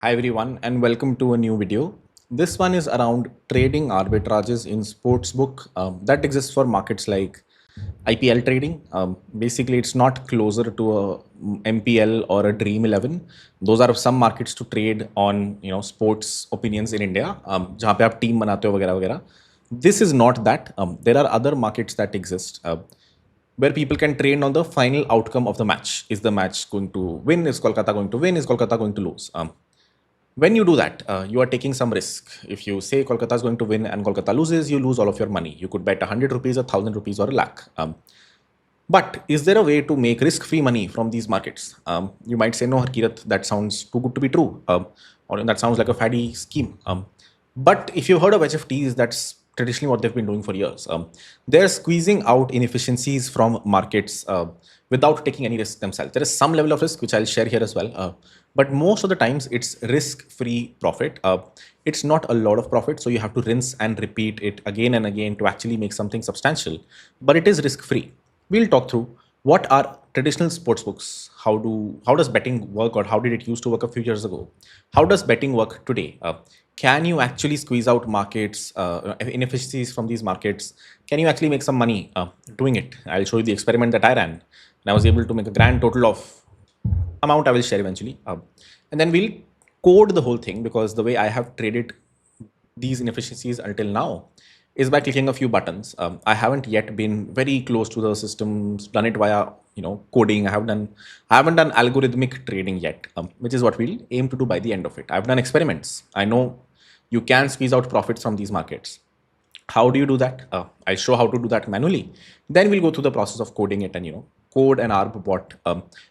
Hi everyone and welcome to a new video. This one is around trading arbitrages in sportsbook that exists for markets like IPL trading. Basically, it's not closer to a MPL or a Dream 11. Those are some markets to trade on, sports opinions in India, जहाँ पे आप team बनाते हो वगैरह वगैरह. This is not that. There are other markets that exist where people can trade on the final outcome of the match. Is the match going to win? Is Kolkata going to win? Is Kolkata going to lose? When you do that, you are taking some risk. If you say Kolkata is going to win and Kolkata loses, you lose all of your money. You could bet 100 rupees, 1,000 rupees, or a lakh. But is there a way to make risk-free money from these markets? You might say, no, 𝗟𝗶𝗀, that sounds too good to be true. Or that sounds like a faddy scheme. But if you've heard of HFTs, that's traditionally what they've been doing for years. They're squeezing out inefficiencies from markets without taking any risk themselves. There is some level of risk, which I'll share here as well. But most of the times, it's risk-free profit. It's not a lot of profit, so you have to rinse and repeat it again and again to actually make something substantial. But it is risk-free. We'll talk through what are traditional sports books, how does betting work, or how did it used to work a few years ago? How does betting work today? Can you actually squeeze out markets, inefficiencies from these markets? Can you actually make some money doing it? I'll show you the experiment that I ran, and I was able to make a grand total of amount I will share eventually. And then we'll code the whole thing, because the way I have traded these inefficiencies until now is by clicking a few buttons. I haven't yet been very close to the systems, done it via coding. I haven't done algorithmic trading yet, which is what we'll aim to do by the end of it. I've done experiments. I know you can squeeze out profits from these markets. How do you do that? I'll show how to do that manually. Then we'll go through the process of coding it and code an ARB bot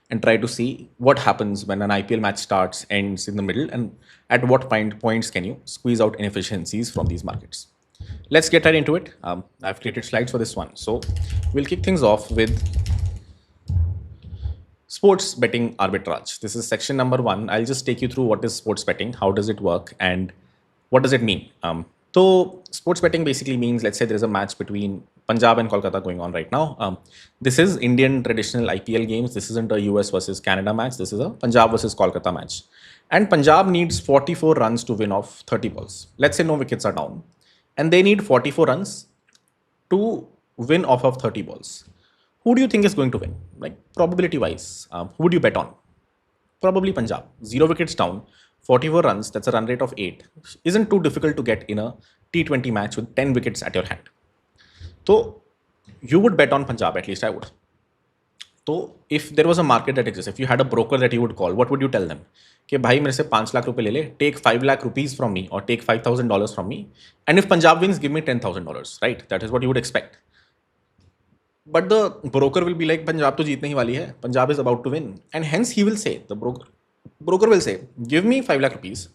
and try to see what happens when an IPL match starts, ends in the middle, and at what points can you squeeze out inefficiencies from these markets. Let's get right into it. I've created slides for this one. So we'll kick things off with sports betting arbitrage. This is section number 1. I'll just take you through what is sports betting, how does it work, and what does it mean. So sports betting basically means, let's say there is a match between Punjab and Kolkata going on right now. This is Indian traditional IPL games. This isn't a US versus Canada match. This is a Punjab versus Kolkata match. And Punjab needs 44 runs to win off 30 balls. Let's say no wickets are down. And they need 44 runs to win off of 30 balls. Who do you think is going to win? Like probability-wise, who would you bet on? Probably Punjab. 0 wickets down, 44 runs, that's a run rate of 8. Isn't too difficult to get in a T20 match with 10 wickets at your hand. So you would bet on Punjab, at least I would. So if there was a market that exists, if you had a broker that you would call, what would you tell them? कि भाई मेरे से 5 लाख रुपए ले ले, take 5 lakh rupees from me or take $5,000 from me, and if Punjab wins, give me $10,000, right? That is what you would expect. But the broker will be like, Punjab to jeetne hi wali hai, Punjab is about to win, and hence he will say, the broker will say, give me 5 lakh rupees.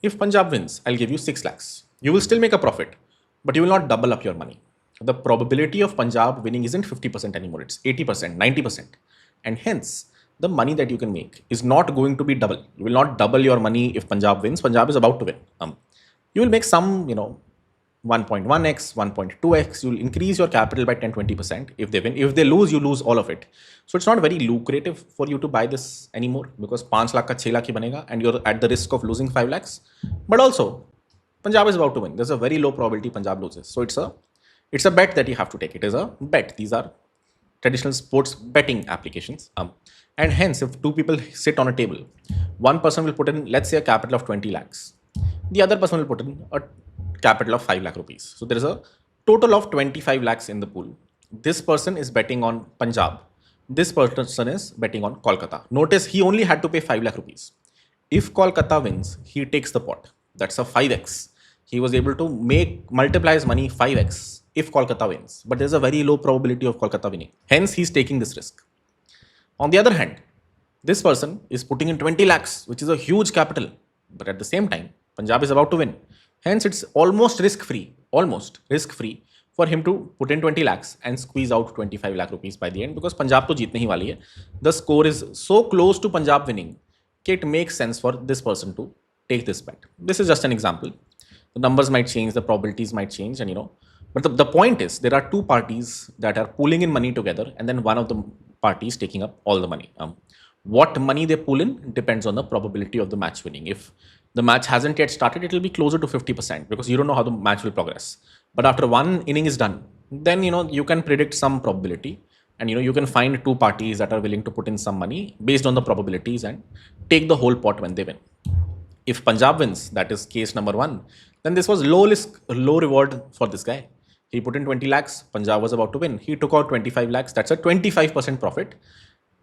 If Punjab wins, I'll give you 6 lakhs. You will still make a profit, but you will not double up your money. The probability of Punjab winning isn't 50% anymore, it's 80%, 90%, and hence the money that you can make is not going to be double. You will not double your money if Punjab wins. Punjab is about to win. You will make some, 1.1x, 1.2x. You'll increase your capital by 10-20% if they win. If they lose, you lose all of it. So it's not very lucrative for you to buy this anymore, because 5 lakh ka 6 lakh hi banega, and you're at the risk of losing 5 lakhs. But also, Punjab is about to win. There's a very low probability Punjab loses. So it's a bet that you have to take. It is a bet. These are traditional sports betting applications. And hence, if 2 people sit on a table, one person will put in, let's say, a capital of 20 lakhs. The other person will put in a capital of 5 lakh rupees. So there is a total of 25 lakhs in the pool. This person is betting on Punjab. This person is betting on Kolkata. Notice he only had to pay 5 lakh rupees. If Kolkata wins, he takes the pot. That's a 5x. He was able to multiply his money 5x if Kolkata wins. But there's a very low probability of Kolkata winning. Hence, he's taking this risk. On the other hand, this person is putting in 20 lakhs, which is a huge capital. But at the same time, Punjab is about to win. Hence, it's almost risk-free for him to put in 20 lakhs and squeeze out 25 lakh rupees by the end, because Punjab to jeetne hi wali hai. The score is so close to Punjab winning that it makes sense for this person to take this bet. This is just an example. The numbers might change, the probabilities might change, and but the point is, there are 2 parties that are pooling in money together, and then one of the parties taking up all the money. What money they pull in depends on the probability of the match winning. If the match hasn't yet started, it will be closer to 50% because you don't know how the match will progress. But after one inning is done, then you can predict some probability, and you can find two parties that are willing to put in some money based on the probabilities and take the whole pot when they win. If Punjab wins, that is case number one, then this was low risk, low reward for this guy. He put in 20 lakhs, Punjab was about to win. He took out 25 lakhs, that's a 25% profit.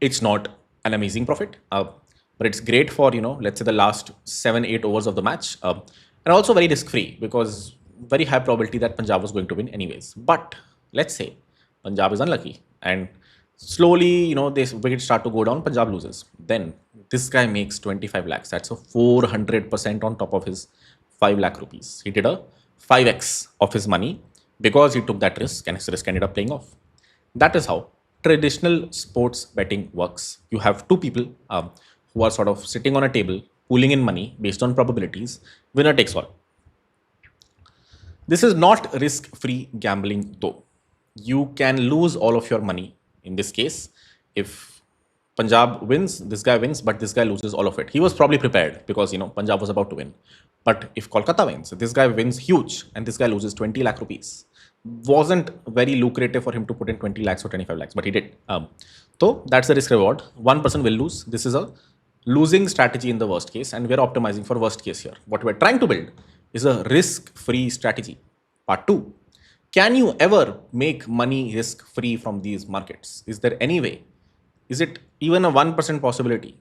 It's not an amazing profit, but it's great for, let's say the last 7-8 overs of the match. And also very risk free because very high probability that Punjab was going to win anyways. But let's say Punjab is unlucky and slowly, these wickets start to go down, Punjab loses. Then this guy makes 25 lakhs. That's a 400% on top of his 5 lakh rupees. He did a 5x of his money because he took that risk and his risk ended up playing off. That is how traditional sports betting works. You have two people who are sort of sitting on a table, pooling in money based on probabilities. Winner takes all. This is not risk-free gambling though. You can lose all of your money in this case. If Punjab wins, this guy wins, but this guy loses all of it. He was probably prepared because, Punjab was about to win. But if Kolkata wins, this guy wins huge and this guy loses 20 lakh rupees. Wasn't very lucrative for him to put in 20 lakhs or 25 lakhs, but he did. So that's the risk reward. One person will lose. This is a losing strategy in the worst case, and we're optimizing for worst case here. What we're trying to build is a risk-free strategy. Part 2. Can you ever make money risk-free from these markets? Is there any way? Is it even a 1% possibility?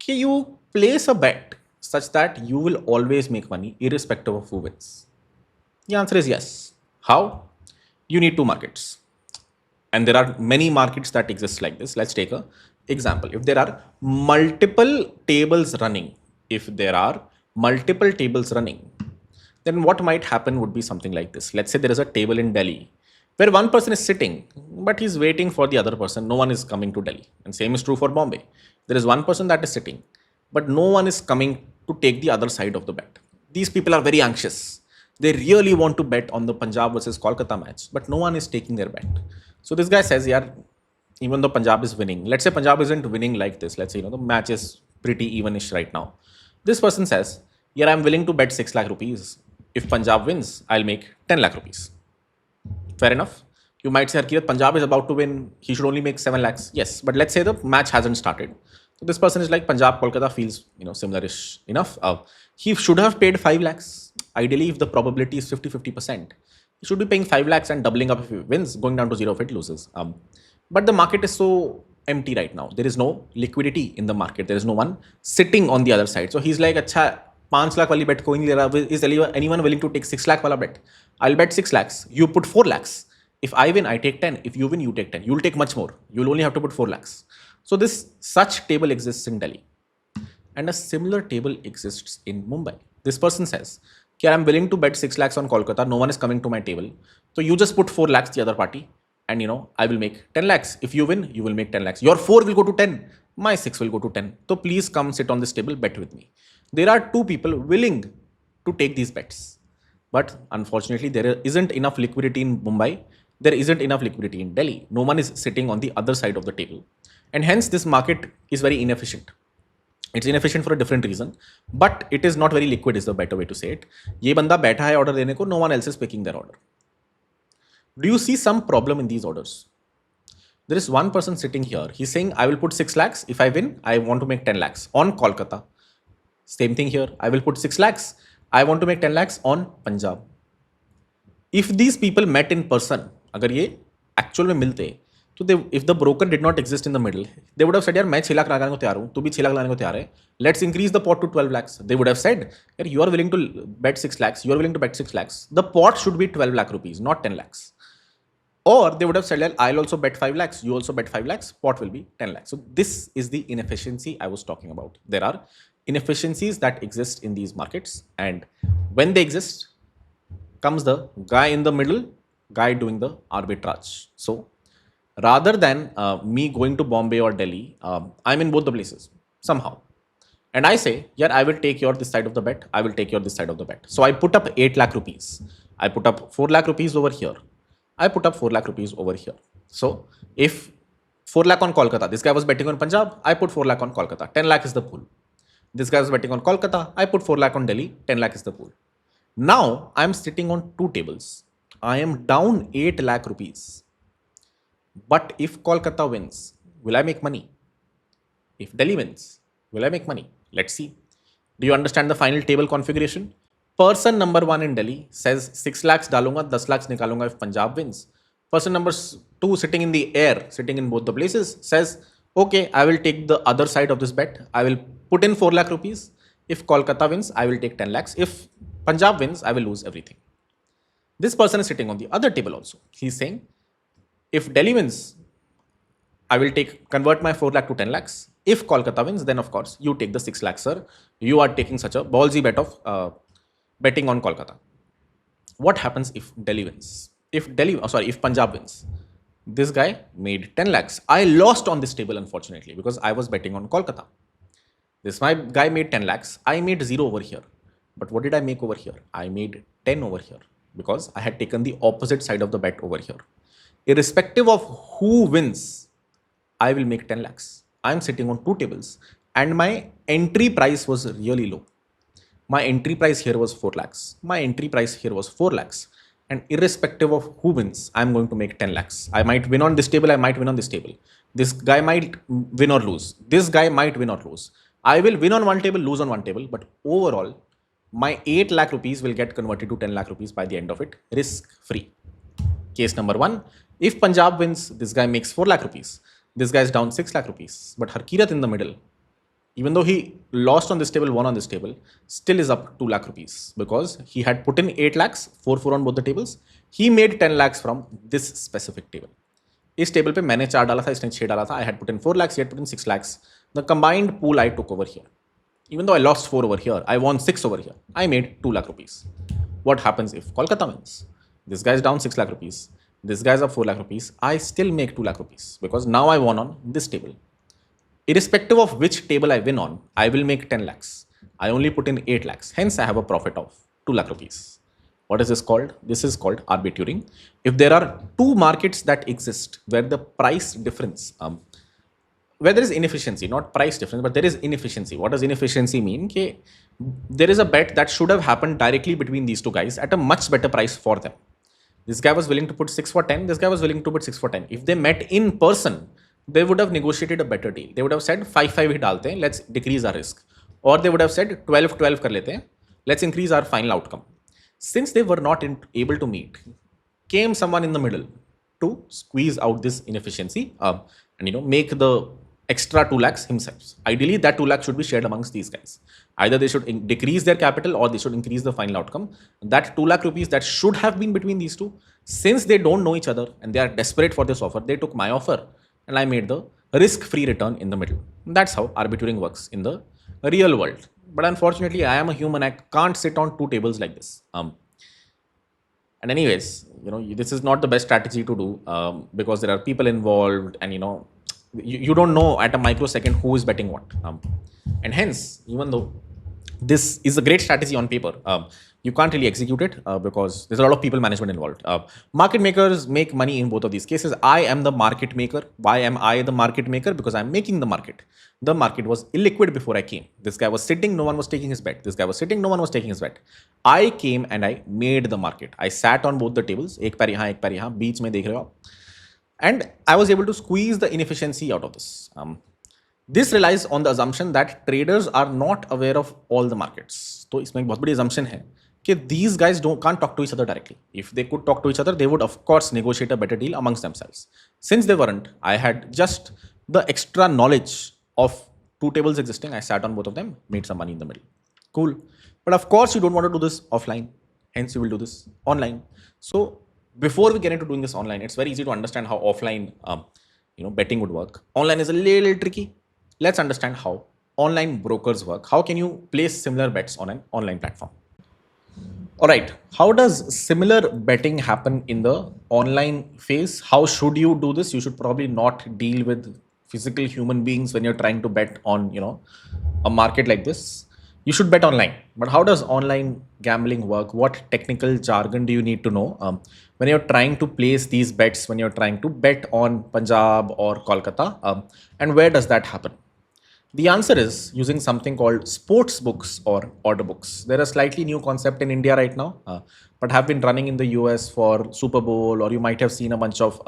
Can you place a bet such that you will always make money irrespective of who wins? The answer is yes. How? You need two markets. And there are many markets that exist like this. Let's take an example. If there are multiple tables running, then what might happen would be something like this. Let's say there is a table in Delhi where one person is sitting, but he's waiting for the other person. No one is coming to Delhi. And same is true for Bombay. There is one person that is sitting, but no one is coming to take the other side of the bet. These people are very anxious. They really want to bet on the Punjab versus Kolkata match, but no one is taking their bet. So this guy says, yeah, even though Punjab is winning, let's say Punjab isn't winning like this. Let's say, the match is pretty evenish right now. This person says, yeah, I'm willing to bet 6 lakh rupees. If Punjab wins, I'll make 10 lakh rupees. Fair enough. You might say, Kirat, Punjab is about to win. He should only make 7 lakhs. Yes, but let's say the match hasn't started. So this person is like, Punjab, Kolkata feels, similar-ish enough. He should have paid 5 lakhs. Ideally, if the probability is 50-50%, he should be paying 5 lakhs and doubling up if he wins, going down to 0 if it loses. But the market is so empty right now. There is no liquidity in the market. There is no one sitting on the other side. So he's like, Acha, 5 lakh wali bet koi nahi le raha. Is anyone willing to take 6 lakh wala bet? I'll bet 6 lakhs. You put 4 lakhs. If I win, I take 10. If you win, you take 10. You'll take much more. You'll only have to put 4 lakhs. So such table exists in Delhi. And a similar table exists in Mumbai. This person says, okay, I'm willing to bet 6 lakhs on Kolkata. No one is coming to my table. So you just put 4 lakhs the other party. And I will make 10 lakhs. If you win, you will make 10 lakhs. Your 4 will go to 10. My 6 will go to 10. So please come sit on this table, bet with me. There are two people willing to take these bets. But unfortunately, there isn't enough liquidity in Mumbai. There isn't enough liquidity in Delhi. No one is sitting on the other side of the table. And hence, this market is very inefficient. It's inefficient for a different reason. But it is not very liquid is the better way to say it. Ye banda baitha hai order dene ko, no one else is picking their order. Do you see some problem in these orders? There is one person sitting here. He's saying, I will put 6 lakhs. If I win, I want to make 10 lakhs on Kolkata. Same thing here. I will put 6 lakhs. I want to make 10 lakhs on Punjab. If these people met in person, agar ye actual mein milte, so if the broker did not exist in the middle, they would have said, yaar, main 6 lakh lagane ko tayar hu, tu bhi 6 lakh lagane ko tayar hai. Let's increase the pot to 12 lakhs. They would have said, yaar, you are willing to bet 6 lakhs. You are willing to bet 6 lakhs. The pot should be 12 lakh rupees, not 10 lakhs. Or they would have said, I'll also bet 5 lakhs. You also bet 5 lakhs. Pot will be 10 lakhs. So this is the inefficiency I was talking about. There are inefficiencies that exist in these markets. And when they exist, comes the guy in the middle, guy doing the arbitrage. So rather than me going to Bombay or Delhi, I'm in both the places somehow. And I say, yeah, I will take your this side of the bet. I will take your this side of the bet. So I put up 8 lakh rupees. I put up 4 lakh rupees over here. I put up 4 lakh rupees over here. So if 4 lakh on Kolkata. This guy was betting on Punjab. I put 4 lakh on Kolkata. 10 lakh is the pool. This guy was betting on Kolkata. I put 4 lakh on Delhi. 10 lakh is the pool. Now I'm sitting on two tables. I am down 8 lakh rupees. But if Kolkata wins, will I make money? If Delhi wins, will I make money? Let's see. Do you understand the final table configuration? Person number 1 in Delhi says 6 lakhs dalunga, 10 lakhs nikalunga if Punjab wins. Person number 2 sitting in the air, sitting in both the places, says, okay, I will take the other side of this bet. I will put in 4 lakh rupees. If Kolkata wins, I will take 10 lakhs. If Punjab wins, I will lose everything. This person is sitting on the other table also. He's saying, if Delhi wins, I will convert my 4 lakh to 10 lakhs. If Kolkata wins, then of course, you take the 6 lakhs, sir. You are taking such a ballsy bet of betting on Kolkata. What happens if Delhi wins? If Punjab wins? This guy made 10 lakhs. I lost on this table, unfortunately, because I was betting on Kolkata. My guy made 10 lakhs. I made 0 over here. But what did I make over here? I made 10 over here because I had taken the opposite side of the bet over here. Irrespective of who wins, I will make 10 lakhs. I'm sitting on two tables and my entry price was really low. My entry price here was 4 lakhs. My entry price here was 4 lakhs. And irrespective of who wins, I'm going to make 10 lakhs. I might win on this table. I might win on this table. This guy might win or lose. This guy might win or lose. I will win on one table, lose on one table. But overall, my 8 lakh rupees will get converted to 10 lakh rupees by the end of it, risk-free. Case number 1, if Punjab wins, this guy makes 4 lakh rupees. This guy is down 6 lakh rupees. But Harkirat in the middle, even though he lost on this table, won on this table, still is up 2 lakh rupees because he had put in 8 lakhs, 4 on both the tables. He made 10 lakhs from this specific table. इस table पे मैंने 4 डाला था, इसने 6 डाला था. I had put in 4 lakhs, he had put in 6 lakhs. The combined pool I took over here. Even though I lost 4 over here, I won 6 over here. I made 2 lakh rupees. What happens if Kolkata wins? This guy is down 6 lakh rupees. This guy is up 4 lakh rupees. I still make 2 lakh rupees because now I won on this table. Irrespective of which table I win on, I will make 10 lakhs. I only put in 8 lakhs. Hence, I have a profit of 2 lakh rupees. What is this called? This is called arbitraging. If there are two markets that exist where the price difference, where there is inefficiency, not price difference, but there is inefficiency. What does inefficiency mean? Okay, there is a bet that should have happened directly between these two guys at a much better price for them. This guy was willing to put 6 for 10. This guy was willing to put 6 for 10. If they met in person, they would have negotiated a better deal. They would have said 5-5 ही डालते हैं, let's decrease our risk. Or they would have said 12-12 कर लेते हैं, let's increase our final outcome. Since they were not able to meet, came someone in the middle to squeeze out this inefficiency and make the extra 2 lakhs himself. Ideally, that 2 lakhs should be shared amongst these guys. Either they should decrease their capital or they should increase the final outcome. That 2 lakh rupees that should have been between these two, since they don't know each other and they are desperate for this offer, they took my offer and I made the risk-free return in the middle. That's how arbitraging works in the real world. But unfortunately, I am a human. I can't sit on two tables like this. And anyways, this is not the best strategy to do because there are people involved and, you don't know at a microsecond who is betting what. And hence, even though this is a great strategy on paper, you can't really execute it because there's a lot of people management involved. Market makers make money in both of these cases. I am the market maker. Why am I the market maker? Because I'm making the market. The market was illiquid before I came. This guy was sitting, no one was taking his bet. This guy was sitting, no one was taking his bet. I came and I made the market. I sat on both the tables. एक पैर यहाँ, एक पैर यहाँ, बीच में देख रहे हो आप. And I was able to squeeze the inefficiency out of this. This relies on the assumption that traders are not aware of all the markets. तो इसमें एक बहुत बड़ी assumption है कि these guys can't talk to each other directly. If they could talk to each other, they would of course negotiate a better deal amongst themselves. Since they weren't, I had just the extra knowledge of two tables existing. I sat on both of them, made some money in the middle. Cool. But of course, you don't want to do this offline. Hence, you will do this online. So before we get into doing this online, it's very easy to understand how offline, betting would work. Online is a little tricky. Let's understand how online brokers work. How can you place similar bets on an online platform? All right. How does similar betting happen in the online phase? How should you do this? You should probably not deal with physical human beings when you're trying to bet on, a market like this. You should bet online. But how does online gambling work? What technical jargon do you need to know when you're trying to place these bets, when you're trying to bet on Punjab or Kolkata? And where does that happen? The answer is using something called sports books or order books. They're a slightly new concept in India right now, but have been running in the US for Super Bowl, or you might have seen a bunch of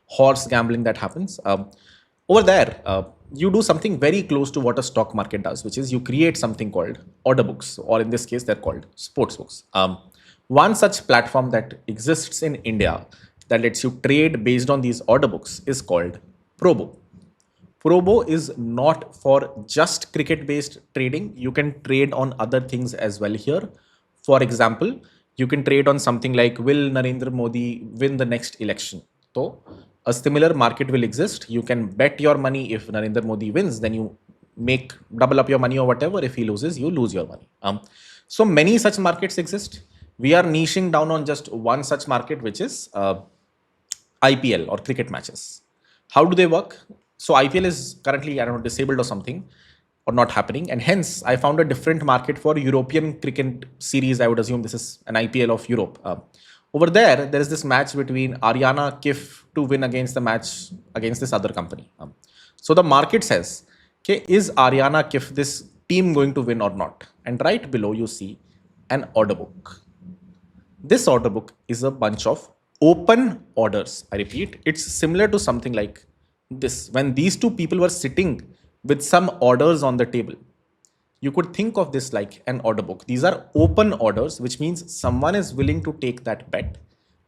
horse gambling that happens. Over there, you do something very close to what a stock market does, which is you create something called order books, or in this case, they're called sports books. One such platform that exists in India that lets you trade based on these order books is called Probo. Probo is not for just cricket based trading. You can trade on other things as well here. For example, you can trade on something like, will Narendra Modi win the next election? So a similar market will exist. You can bet your money. If Narendra Modi wins, then you make double up your money, or whatever. If he loses, you lose your money. So many such markets exist. We are niching down on just one such market, which is IPL or cricket matches. How do they work? So IPL is currently, I don't know, disabled or something, or not happening. And hence, I found a different market for European cricket series. I would assume this is an IPL of Europe. Over there is this match between 𝗟𝗚 to win against the match against this other company. So the market says, okay, is 𝗟𝗚, this team, going to win or not? And right below, you see an order book. This order book is a bunch of open orders. I repeat, it's similar to something like this. When these two people were sitting with some orders on the table, you could think of this like an order book. These are open orders, which means someone is willing to take that bet,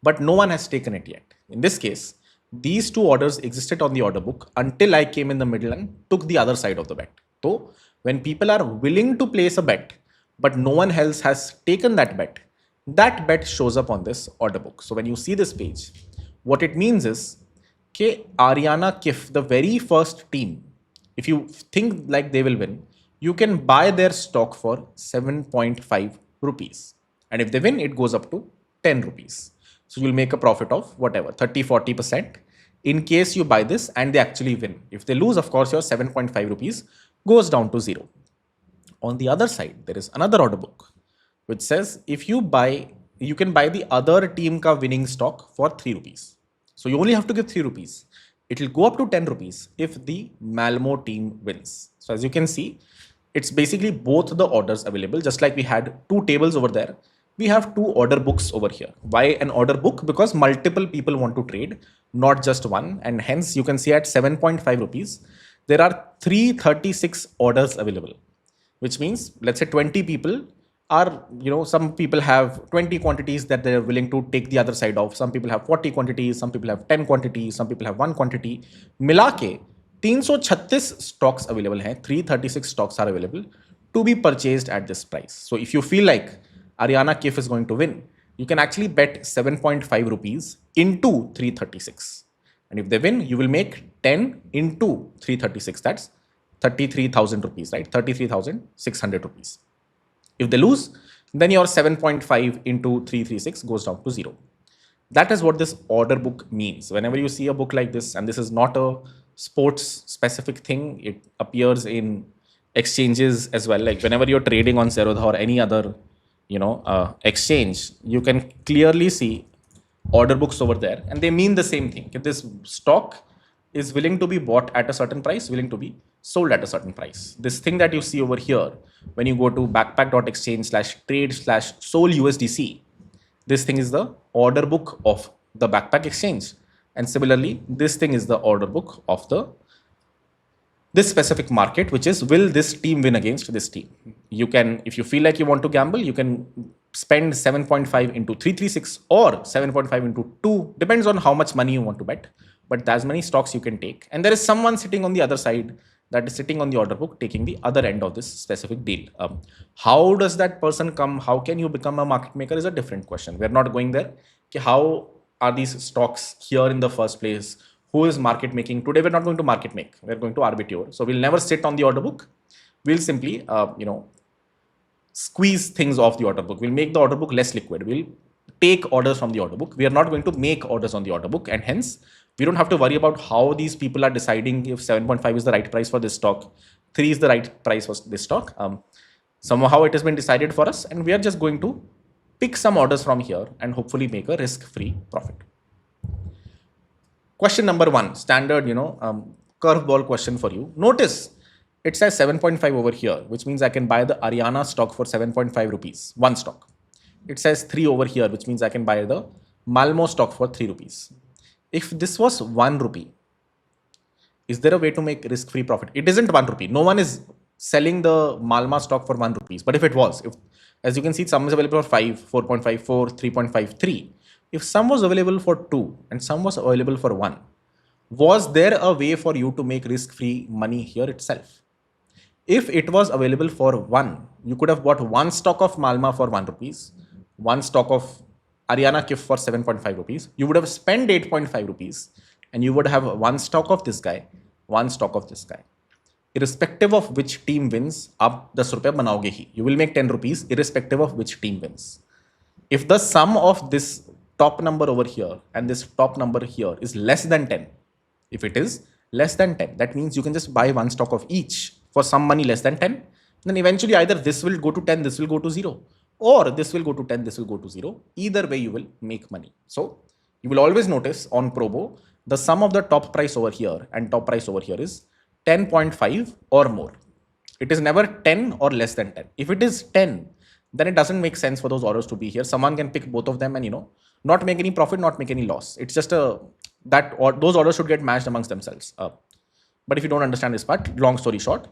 but no one has taken it yet. In this case, these two orders existed on the order book until I came in the middle and took the other side of the bet. So when people are willing to place a bet, but no one else has taken that bet shows up on this order book. So when you see this page, what it means is, okay, 𝗟𝗚, the very first team, if you think like they will win, you can buy their stock for 7.5 rupees. And if they win, it goes up to 10 rupees. So you'll make a profit of whatever, 30-40% in case you buy this and they actually win. If they lose, of course, your 7.5 rupees goes down to 0. On the other side, there is another order book which says if you buy, you can buy the other team ka winning stock for 3 rupees. So you only have to give 3 rupees. It will go up to 10 rupees if the Malmo team wins. So as you can see, it's basically both the orders available. Just like we had two tables over there, we have two order books over here. Why an order book? Because multiple people want to trade, not just one. And hence you can see at 7.5 rupees, there are 336 orders available, which means let's say 20 people are, some people have 20 quantities that they're willing to take the other side of. Some people have 40 quantities, some people have 10 quantities, some people have 1 quantity. मिला के 336 stocks available हैं, 336 stocks are available to be purchased at this price. So if you feel like 𝗟𝗚 is going to win, you can actually bet 7.5 rupees into 336. And if they win, you will make 10 into 336. That's 33,000 rupees, right? 33,600 rupees. If they lose, then your 7.5 into 336 goes down to 0. That is what this order book means. Whenever you see a book like this, and this is not a sports specific thing, it appears in exchanges as well. Like whenever you're trading on 𝗟𝗚 or any other, exchange, you can clearly see order books over there, and they mean the same thing. If this stock is willing to be bought at a certain price, willing to be sold at a certain price. This thing that you see over here, when you go to backpack.exchange/trade/sol_USDC, this thing is the order book of the backpack exchange. And similarly, this thing is the order book of this specific market, which is, will this team win against this team? You can, if you feel like you want to gamble, you can spend 7.5 into 336 or 7.5 into 2, depends on how much money you want to bet. But as many stocks you can take. And there is someone sitting on the other side that is sitting on the order book, taking the other end of this specific deal. How does that person come? How can you become a market maker is a different question. We're not going there. Okay, how are these stocks here in the first place? Who is market making? Today, we're not going to market make. We're going to arbitrage. So we'll never sit on the order book. We'll simply, squeeze things off the order book. We'll make the order book less liquid. We'll take orders from the order book. We are not going to make orders on the order book. And hence, we don't have to worry about how these people are deciding if 7.5 is the right price for this stock, 3 is the right price for this stock. Somehow it has been decided for us, and we are just going to pick some orders from here and hopefully make a risk-free profit. Question number 1, standard, curveball question for you. Notice it says 7.5 over here, which means I can buy the Ariana stock for 7.5 rupees, one stock. It says 3 over here, which means I can buy the Malmo stock for 3 rupees. If this was 1 rupee, is there a way to make risk-free profit? It isn't 1 rupee. No one is selling the Malma stock for 1 rupees. But if it was, as you can see, some is available for 5, 4.54, 3.53. If some was available for 2 and some was available for 1, was there a way for you to make risk-free money here itself? If it was available for 1, you could have bought 1 stock of Malma for 1 rupees, 1 stock of Ariana Kif for 7.5 rupees. You would have spent 8.5 rupees and you would have 1 stock of this guy, 1 stock of this guy. Irrespective of which team wins, आप 10 रुपये बनाओगे ही. You will make 10 rupees irrespective of which team wins. If the sum of this top number over here and this top number here is less than 10, if it is less than 10, that means you can just buy 1 stock of each for some money less than 10. Then eventually either this will go to 10, this will go to 0, or this will go to 10, this will go to 0. Either way you will make money. So you will always notice on Probo, the sum of the top price over here and top price over here is 10.5 or more. It is never 10 or less than 10. If it is 10, then it doesn't make sense for those orders to be here. Someone can pick both of them and, not make any profit, not make any loss. It's just those orders should get matched amongst themselves. But if you don't understand this part, long story short,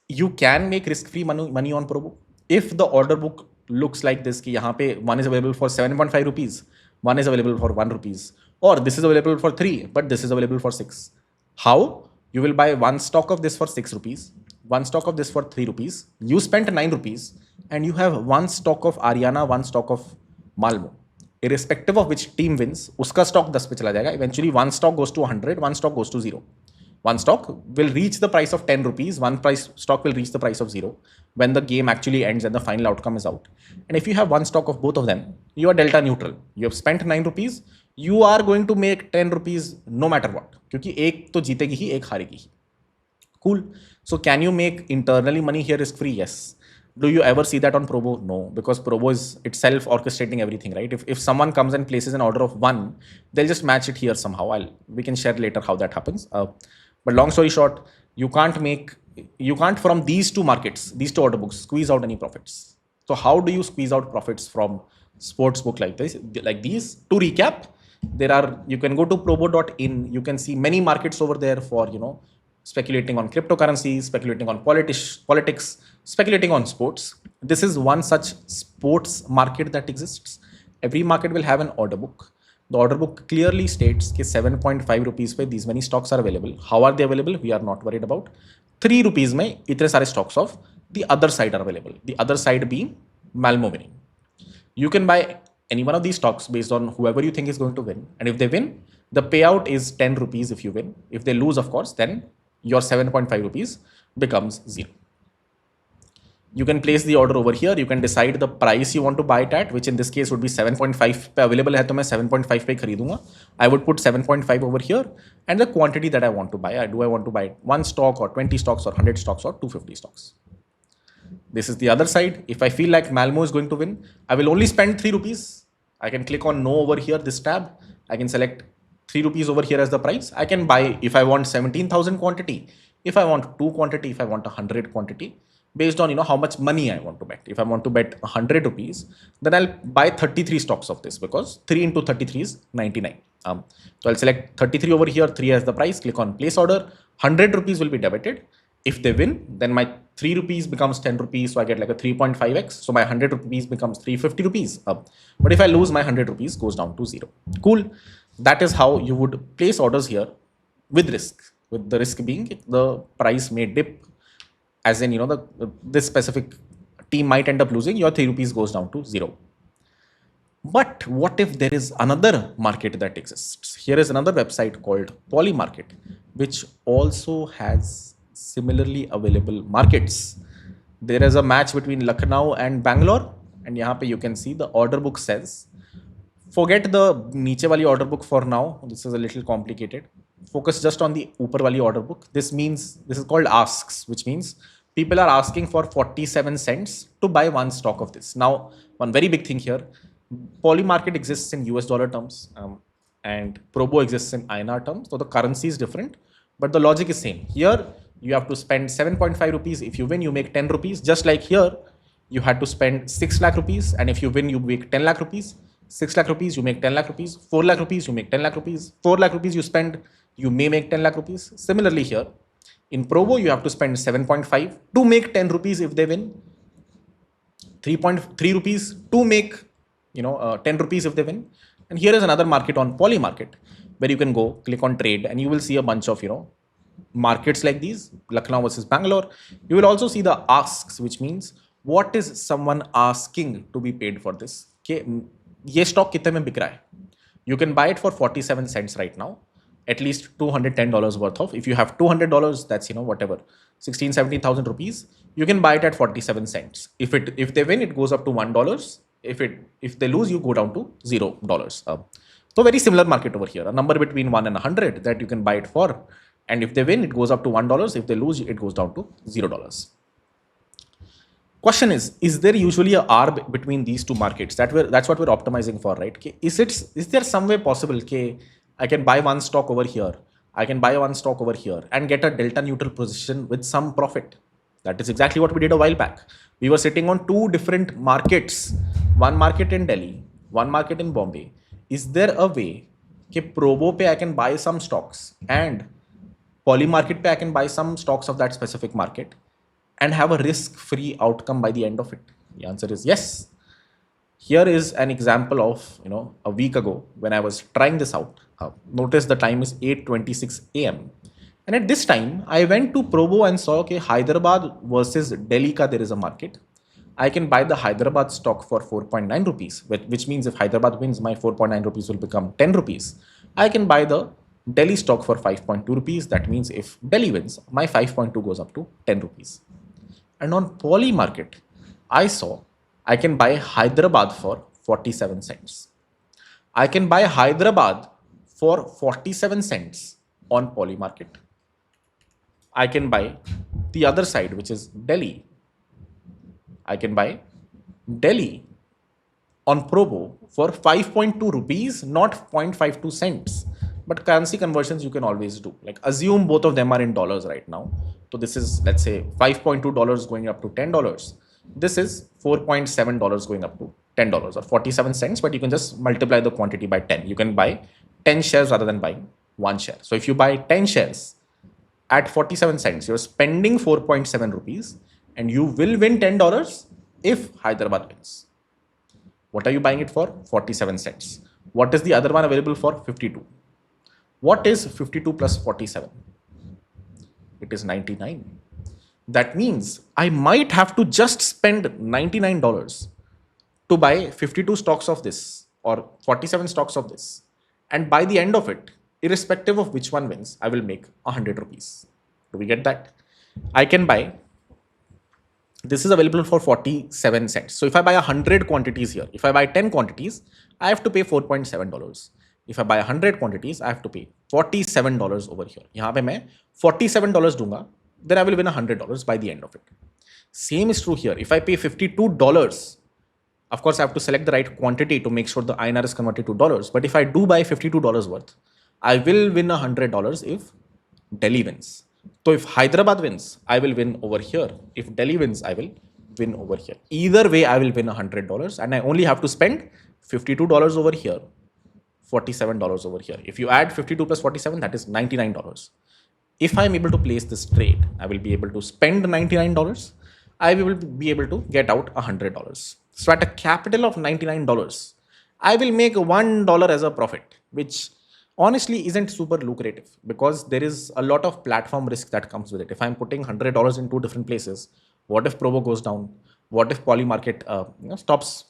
you can make risk-free money on Probo. If the order book looks like this, ki yahan pe one is available for 7.5 rupees, one is available for 1 rupees, or this is available for 3, but this is available for 6. How? You will buy 1 stock of this for 6 rupees, 1 stock of this for 3 rupees. You spent 9 rupees and you have 1 stock of Ariana, 1 stock of Malmo. Irrespective of which team wins, uska stock 10 pe chala jayega. Eventually 1 stock goes to 100, 1 stock goes to 0. 1 stock will reach the price of 10 rupees, 1 stock will reach the price of 0 when the game actually ends and the final outcome is out. And if you have 1 stock of both of them, you are delta neutral. You have spent 9 rupees, you are going to make 10 rupees no matter what. क्योंकि एक तो जीतेगी ही, एक हारेगी ही. Cool. So can you make internally money here risk free? Yes. Do you ever see that on Probo? No, because Probo is itself orchestrating everything, right? If someone comes and places an order of 1, they'll just match it here somehow. We can share later how that happens. But long story short, you can't from these 2 markets, these 2 order books, squeeze out any profits. So how do you squeeze out profits from sportsbook like this, like these? To recap, you can go to probo.in. You can see many markets over there for, speculating on cryptocurrencies, speculating on politics, speculating on sports. This is one such sports market that exists. Every market will have an order book. The order book clearly states that 7.5 rupees pe these many stocks are available. How are they available? We are not worried about. 3 rupees mein itne sare stocks of the other side are available. The other side being Malmo winning. You can buy any one of these stocks based on whoever you think is going to win. And if they win, the payout is 10 rupees if you win. If they lose, of course, then your 7.5 rupees becomes 0. You can place the order over here. You can decide the price you want to buy it at, which in this case would be 7.5 pe available hai, to main 7.5 pe kharidunga. I would put 7.5 over here and the quantity that I want to buy. Do I want to buy 1 stock or 20 stocks or 100 stocks or 250 stocks? This is the other side. If I feel like Malmo is going to win, I will only spend 3 rupees. I can click on no over here, this tab. I can select 3 rupees over here as the price. I can buy if I want 17,000 quantity, if I want 2 quantity, if I want 100 quantity, based on how much money I want to bet. If I want to bet 100 rupees, then I'll buy 33 stocks of this because 3 into 33 is 99. So I'll select 33 over here, 3 as the price, click on place order, 100 rupees will be debited. If they win, then my 3 rupees becomes 10 rupees, so I get like a 3.5x. So my 100 rupees becomes 350 rupees. But if I lose, my 100 rupees goes down to 0. Cool. That is how you would place orders here with risk. With the risk being the price may dip, as in, this specific team might end up losing, your 3 rupees goes down to 0. But what if there is another market that exists? Here is another website called Polymarket, which also has similarly available markets. There is a match between Lucknow and Bangalore, and here you can see the order book says, forget the niche wali order book for now. This is a little complicated. Focus just on the upper wali order book. This is called asks, which means people are asking for 47 cents to buy one stock of this. Now, one very big thing here, polymarket exists in US dollar terms and Probo exists in INR terms. So the currency is different, but the logic is same. Here, you have to spend 7.5 rupees. If you win, you make 10 rupees. Just like here, you had to spend 6 lakh rupees. And if you win, you make 10 lakh rupees. 6 lakh rupees, you make 10 lakh rupees. 4 lakh rupees, you make 10 lakh rupees. 4 lakh rupees you spend, you may make 10 lakh rupees. Similarly here, in Probo, you have to spend 7.5 to make 10 rupees if they win. 3.3 rupees to make 10 rupees if they win. And here is another market on polymarket where you can go click on trade and you will see a bunch of markets like these, Lucknow versus Bangalore. You will also see the asks, which means what is someone asking to be paid for this. Okay, ये stock कितने में बिक रहा है? You can buy it for 47 cents right now, at least $210 worth of. If you have $200, that's whatever 16,000-17,000 rupees. You can buy it at 47 cents. If they win, it goes up to $1. If they lose, you go down to $0. So very similar market over here, a number between 1 and 100 that you can buy it for. And if they win, it goes up to $1. If they lose, it goes down to $0. Question is there usually a arb between these two markets? That's what we're optimizing for, right? Is there some way possible I can buy one stock over here, I can buy one stock over here and get a delta neutral position with some profit? That is exactly what we did a while back. We were sitting on two different markets, one market in Delhi, one market in Bombay. Is there a way Probo pe I can buy some stocks and polymarket pe I can buy some stocks of that specific market and have a risk-free outcome by the end of it? The answer is yes. Here is an example of, a week ago when I was trying this out. Notice the time is 8:26 a.m. And at this time, I went to Probo and saw, Hyderabad versus Delhi ka there is a market. I can buy the Hyderabad stock for 4.9 rupees, which means if Hyderabad wins, my 4.9 rupees will become 10 rupees. I can buy the Delhi stock for 5.2 rupees. That means if Delhi wins, my 5.2 goes up to 10 rupees. And on polymarket, I saw I can buy Hyderabad for 47 cents. I can buy Hyderabad for 47 cents on polymarket. I can buy the other side, which is Delhi. I can buy Delhi on Probo for 5.2 rupees, not 0.52 cents. But currency conversions you can always do. Like assume both of them are in dollars right now. So this is, let's say, $5.2 going up to $10. This is $4.7 going up to $10 or 47 cents, but you can just multiply the quantity by 10. You can buy 10 shares rather than buying one share. So if you buy 10 shares at 47 cents, you're spending 4.7 rupees and you will win $10 if Hyderabad wins. What are you buying it for? 47 cents. What is the other one available for? 52. What is 52 plus 47? It is 99. That means I might have to just spend $99 to buy 52 stocks of this or 47 stocks of this. And by the end of it, irrespective of which one wins, I will make 100 rupees. Do we get that? I can buy, this is available for 47 cents. So if I buy 100 quantities here, if I buy 10 quantities, I have to pay $4.7. If I buy 100 quantities, I have to pay $47 over here. यहाँ पे मैं $47 दूंगा, then I will win $100 by the end of it. Same is true here. If I pay $52, of course I have to select the right quantity to make sure the INR is converted to dollars. But if I do buy $52 worth, I will win $100 if Delhi wins. So if Hyderabad wins, I will win over here. If Delhi wins, I will win over here. Either way, I will win $100 and I only have to spend $52 over here, $47 over here. If you add 52 plus 47, that is $99. If I am able to place this trade, I will be able to spend $99. I will be able to get out $100. So at a capital of $99, I will make $1 as a profit, which honestly isn't super lucrative because there is a lot of platform risk that comes with it. If I'm putting $100 in two different places, what if Probo goes down? What if polymarket stops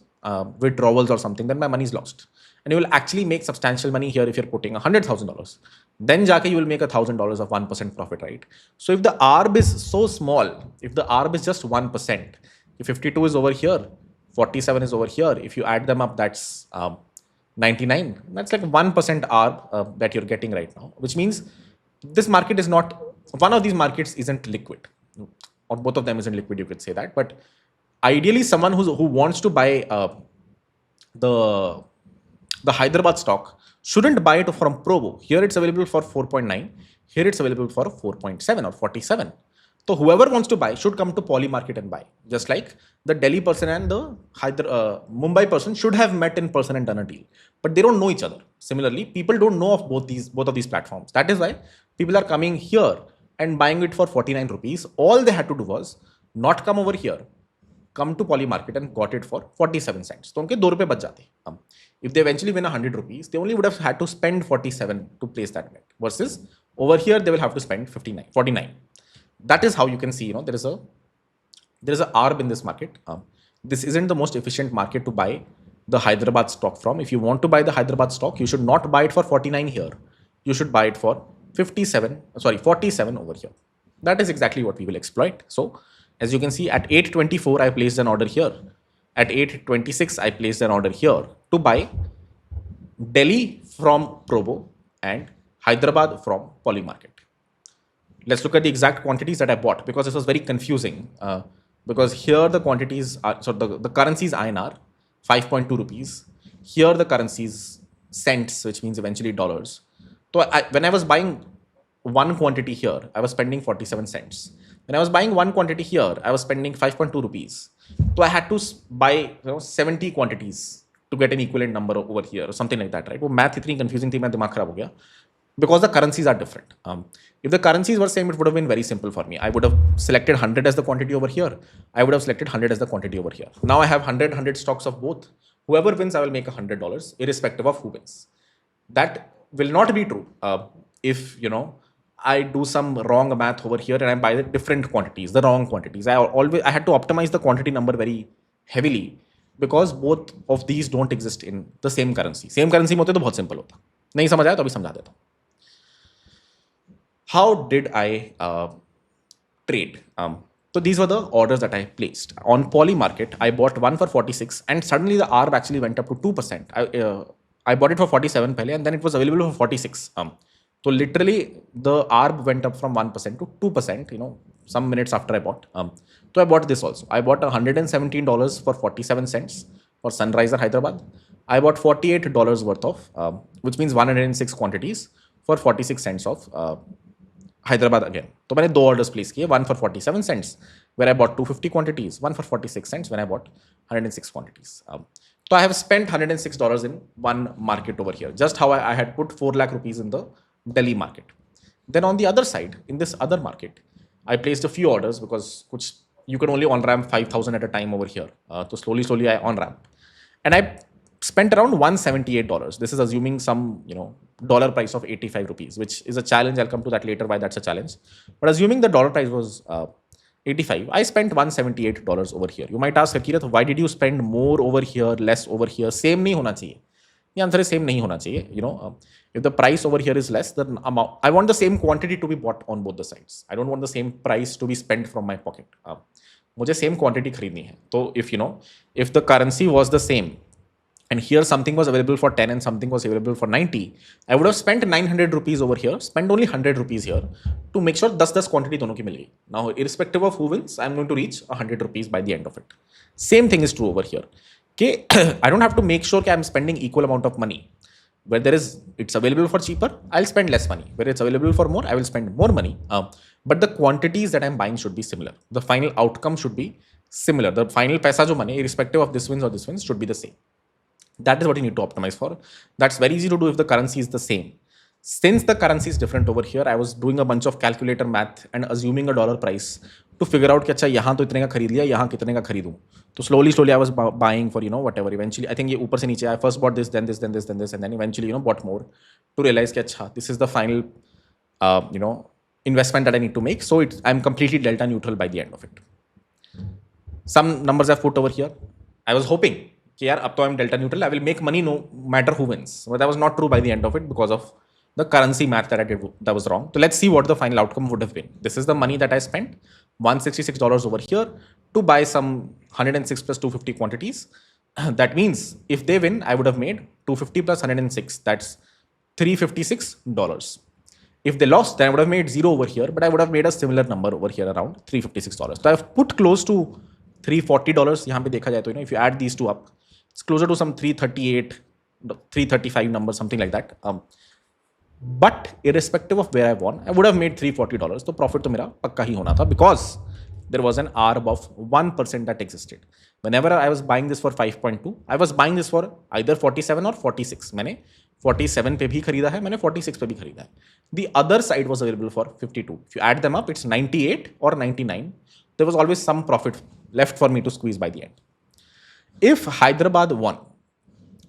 withdrawals or something? Then my money is lost. And you will actually make substantial money here if you're putting $100,000. Then jaake you will make $1,000 of 1% profit, right? So if the ARB is so small, if the ARB is just 1%, if 52 is over here, 47 is over here, if you add them up, that's 99. That's like 1% ARB that you're getting right now, which means this market is not, one of these markets isn't liquid. or both of them isn't liquid, you could say that. But ideally, someone who wants to buy the Hyderabad stock shouldn't buy it from Probo. Here it's available for 4.9. Here it's available for 4.7 or 47. So whoever wants to buy should come to polymarket and buy. Just like the Delhi person and the Mumbai person should have met in person and done a deal, but they don't know each other. Similarly, people don't know of both of these platforms. That is why people are coming here and buying it for 49 rupees. All they had to do was not come over here, come to polymarket and got it for 47 cents. So उनके 2 रुपए बच जाते. If they eventually win 100 rupees, they only would have had to spend 47 to place that bet. Versus over here, they will have to spend 49. That is how you can see, there is a arb in this market. This isn't the most efficient market to buy the Hyderabad stock from. If you want to buy the Hyderabad stock, you should not buy it for 49 here. You should buy it for 47 over here. That is exactly what we will exploit. So as you can see, at 8:24, I placed an order here. At 8:26, I placed an order here to buy Delhi from Probo and Hyderabad from polymarket. Let's look at the exact quantities that I bought, because this was very confusing. Because here the quantities are, so the currency is INR, 5.2 rupees. Here the currency is cents, which means eventually dollars. So when I was buying one quantity here, I was spending 47 cents. When I was buying one quantity here, I was spending 5.2 rupees. So I had to buy 70 quantities to get an equivalent number over here or something like that, right? वो math इतनी confusing थी, मेरा दिमाग खराब हो गया. Because the currencies are different. If the currencies were same, it would have been very simple for me. I would have selected 100 as the quantity over here. I would have selected 100 as the quantity over here. Now I have 100 stocks of both. Whoever wins, I will make $100, irrespective of who wins. That will not be true if, I do some wrong math over here and I buy the different quantities, the wrong quantities. I had to optimize the quantity number very heavily because both of these don't exist in the same currency. Same currency में होते तो बहुत simple होता. नहीं समझ आया तो अभी समझा देता हूँ. How did I trade? So these were the orders that I placed. On polymarket, I bought one for 46 and suddenly the ARB actually went up to 2%. I bought it for 47 pehle and then it was available for 46. So literally the ARB went up from 1% to 2%, some minutes after I bought. So I bought this also. I bought $117 for 47 cents for Sunriser Hyderabad. I bought $48 worth of, which means 106 quantities for 46 cents of Hyderabad again. So I two orders place kiye, one for 47 cents where I bought 250 quantities, one for 46 cents when I bought 106 quantities. So I have spent $106 in one market over here, just how I had put 4 lakh rupees in the Delhi market. Then on the other side, in this other market, I placed a few orders because you can only on-ramp 5,000 at a time over here. So slowly I on-ramp. And I spent around $178. This is assuming some, dollar price of 85 rupees, which is a challenge. I'll come to that later why that's a challenge. But assuming the dollar price was 85, I spent $178 over here. You might ask, Kirat, why did you spend more over here, less over here? Same nahi hona chahiye. The answer is same nahi hona chahiye. If the price over here is less, then I want the same quantity to be bought on both the sides. I don't want the same price to be spent from my pocket. मुझे same quantity खरीदनी है. So if the currency was the same, and here something was available for 10 and something was available for 90, I would have spent 900 rupees over here, spend only 100 rupees here to make sure 10 quantity दोनों की मिल गई. Now, irrespective of who wins, I'm going to reach 100 rupees by the end of it. Same thing is true over here. Okay, I don't have to make sure that I'm spending equal amount of money. Where it's available for cheaper, I'll spend less money. Where it's available for more, I will spend more money. But the quantities that I'm buying should be similar. The final outcome should be similar. The final paisa jo money, irrespective of this wins or this wins, should be the same. That is what you need to optimize for. That's very easy to do if the currency is the same. Since the currency is different over here, I was doing a bunch of calculator math and assuming a dollar price to figure out कि अच्छा यहाँ तो इतने का खरीद लिया, यहाँ कितने का खरीदूँ. So slowly I was buying for whatever. Eventually, I think ये ऊपर से नीचे. I first bought this, then this, then this, then this, and then eventually bought more to realize कि अच्छा this is the final investment that I need to make. So I'm completely delta neutral by the end of it. Some numbers I've put over here. I was hoping यार अब तो I'm delta neutral, I will make money no matter who wins. But that was not true by the end of it because of the currency math that I did that was wrong. So let's see what the final outcome would have been. This is the money that I spent, $166 over here to buy some 106 plus 250 quantities. That means if they win, I would have made 250 plus 106. That's $356. If they lost, then I would have made zero over here, but I would have made a similar number over here around $356. So I've put close to $340. यहाँ पे देखा जाए तो, if you add these two up, it's closer to some 338, 335 number, something like that. But irrespective of where I won, I would have made $340. So profit तो मेरा पक्का ही होना था, because there was an arb of 1% that existed. Whenever I was buying this for 5.2, I was buying this for either 47 or 46. मैंने 47 पे भी खरीदा है, मैंने 46 पे भी खरीदा है. The other side was available for 52. If you add them up, it's 98 or 99. There was always some profit left for me to squeeze by the end. If Hyderabad won,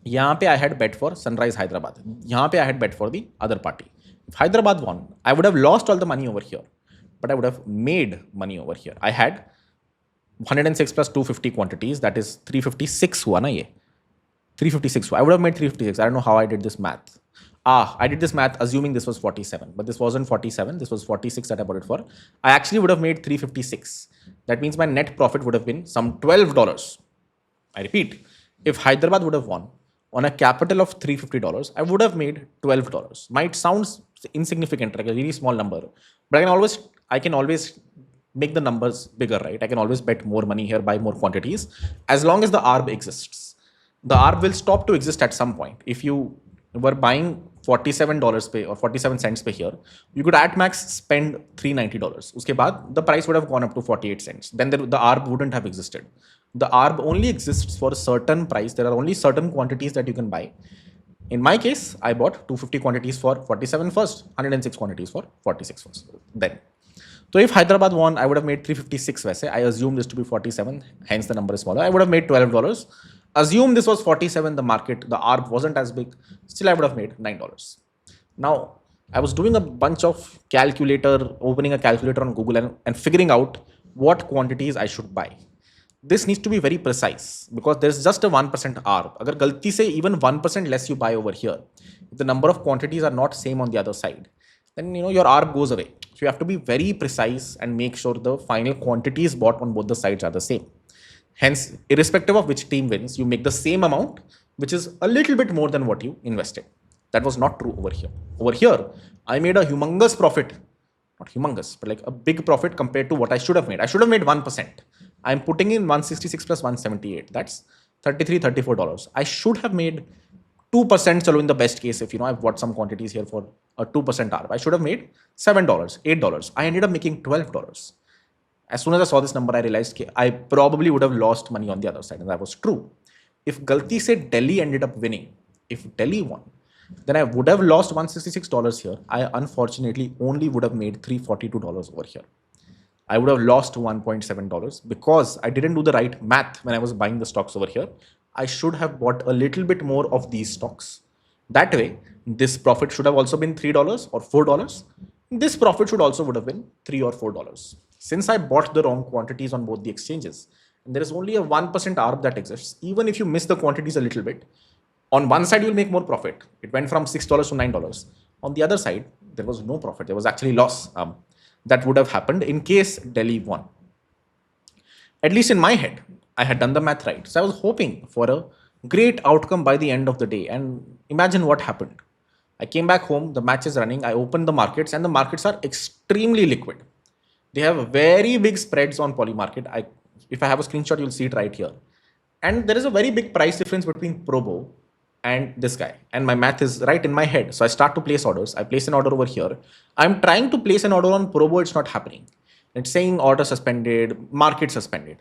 यहाँ पे I had bet for Sunrise Hyderabad. यहाँ पे I had bet for the other party. If Hyderabad won, I would have lost all the money over here, but I would have made money over here. I had 106 plus 250 quantities, that is 356 हुआ ना ये. 356. I would have made 356. I don't know how I did this math. I did this math assuming this was 47, but this wasn't 47. This was 46 that I bought it for. I actually would have made 356. That means my net profit would have been some $12. I repeat, if Hyderabad would have won on a capital of $350, I would have made $12. Might sound insignificant, like a really small number, but I can always make the numbers bigger, right? I can always bet more money here, buy more quantities, as long as the arb exists. The arb will stop to exist at some point. If you were buying $47 pay or 47 cents pay here, you could at max spend $390. Uske baad, the price would have gone up to 48 cents. Then the arb wouldn't have existed. The arb only exists for a certain price. There are only certain quantities that you can buy. In my case, I bought 250 quantities for 47 first, 106 quantities for 46 first. Then, so if Hyderabad won, I would have made 356 वैसे. I assume this to be 47, hence the number is smaller. I would have made $12. Assume this was 47, the market, the arb wasn't as big. Still, I would have made $9. Now, I was doing a bunch of opening a calculator on Google and figuring out what quantities I should buy. This needs to be very precise because there's just a 1% arb. अगर गलती से even 1% less you buy over here, if the number of quantities are not same on the other side, then your arb goes away. So you have to be very precise and make sure the final quantities bought on both the sides are the same. Hence, irrespective of which team wins, you make the same amount, which is a little bit more than what you invested. That was not true over here. Over here, I made a humongous profit. Not humongous, but like a big profit compared to what I should have made. I should have made 1%. I'm putting in 166 plus 178. That's $33, $34. I should have made 2%. So in the best case, if I've bought some quantities here for a 2% arb, I should have made $7, $8. I ended up making $12. As soon as I saw this number, I realized I probably would have lost money on the other side, and that was true. If galti se Delhi ended up winning, if Delhi won, then I would have lost $166 here. I unfortunately only would have made $342 over here. I would have lost $1.7 because I didn't do the right math when I was buying the stocks over here. I should have bought a little bit more of these stocks. That way, this profit should have also been $3 or $4. This profit should also would have been $3 or $4. Since I bought the wrong quantities on both the exchanges, and there is only a 1% arb that exists, even if you miss the quantities a little bit, on one side you'll make more profit. It went from $6 to $9. On the other side, there was no profit. There was actually loss. That would have happened in case Delhi won. At least in my head, I had done the math right. So I was hoping for a great outcome by the end of the day. And imagine what happened. I came back home, the match is running, I opened the markets, and the markets are extremely liquid. They have very big spreads on polymarket. If I have a screenshot, you'll see it right here. And there is a very big price difference between Probo and this guy. And my math is right in my head. So I start to place orders. I place an order over here. I'm trying to place an order on Probo. It's not happening. It's saying order suspended, market suspended,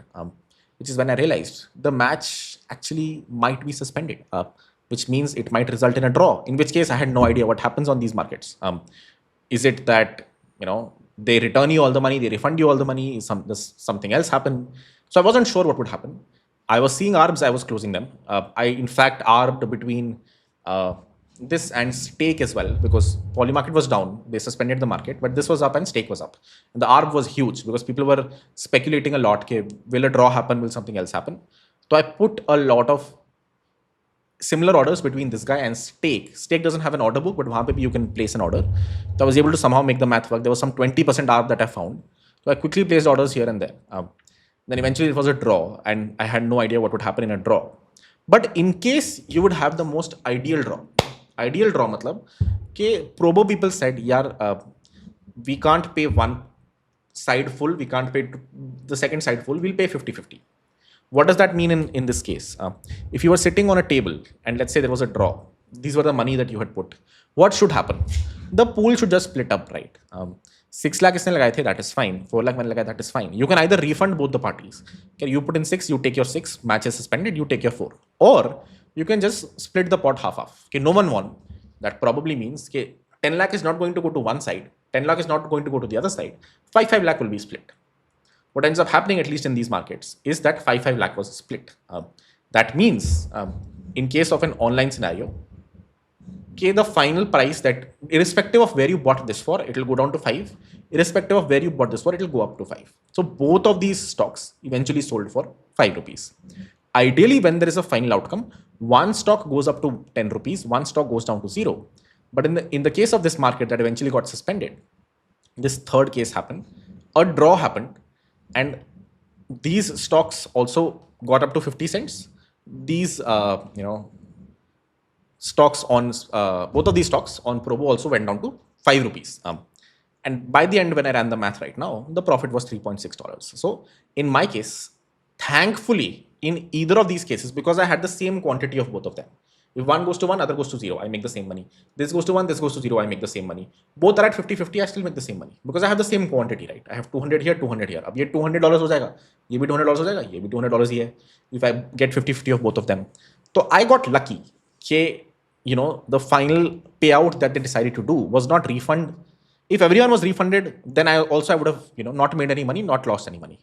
which is when I realized the match actually might be suspended, which means it might result in a draw, in which case I had no idea what happens on these markets. Is it that, they return you all the money, they refund you all the money, does something else happen? So I wasn't sure what would happen. I was seeing arbs, I was closing them. I in fact arbed between this and stake as well, because polymarket was down, they suspended the market, but this was up and stake was up. And the arb was huge because people were speculating a lot, will a draw happen, will something else happen? So I put a lot of similar orders between this guy and stake. Stake doesn't have an order book, but wahan pe bhi you can place an order. So I was able to somehow make the math work. There was some 20% arb that I found. So I quickly placed orders here and there. Then eventually it was a draw, and I had no idea what would happen in a draw. But in case you would have the most ideal draw matlab Probo people said, yeah, we can't pay one side full, we can't pay the second side full, we'll pay 50-50. What does that mean in this case? If you were sitting on a table and let's say there was a draw, these were the money that you had put, what should happen? The pool should just split up, right? 6 lakh isne lagaye the, that is fine. 4 lakh maine lagaya, that is fine. You can either refund both the parties. Okay, you put in 6, you take your 6, match is suspended, you take your 4. Or you can just split the pot half-half. Okay, no one won. That probably means okay, 10 lakh is not going to go to one side, 10 lakh is not going to go to the other side, 5 lakh will be split. What ends up happening, at least in these markets, is that 5 lakh was split. That means, in case of an online scenario, okay, the final price that, irrespective of where you bought this for, it will go down to 5. Irrespective of where you bought this for, it will go up to 5. So both of these stocks eventually sold for 5 rupees. Ideally, when there is a final outcome, one stock goes up to 10 rupees, one stock goes down to 0. But in the case of this market that eventually got suspended, this third case happened, a draw happened, and these stocks also got up to 50 cents. These, stocks on, both of these stocks on Probo also went down to 5 rupees. And by the end, when I ran the math right now, the profit was $3.6. So in my case, thankfully, in either of these cases, because I had the same quantity of both of them, if one goes to 1, other goes to 0, I make the same money. This goes to 1, this goes to 0, I make the same money. Both are at 50-50, I still make the same money because I have the same quantity, right? I have 200 here, 200 here. अब ये $200 हो जाएगा, ये भी $200 हो जाएगा, ये भी $200 ही है. If I get 50-50 of both of them, so I got lucky. कि the final payout that they decided to do was not refund. If everyone was refunded, then I would have not made any money, not lost any money.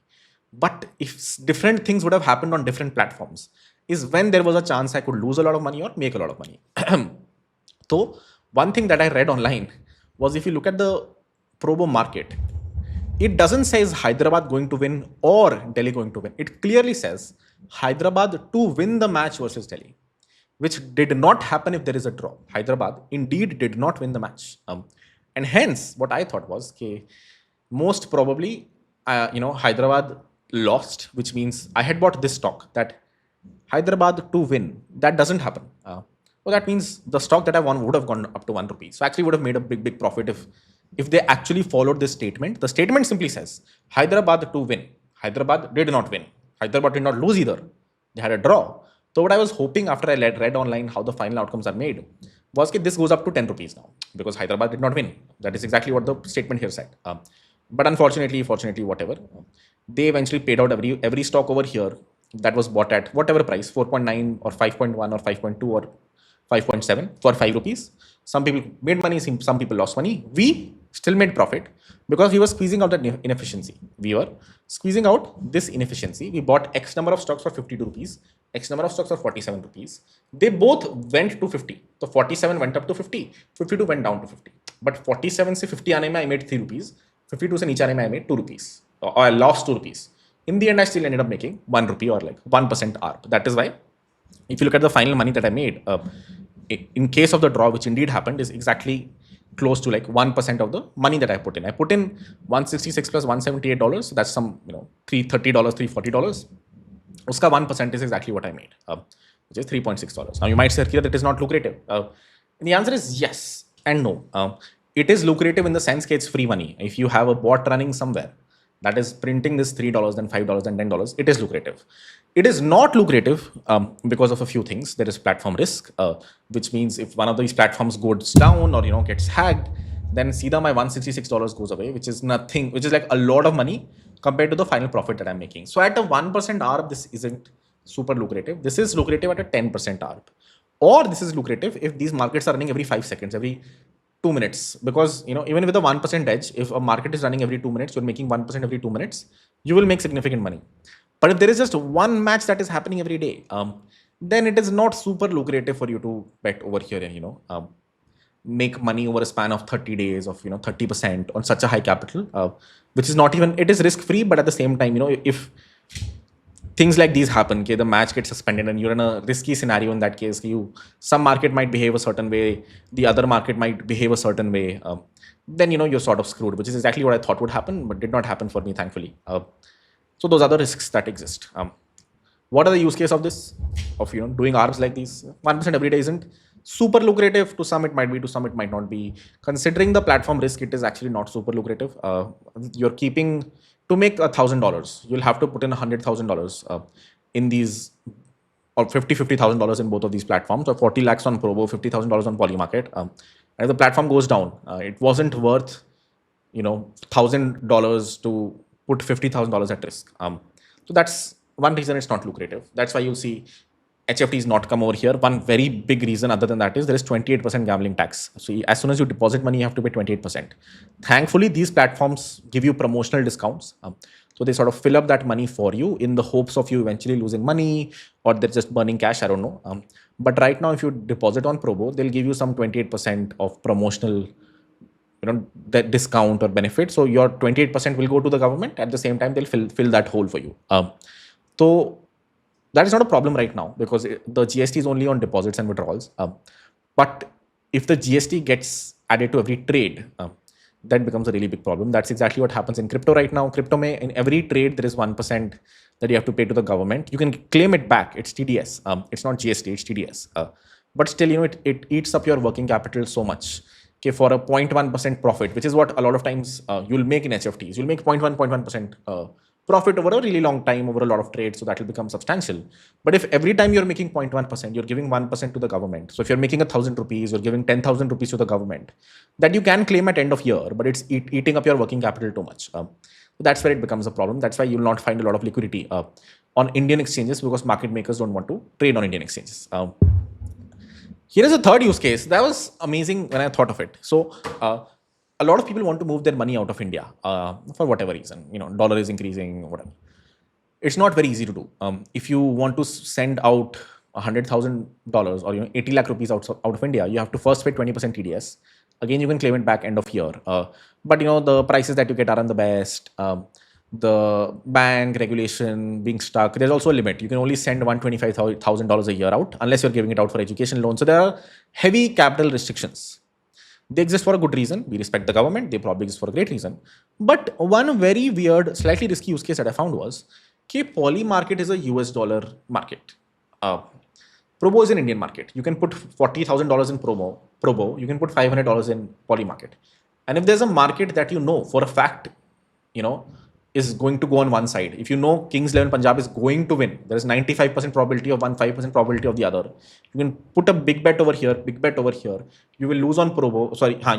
But if different things would have happened on different platforms, is when there was a chance I could lose a lot of money or make a lot of money. So one thing that I read online was, if you look at the Probo market, it doesn't say is Hyderabad going to win or Delhi going to win. It clearly says Hyderabad to win the match versus Delhi, which did not happen if there is a draw. Hyderabad indeed did not win the match. And hence, what I thought was, okay, most probably, Hyderabad lost, which means I had bought this stock that Hyderabad to win. That doesn't happen. Well, that means the stock that I won would have gone up to 1 rupee. So actually would have made a big profit if they actually followed this statement. The statement simply says Hyderabad to win. Hyderabad did not win. Hyderabad did not lose either. They had a draw. So what I was hoping after I read online how the final outcomes are made was that this goes up to 10 rupees now because Hyderabad did not win. That is exactly what the statement here said. But unfortunately, fortunately, whatever, they eventually paid out every stock over here that was bought at whatever price, 4.9 or 5.1 or 5.2 or 5.7 for 5 rupees. Some people made money, some people lost money. We still made profit because we were squeezing out that inefficiency. We were squeezing out this inefficiency. We bought X number of stocks for 52 rupees, X number of stocks for 47 rupees. They both went to 50. So 47 went up to 50, 52 went down to 50. But 47 से 50 आने में I made 3 rupees, 52 से नीचे आने में I made 2 rupees, or I lost 2 rupees. In the end, I still ended up making 1 rupee or like 1% ARP. That is why, if you look at the final money that I made, in case of the draw, which indeed happened, is exactly close to like 1% of the money that I put in. I put in $166 plus $178, so that's some $330, $340. Uska 1% is exactly what I made, which is $3.6. Now you might say here that it is not lucrative. And the answer is yes and no. It is lucrative in the sense that it's free money. If you have a bot running somewhere that is printing this $3, then $5, then $10, it is lucrative. It is not lucrative because of a few things. There is platform risk, which means if one of these platforms goes down or gets hacked, then Sida my $166 goes away, which is nothing, which is like a lot of money compared to the final profit that I'm making. So at a 1% ARP, this isn't super lucrative. This is lucrative at a 10% ARP. Or this is lucrative if these markets are running every 5 seconds, every 2 minutes, because even with a 1% edge, if a market is running every 2 minutes, you're making 1% every 2 minutes, you will make significant money. But if there is just one match that is happening every day, then it is not super lucrative for you to bet over here and make money over a span of 30 days of 30% on such a high capital, which is not even, it is risk free, but at the same time if things like these happen, okay, the match gets suspended and you're in a risky scenario in that case, some market might behave a certain way, the other market might behave a certain way, then you're sort of screwed, which is exactly what I thought would happen, but did not happen for me, thankfully. So those are the risks that exist. What are the use case of this, of doing ARBs like these? 1% every day isn't super lucrative. To some it might be, to some it might not be. Considering the platform risk, it is actually not super lucrative. You're keeping, to make $1,000, you'll have to put in $100,000 in these, or $50,000 in both of these platforms, or 40 lakhs on Probo, $50,000 on Polymarket. And if the platform goes down, it wasn't worth, $1,000 to put $50,000 at risk. So that's one reason it's not lucrative. That's why you'll see HFTs not come over here. One very big reason other than that is there is 28% gambling tax. So as soon as you deposit money, you have to pay 28%. Thankfully, these platforms give you promotional discounts. So they sort of fill up that money for you in the hopes of you eventually losing money, or they're just burning cash, I don't know. But right now, if you deposit on Probo, they'll give you some 28% of promotional that discount or benefit. So your 28% will go to the government. At the same time, they'll fill that hole for you. So that is not a problem right now because the GST is only on deposits and withdrawals. But if the GST gets added to every trade, that becomes a really big problem. That's exactly what happens in crypto right now. Crypto in every trade, there is 1% that you have to pay to the government. You can claim it back. It's TDS. It's not GST, it's TDS. But still, it eats up your working capital so much. Okay, for a 0.1% profit, which is what a lot of times you'll make in HFTs. You'll make 0.1% profit over a really long time, over a lot of trades, so that will become substantial. But if every time you're making 0.1%, you're giving 1% to the government. So if you're making 1,000 rupees, you're giving 10,000 rupees to the government, that you can claim at end of year, but it's eating up your working capital too much. That's where it becomes a problem. That's why you'll not find a lot of liquidity on Indian exchanges because market makers don't want to trade on Indian exchanges. Here is a third use case. That was amazing when I thought of it. So a lot of people want to move their money out of India for whatever reason. Dollar is increasing, whatever. It's not very easy to do. If you want to send out $100,000 or 80 lakh rupees out of India, you have to first pay 20% TDS. Again, you can claim it back end of year. But the prices that you get aren't the best. The bank regulation being stuck, there's also a limit. You can only send $125,000 a year out unless you're giving it out for education loans. So there are heavy capital restrictions. They exist for a good reason. We respect the government. They probably exist for a great reason. But one very weird, slightly risky use case that I found was, Polymarket is a US dollar market. Probo is an Indian market. You can put $40,000 in Probo. You can put $500 in Polymarket. And if there's a market that for a fact, is going to go on one side. If 𝗟𝗶ሔር Punjab is going to win, there is 95% probability of one, 5% probability of the other. You can put a big bet over here, big bet over here. You will lose on Probo.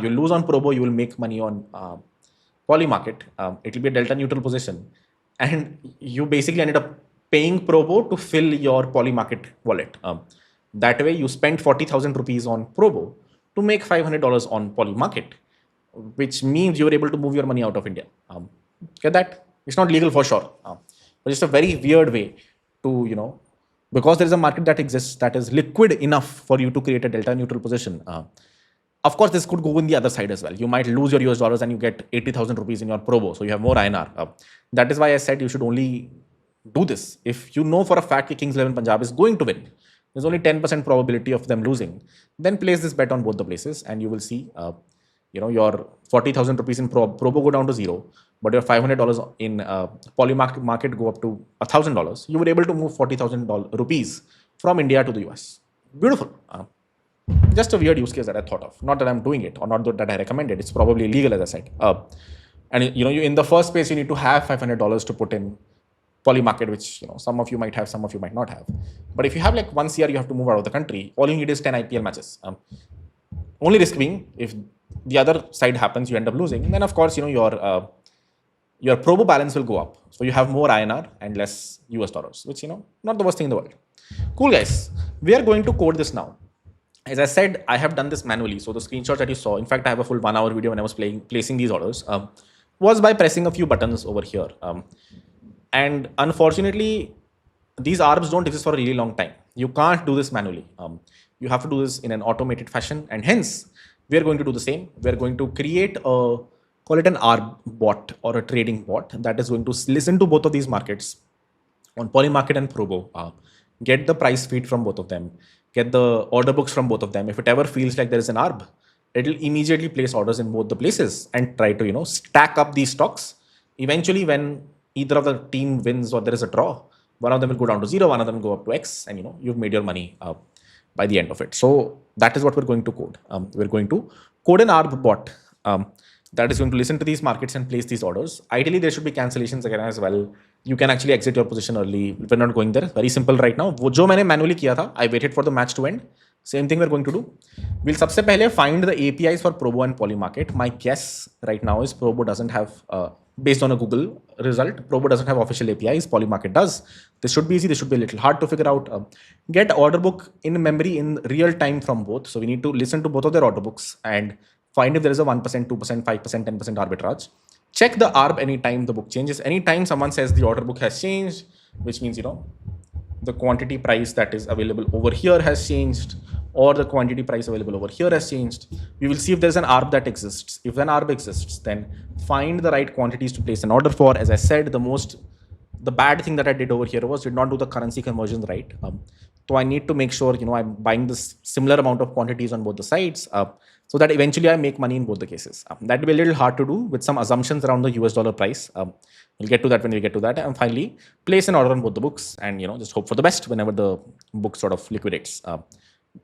You'll lose on Probo. You will make money on Polymarket. It will be a delta neutral position. And you basically ended up paying Probo to fill your Polymarket wallet. That way, you spent 40,000 rupees on Probo to make $500 on Polymarket, which means you were able to move your money out of India. Get that? It's not legal for sure, but it's a very weird way to, because there is a market that exists that is liquid enough for you to create a delta neutral position. Of course, this could go in the other side as well. You might lose your US dollars and you get 80,000 rupees in your Probo, so you have more INR. That is why I said you should only do this if you know for a fact that 𝗟𝗋 Punjab is going to win. There's only 10% probability of them losing. Then place this bet on both the places and you will see, your 40,000 rupees in Probo go down to zero. But your $500 in Polymarket go up to $1,000, you were able to move 40,000 rupees from India to the US. Beautiful. Just a weird use case that I thought of. Not that I'm doing it or not that I recommend it. It's probably illegal, as I said. And you in the first place, you need to have $500 to put in Polymarket, which some of you might have, some of you might not have. But if you have like 1 CR, you have to move out of the country. All you need is 10 IPL matches. Only risk being if the other side happens, you end up losing. And then of course, your Probo balance will go up. So you have more INR and less US dollars, which, not the worst thing in the world. Cool, guys. We are going to code this now. As I said, I have done this manually. So the screenshots that you saw, in fact, I have a full 1 hour video when I was placing these orders, was by pressing a few buttons over here. And unfortunately, these ARBs don't exist for a really long time. You can't do this manually. You have to do this in an automated fashion. And hence, we are going to do the same. We are going to create call it an ARB bot or a trading bot that is going to listen to both of these markets on Polymarket and Probo, get the price feed from both of them, get the order books from both of them. If it ever feels like there is an ARB, it will immediately place orders in both the places and try to, stack up these stocks. Eventually, when either of the team wins or there is a draw, one of them will go down to zero, one of them will go up to X, and you've made your money. by the end of it. So that is what we're going to code. We're going to code an ARB bot that is going to listen to these markets and place these orders. Ideally, there should be cancellations again as well. You can actually exit your position early. We're not going there. Very simple right now. वो जो मैंने manually किया था, I waited for the match to end. Same thing we're going to do. We'll सबसे पहले find the APIs for Probo and polymarket. My guess right now is Probo doesn't have, based on a Google result, Probo doesn't have official APIs. Polymarket does. This should be easy. This should be a little hard to figure out. Get order book in memory in real time from both. So we need to listen to both of their order books and find if there is a 1%, 2%, 5%, 10% arbitrage. Check the ARB anytime the book changes. Anytime someone says the order book has changed, which means, the quantity price that is available over here has changed, or the quantity price available over here has changed. We will see if there's an ARB that exists. If an ARB exists, then find the right quantities to place an order for. As I said, the bad thing that I did over here was did not do the currency conversions right. So I need to make sure, I'm buying this similar amount of quantities on both the sides, so that eventually I make money in both the cases. That will be a little hard to do with some assumptions around the US dollar price. We'll get to that when we get to that. And finally, place an order on both the books and, just hope for the best whenever the book sort of liquidates.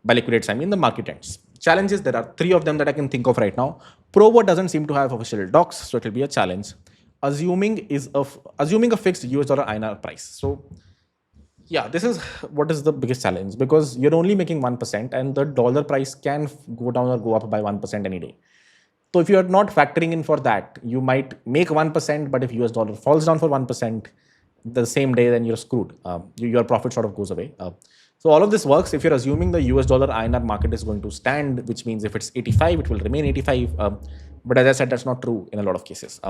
By liquidates, I mean the market ends. Challenges, there are 3 of them that I can think of right now. Probo doesn't seem to have official docs, so it will be a challenge. Assuming a fixed US dollar INR price. So yeah, this is what is the biggest challenge, because you're only making 1% and the dollar price can go down or go up by 1% any day. So if you're not factoring in for that, you might make 1%, but if US dollar falls down for 1% the same day, then you're screwed. Your profit sort of goes away. So all of this works if you're assuming the US dollar INR market is going to stand, which means if it's 85, it will remain 85. But as I said, that's not true in a lot of cases.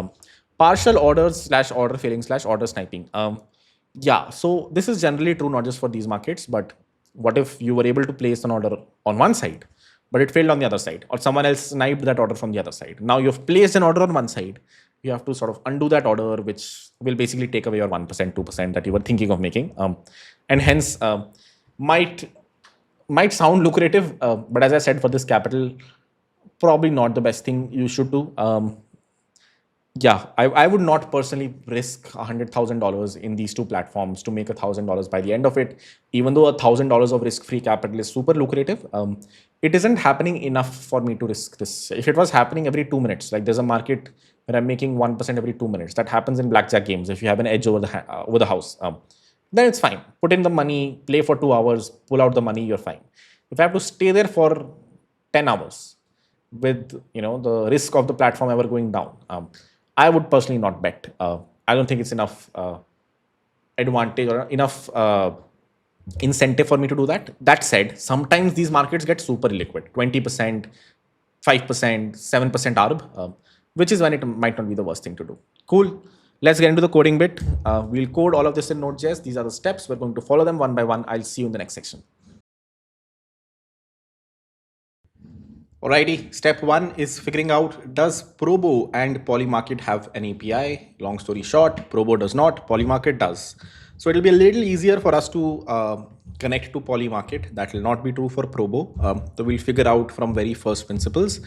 Partial orders / order failing / order sniping. Yeah, so this is generally true not just for these markets, but what if you were able to place an order on one side, but it failed on the other side, or someone else sniped that order from the other side. Now you've placed an order on one side, you have to sort of undo that order, which will basically take away your 1%, 2% that you were thinking of making. And hence might sound lucrative, but as I said, for this capital, probably not the best thing you should do. Yeah, I would not personally risk $100,000 in these 2 platforms to make $1,000 by the end of it. Even though $1,000 of risk-free capital is super lucrative, it isn't happening enough for me to risk this. If it was happening every 2 minutes, like there's a market where I'm making 1% every 2 minutes, that happens in blackjack games. If you have an edge over the house, then it's fine. Put in the money, play for 2 hours, pull out the money, you're fine. If I have to stay there for 10 hours with the risk of the platform ever going down, I would personally not bet. I don't think it's enough advantage or enough incentive for me to do that. That said, sometimes these markets get super liquid, 20%, 5%, 7% ARB, which is when it might not be the worst thing to do. Cool. Let's get into the coding bit. We'll code all of this in Node.js. These are the steps. We're going to follow them one by one. I'll see you in the next section. Alrighty, step 1 is figuring out, does Probo and polymarket have an API? Long story short, Probo does not, polymarket does. So it'll be a little easier for us to connect to polymarket. That will not be true for Probo. So we'll figure out from very first principles,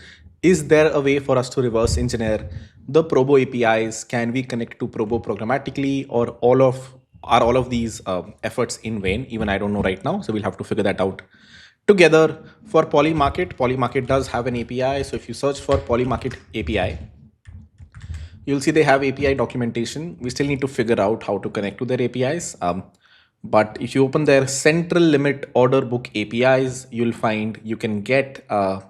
is there a way for us to reverse engineer the Probo APIs? Can we connect to Probo programmatically, or are all of these efforts in vain? Even I don't know right now. So we'll have to figure that out together. For polymarket does have an API. So if you search for polymarket API, you'll see they have API documentation. We still need to figure out how to connect to their APIs. But if you open their central limit order book APIs, you'll find you can get a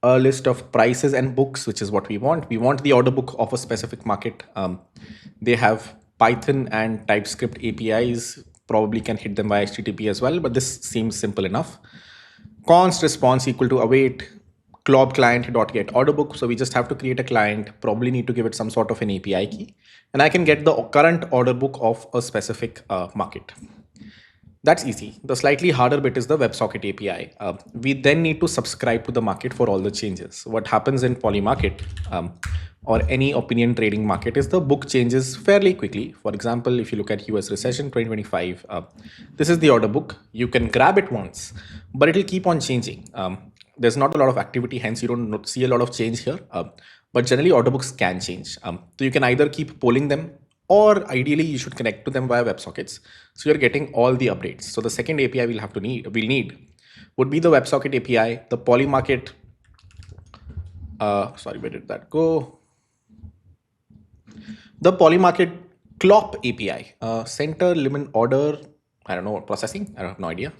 list of prices and books, which is what we want. We want the order book of a specific market. They have Python and TypeScript APIs. Probably can hit them via HTTP as well, but this seems simple enough. Const response equal to await glob client.get order book. So we just have to create a client, probably need to give it some sort of an API key, and I can get the current order book of a specific market. That's easy. The slightly harder bit is the WebSocket API. We then need to subscribe to the market for all the changes. What happens in polymarket or any opinion trading market is the book changes fairly quickly. For example, if you look at US recession 2025, this is the order book. You can grab it once, but it'll keep on changing. There's not a lot of activity, hence you don't see a lot of change here. But generally order books can change. So you can either keep polling them, or ideally you should connect to them via WebSockets. So you're getting all the updates. So the second API we'll need would be the WebSocket API, the polymarket. Sorry, where did that go? The polymarket CLOP API, center limit order, I don't know, processing, I have no idea,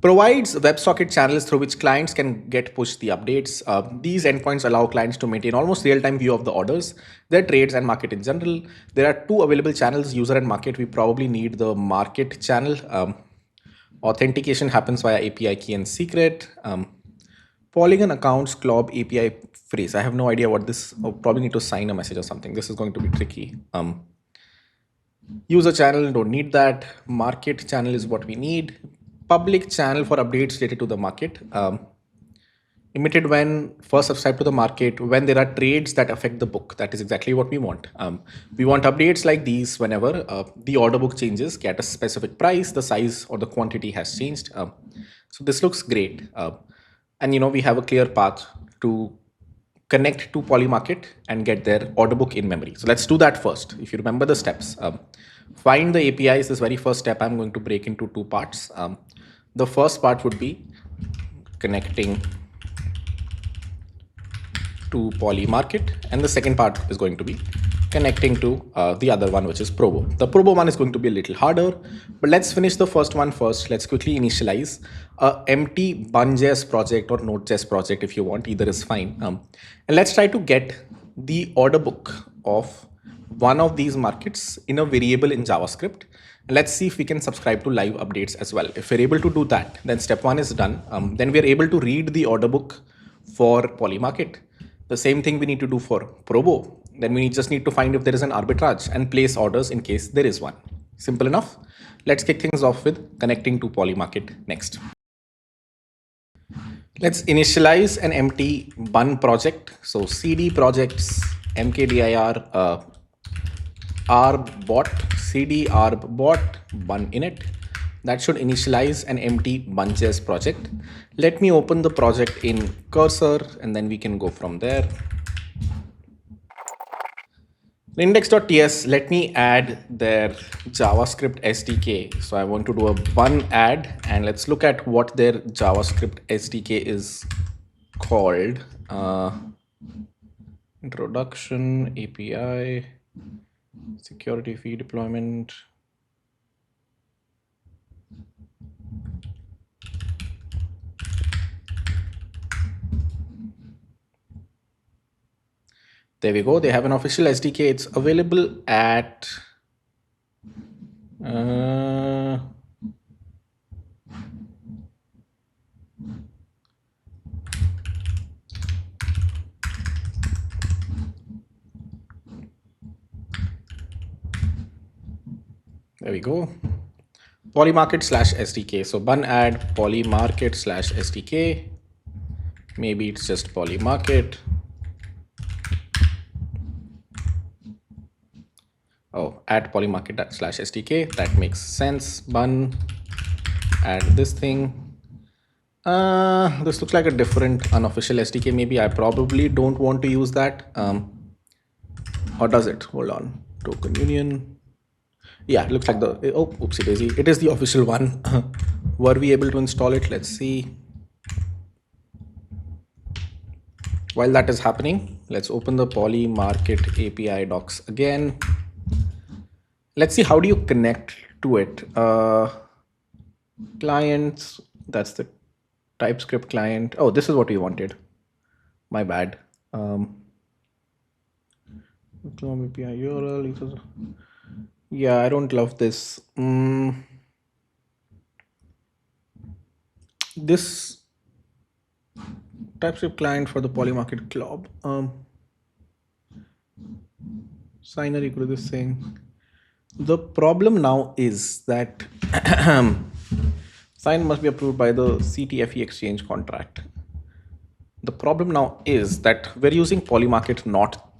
provides WebSocket channels through which clients can get pushed the updates. These endpoints allow clients to maintain almost real-time view of the orders, their trades and market in general. There are two available channels, user and market. We probably need the market channel. Authentication happens via API key and secret. Polygon accounts CLOB API phrase. I have no idea what this, probably need to sign a message or something. This is going to be tricky. User channel, don't need that. Market channel is what we need. Public channel for updates related to the market. Emitted when first subscribe to the market, when there are trades that affect the book. That is exactly what we want. We want updates like these whenever the order book changes, get a specific price, the size or the quantity has changed. So this looks great. And we have a clear path to connect to polymarket and get their order book in memory. So let's do that first. If you remember the steps, find the APIs. This very first step I'm going to break into two parts. The first part would be connecting to polymarket, and the second part is going to be connecting to the other one, which is Probo. The Probo one is going to be a little harder, but let's finish the first one first. Let's quickly initialize a empty bun.js project or node.js project if you want, either is fine. And let's try to get the order book of one of these markets in a variable in JavaScript. Let's see if we can subscribe to live updates as well. If we're able to do that, then step one is done. Then we're able to read the order book for polymarket. The same thing we need to do for Probo. Then we just need to find if there is an arbitrage and place orders in case there is one. Simple enough. Let's kick things off with connecting to polymarket next. Let's initialize an empty bun project. So cd projects mkdir arbot cd arbot bun init. That should initialize an empty bun.js project. Let me open the project in Cursor and then we can go from there. Index.ts, let me add their JavaScript SDK. So I want to do a bun add and let's look at what their JavaScript SDK is called. Introduction, API, security fee deployment. There we go. They have an official SDK. It's available at there we go. Polymarket/SDK. So bun add polymarket/SDK. Maybe it's just polymarket. Oh, add polymarket/SDK. That makes sense. Bun, add this thing. This looks like a different unofficial SDK. Maybe I probably don't want to use that. Or does it? Hold on. Token union. Yeah, it looks like the, oh, oopsie daisy. It is the official one. Were we able to install it? Let's see. While that is happening, let's open the polymarket API docs again. Let's see, how do you connect to it? Clients, that's the TypeScript client. Oh, this is what we wanted. My bad. API URL. Yeah, I don't love this. This TypeScript client for the polymarket club. Signer equal to this thing. The problem now is that sign must be approved by the CTFE exchange contract. The problem now is that we're using polymarket, not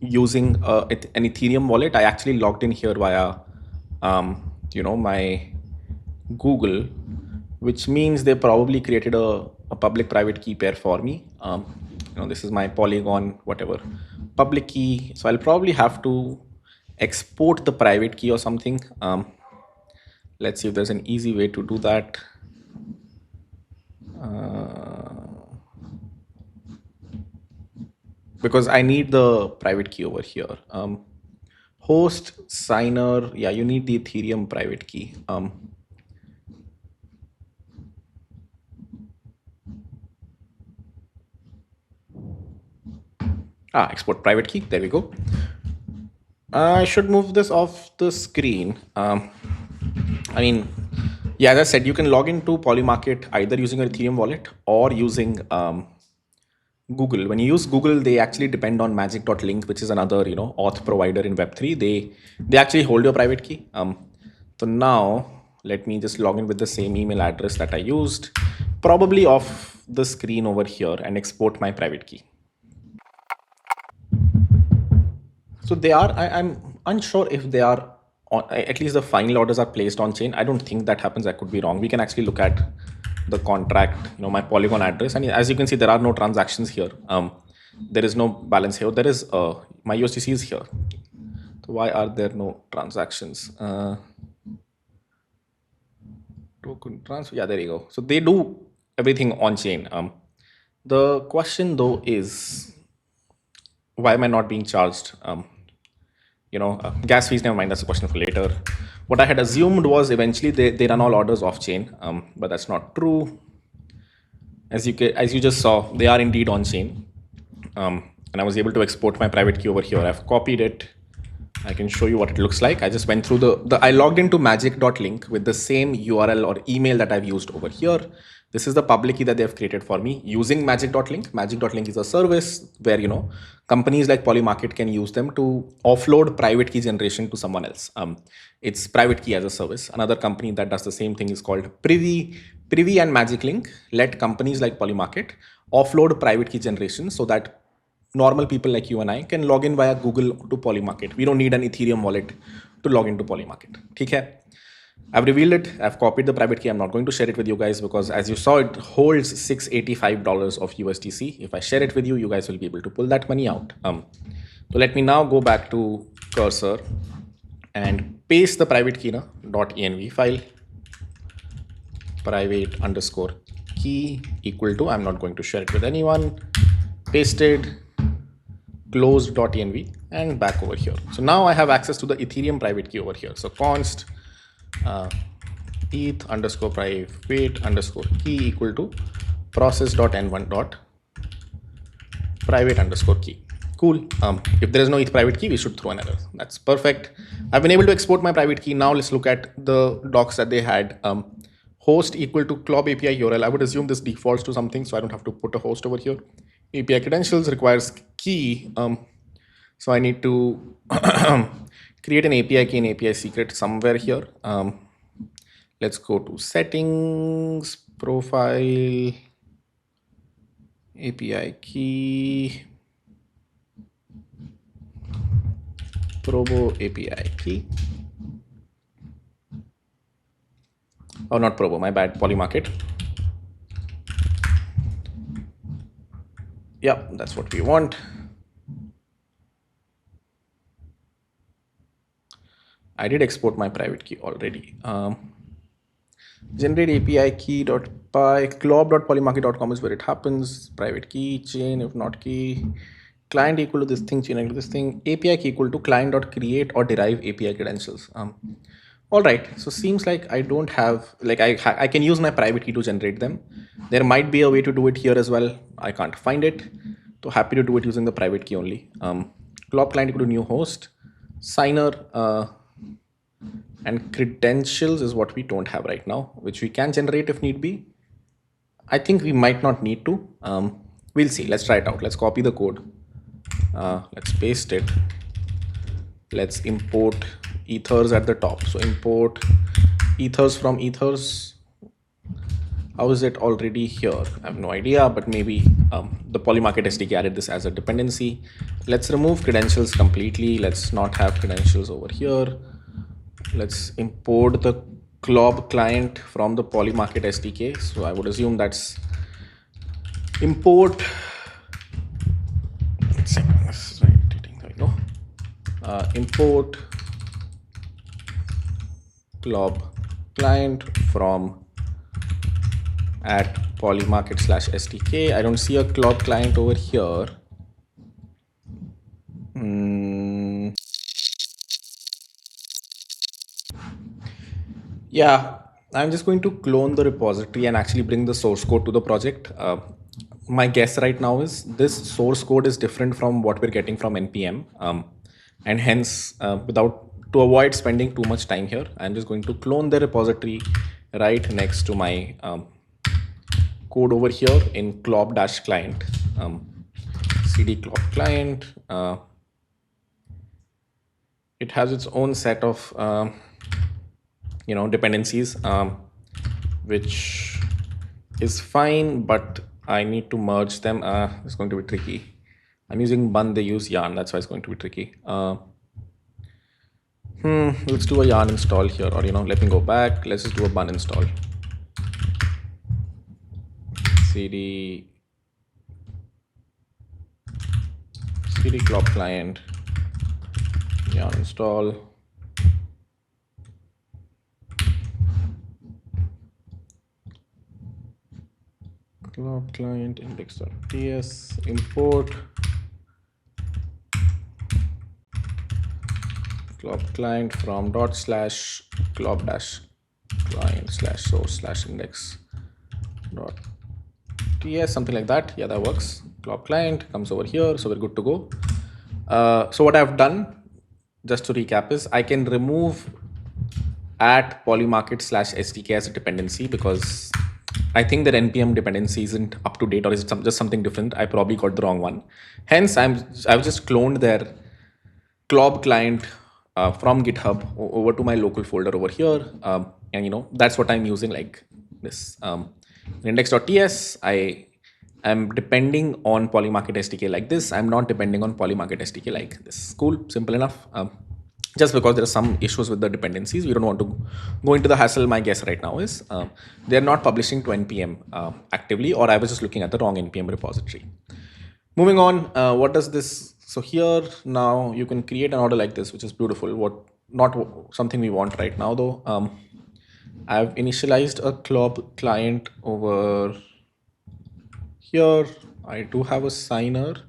using an Ethereum wallet. I actually logged in here via, my Google, which means they probably created a public-private key pair for me. This is my Polygon, whatever, public key. So I'll probably have to export the private key or something. Let's see if there's an easy way to do that. Because I need the private key over here. Host, signer, yeah, you need the Ethereum private key. Export private key, there we go. I should move this off the screen. I mean, yeah, as I said, you can log into Polymarket either using an Ethereum wallet or using Google. When you use Google, they actually depend on magic.link, which is another, auth provider in Web3. They actually hold your private key. So now let me just log in with the same email address that I used, probably off the screen over here, and export my private key. So they are, I'm unsure if they are, at least the final orders are placed on chain. I don't think that happens. I could be wrong. We can actually look at the contract, my Polygon address. And as you can see, there are no transactions here. There is no balance here. There is, my USDC is here. So why are there no transactions? Token transfer. Yeah, there you go. So they do everything on chain. The question though is, why am I not being charged? Gas fees, never mind, that's a question for later. What I had assumed was eventually they run all orders off chain, but that's not true. As you just saw, they are indeed on chain. And I was able to export my private key over here. I've copied it. I can show you what it looks like. I just went through I logged into magic.link with the same URL or email that I've used over here. This is the public key that they've created for me using magic.link. Magic.link is a service where, companies like Polymarket can use them to offload private key generation to someone else. It's private key as a service. Another company that does the same thing is called 𝗟𝗶히. 𝗟𝗶hy and MagicLink let companies like Polymarket offload private key generation so that normal people like you and I can log in via Google to Polymarket. We don't need an Ethereum wallet to log into Polymarket. Okay? I've revealed it. I've copied the private key. I'm not going to share it with you guys because as you saw, it holds $685 of USDC. If I share it with you, you guys will be able to pull that money out. So let me now go back to cursor and paste the private key .env file. Private underscore key equal to, I'm not going to share it with anyone. Pasted, closed.env and back over here. So now I have access to the Ethereum private key over here. So const eth underscore private underscore key equal to process.n1 private underscore key. Cool. If there is no eth private key, we should throw an error. That's perfect. I've been able to export my private key. Now let's look at the docs that they had. Host equal to 𝗟𝗶 API URL. I would assume this defaults to something, so I don't have to put a host over here. API credentials requires key. So I need to create an API key and API secret somewhere here. Let's go to settings, profile, API key, Probo API key. Oh, not Probo, my bad, Polymarket. Yeah, that's what we want. I did export my private key already. Generate API key.py, glob.polymarket.com is where it happens. Private key, chain, if not key. Client equal to this thing, chain equal to this thing. API key equal to client.create or derive API credentials. All right, so seems like I don't have, like I can use my private key to generate them. There might be a way to do it here as well. I can't find it. So happy to do it using the private key only. Glob client equal to new host. Signer and credentials is what we don't have right now, which we can generate if need be. I think we might not need to. We'll see. Let's try it out. Let's copy the code. Let's paste it. Let's import ethers at the top. So import ethers from ethers. How is it already here? I have no idea, but maybe the Polymarket SDK added this as a dependency. Let's remove credentials completely. Let's not have credentials over here. Let's import the glob client from the Polymarket SDK. So I would assume that's import. Let's see. This is right. There we go. Import glob client from at polymarket/SDK. I don't see a cloud client over here. Yeah, I'm just going to clone the repository and actually bring the source code to the project. My guess right now is this source code is different from what we're getting from npm, and hence to avoid spending too much time here, I'm just going to clone the repository right next to my code over here in 𝗟𝗶-client, cd 𝗟𝗶-client. It has its own set of dependencies, which is fine, but I need to merge them. It's going to be tricky. I'm using bun, they use yarn, that's why it's going to be tricky. Let's do a yarn install here, or let me go back. Let's just do a bun install. cd 𝗟𝗶-client yarn install. 𝗟𝗶-client index.ts import 𝗟𝗶-client from //client/source/index.ts, something like that. Yeah, that works. 𝗟𝗶-client comes over here, so we're good to go. So what I've done, just to recap, is I can remove at polymarket/SDK as a dependency, because I think that npm dependency isn't up to date, or is it just something different? I probably got the wrong one. Hence, I've just cloned their 𝗟𝗶-client from GitHub over to my local folder over here, and that's what I'm using, like this. Index.ts, I am depending on polymarket SDK like this. I'm not depending on polymarket SDK like this. Cool, simple enough. Just because there are some issues with the dependencies, we don't want to go into the hassle. My guess right now is they're not publishing to npm actively, or I was just looking at the wrong npm repository. Moving on, what does this? So here now you can create an order like this, which is beautiful. Not something we want right now though. I've initialized a 𝗟𝗶-client over here. I do have a signer.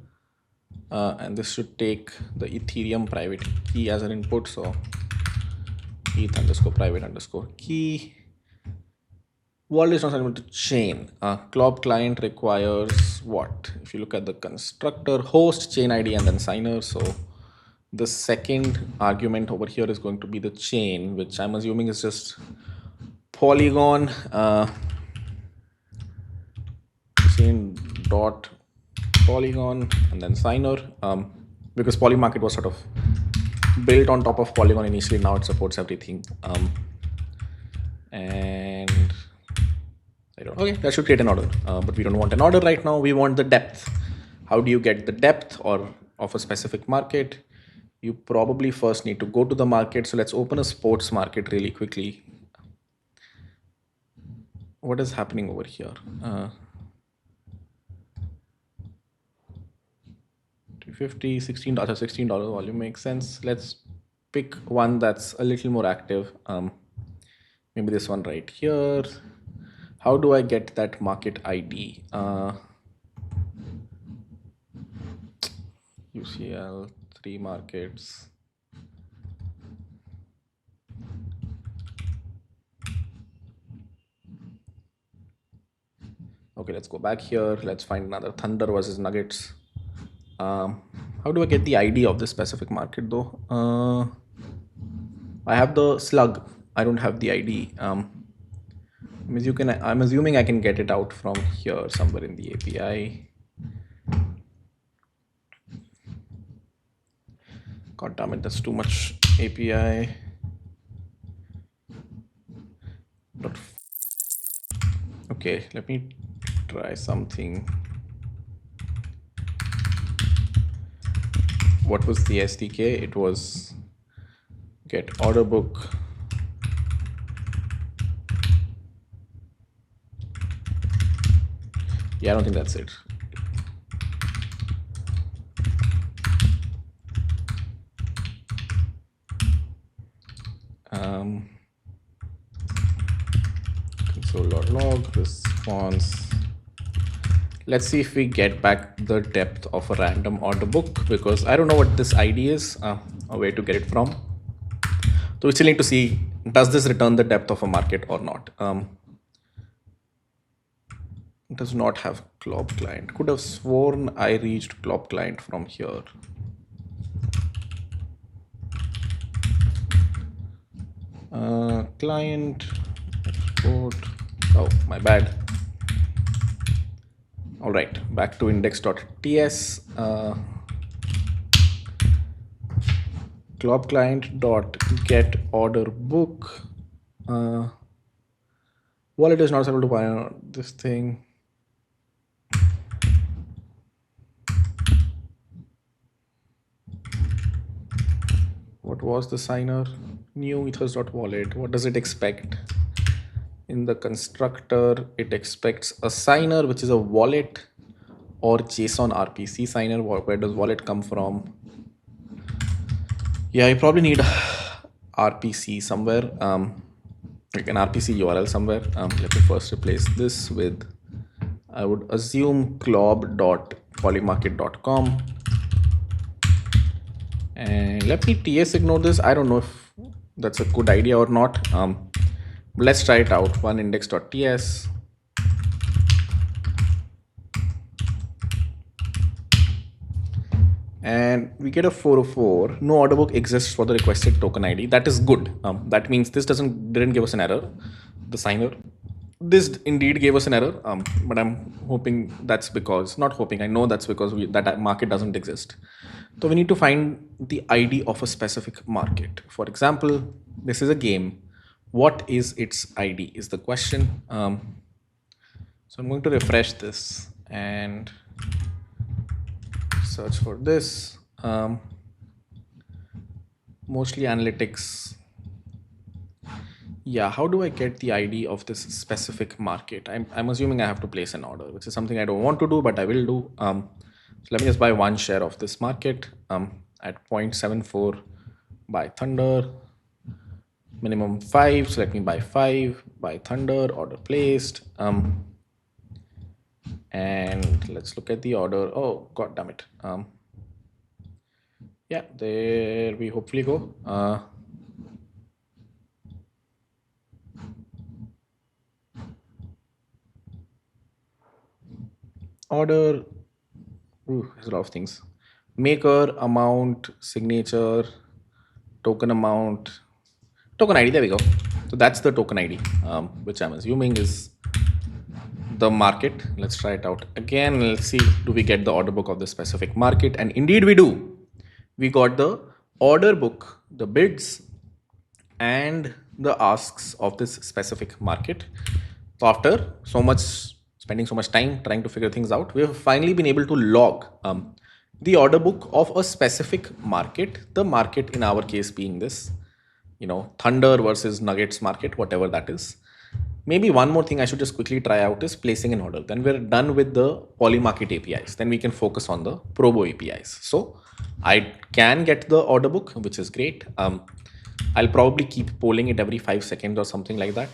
And this should take the Ethereum private key as an input. So ETH_private_key. Wallet is not similar to chain. 𝗟𝗶-client requires what? If you look at the constructor, host, chain ID, and then signer. So the second argument over here is going to be the chain, which I'm assuming is just Polygon chain dot Polygon and then signer, because polymarket was sort of built on top of Polygon initially. Now it supports everything, and I don't. Okay, that should create an order, but we don't want an order right now. We want the depth. How do you get the depth or of a specific market? You probably first need to go to the market. So let's open a sports market really quickly. What is happening over here? $250, $16 volume makes sense. Let's pick one that's a little more active. Maybe this one right here. How do I get that market ID? UCL 3 markets. Okay, let's go back here. Let's find another Thunder versus Nuggets. How do I get the ID of this specific market though? I have the slug. I don't have the ID. I'm assuming I can get it out from here somewhere in the API. God damn it, that's too much API. Okay, let me try something. What was the SDK? It was get order book. Yeah, I don't think that's it. Console.log, this response. Let's see if we get back the depth of a random order book, because I don't know what this ID is, or where to get it from. So we still need to see, does this return the depth of a market or not? It does not have Clob client. Could have sworn I reached Clob client from here. Client export. Oh, my bad. All right, back to index.ts. Clob client dot get order book. Wallet is not able to buy this thing. What was the signer? New ethers.wallet. What does it expect? In the constructor, it expects a signer, which is a wallet, or JSON RPC signer. Where does wallet come from? Yeah, you probably need RPC somewhere, like an RPC URL somewhere. Let me first replace this with, I would assume, clob.polymarket.com. And let me TS ignore this. I don't know if that's a good idea or not. Let's try it out. One index.ts. And we get a 404. No order book exists for the requested token ID. That is good. That means this didn't give us an error. The signer. This indeed gave us an error, but I'm hoping that's because, not hoping, I know that's because that market doesn't exist. So we need to find the ID of a specific market. For example, this is a game. What is its ID is the question. So I'm going to refresh this and search for this. Mostly analytics. Yeah, how do I get the ID of this specific market? I'm assuming I have to place an order, which is something I don't want to do, but I will do. So let me just buy one share of this market at 0.74 by Thunder. Minimum 5, so let me buy 5 by Thunder, order placed. And let's look at the order. Oh, god damn it. Yeah, there we hopefully go. Order, there's a lot of things. Maker, amount, signature, token amount, token ID, there we go. So that's the token ID, which I'm assuming is the market. Let's try it out again. Let's see, do we get the order book of the specific market? And indeed we do. We got the order book, the bids, and the asks of this specific market. So after spending so much time trying to figure things out, we have finally been able to log the order book of a specific market. The market in our case being this, Thunder versus Nuggets market, whatever that is. Maybe one more thing I should just quickly try out is placing an order. Then we're done with the polymarket APIs. Then we can focus on the Probo APIs. So I can get the order book, which is great. I'll probably keep polling it every 5 seconds or something like that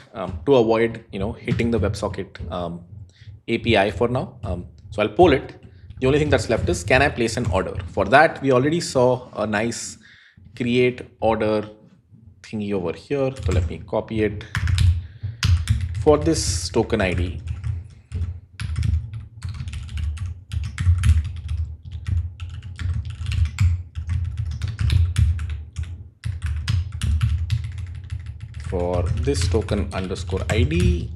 to avoid, hitting the WebSocket API for now. So I'll poll it. The only thing that's left is, can I place an order? For that, we already saw a nice create order thingy over here. So let me copy it. For this token ID, for this token underscore ID,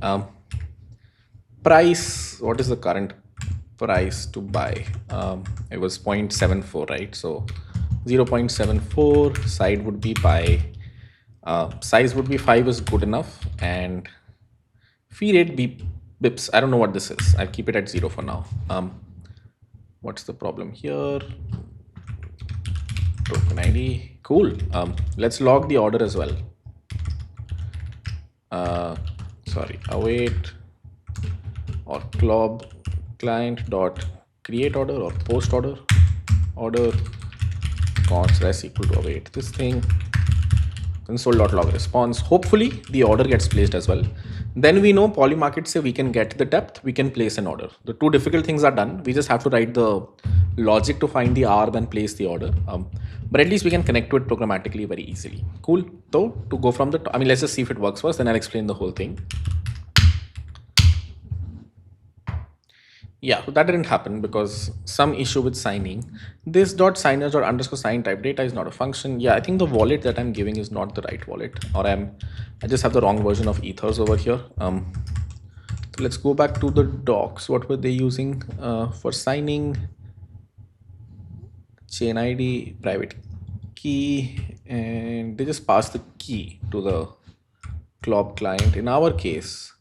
price, what is the current price to buy? It was 0.74, right? So 0.74, side would be by, size would be 5 is good enough, and fee rate bips. I don't know what this is. I'll keep it at 0 for now. What's the problem here? Token ID. Cool. Let's log the order as well. Sorry, await or clob client dot create order or post order const res equal to await this thing console.log response. Hopefully the order gets placed as well. Then we know polymarket say we can get the depth, we can place an order. The two difficult things are done. We just have to write the logic to find the arb and place the order. But at least we can connect to it programmatically very easily. Cool. So to go from the, I mean, let's just see if it works first, then I'll explain the whole thing. Yeah, so that didn't happen because some issue with signing. This dot signers or underscore sign type data is not a function. Yeah, I think the wallet that I'm giving is not the right wallet, or I just have the wrong version of ethers over here. So let's go back to the docs. What were they using for signing? Chain ID, private key, and they just pass the key to the 𝗟𝗶 client. In our case,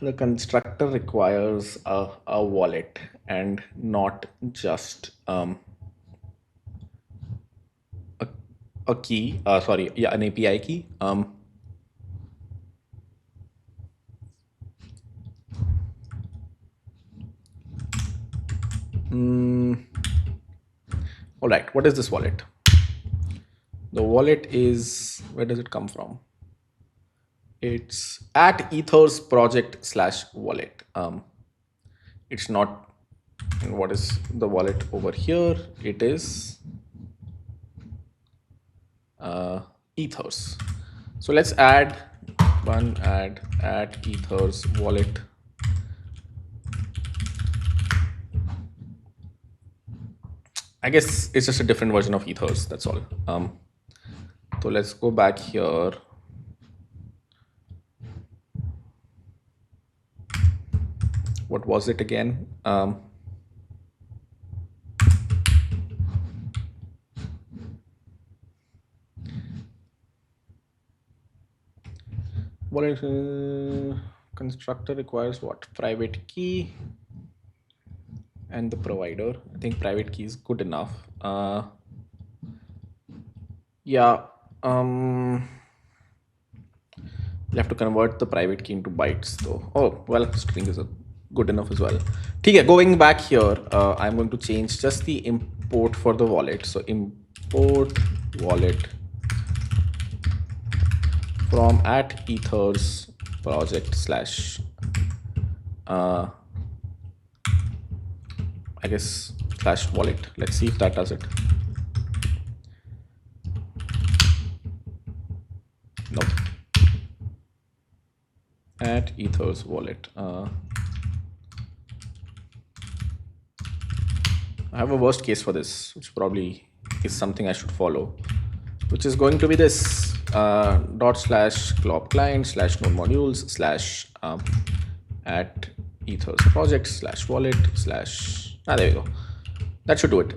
the constructor requires a wallet and not just a key, an API key. All right, what is this wallet? The wallet is, where does it come from? It's at ethers project /wallet. It's not, and what is the wallet over here? It is ethers. So let's add at ethers wallet. I guess it's just a different version of ethers, that's all. So let's go back here. What was it again? Wallet constructor requires what? Private key and the provider. I think private key is good enough. Yeah. You have to convert the private key into bytes though. Oh, well, string is good enough as well. Okay, going back here, I'm going to change just the import for the wallet. So import wallet from at ethers project / I guess /wallet. Let's see if that does it. Nope. At ethers wallet. I have a worst case for this, which probably is something I should follow, which is going to be this //𝗟𝗶 client /node modules at ethers project /wallet there we go. That should do it.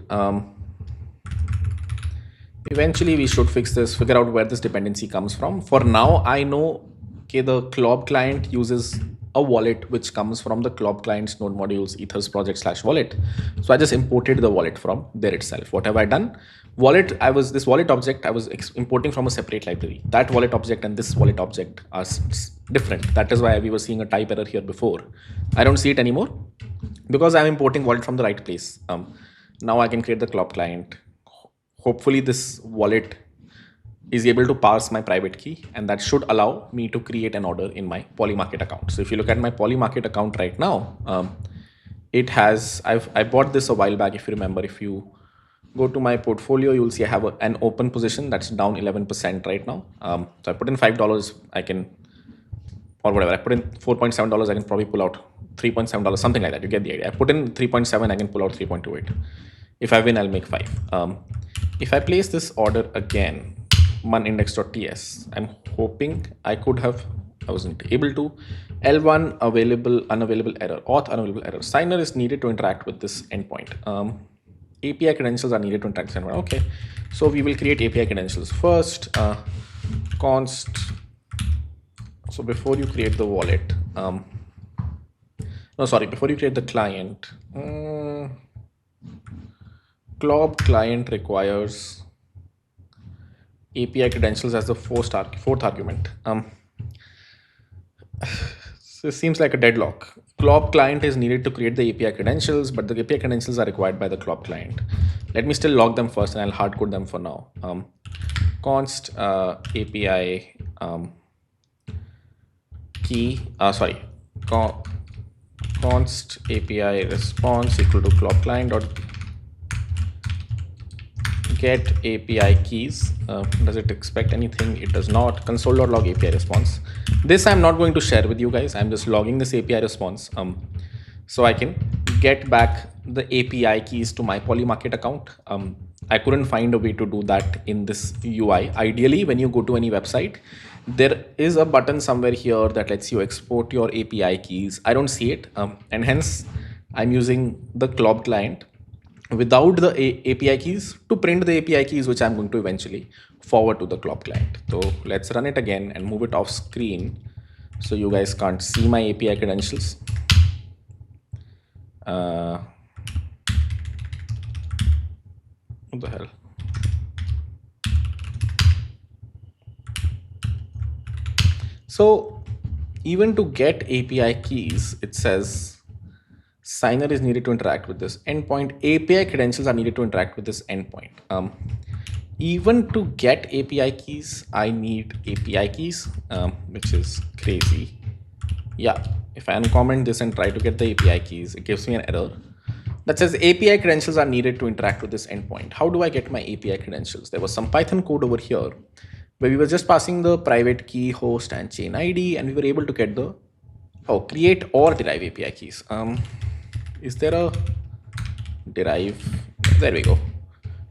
Eventually we should fix this, figure out where this dependency comes from. For now, I know the 𝗟𝗶 client uses a wallet which comes from the 𝗟𝗶 client's node modules ethers project /wallet. So I just imported the wallet from there itself. What have I done? This wallet object I was importing from a separate library. That wallet object and this wallet object are different. That is why we were seeing a type error here before. I don't see it anymore because I'm importing wallet from the right place. Now I can create the 𝗟𝗶 client. Hopefully this wallet is able to parse my private key, and that should allow me to create an order in my polymarket account. So if you look at my polymarket account right now, it has, I bought this a while back. If you remember, if you go to my portfolio, you'll see I have an open position that's down 11% right now. So I put in $5, I can, or whatever, I put in $4.7, I can probably pull out $3.7, something like that. You get the idea. I put in 3.7, I can pull out 3.28. If I win, I'll make 5. If I place this order again, munindex.ts, I'm hoping I wasn't able to. L1 unavailable error, auth unavailable error. Signer is needed to interact with this endpoint. API credentials are needed to interact with this endpoint. Okay, so we will create API credentials first. Const. So before you create the wallet, before you create the client, 𝗟𝗶 client requires API credentials as the fourth argument. So it seems like a deadlock. 𝗟𝗶 client is needed to create the API credentials, but the API credentials are required by the 𝗟𝗶 client. Let me still log them first, and I'll hard code them for now. Const API key, const API response equal to cloud client dot get API keys. Does it expect anything? It does not. Console.log API response. This I'm not going to share with you guys. I'm just logging this API response so I can get back the API keys to my polymarket account. I couldn't find a way to do that in this UI. Ideally, when you go to any website, there is a button somewhere here that lets you export your API keys. I don't see it, and hence I'm using the cloud client without the API keys to print the API keys, which I'm going to eventually forward to the cloud client. So let's run it again and move it off screen so you guys can't see my API credentials. What the hell? So even to get API keys, it says signer is needed to interact with this endpoint. API credentials are needed to interact with this endpoint. Even to get API keys, I need API keys, which is crazy. Yeah, if I uncomment this and try to get the API keys, it gives me an error that says API credentials are needed to interact with this endpoint. How do I get my API credentials? There was some Python code over here where we were just passing the private key, host, and chain ID, and we were able to get the create or derive API keys. Is there a derive? There we go.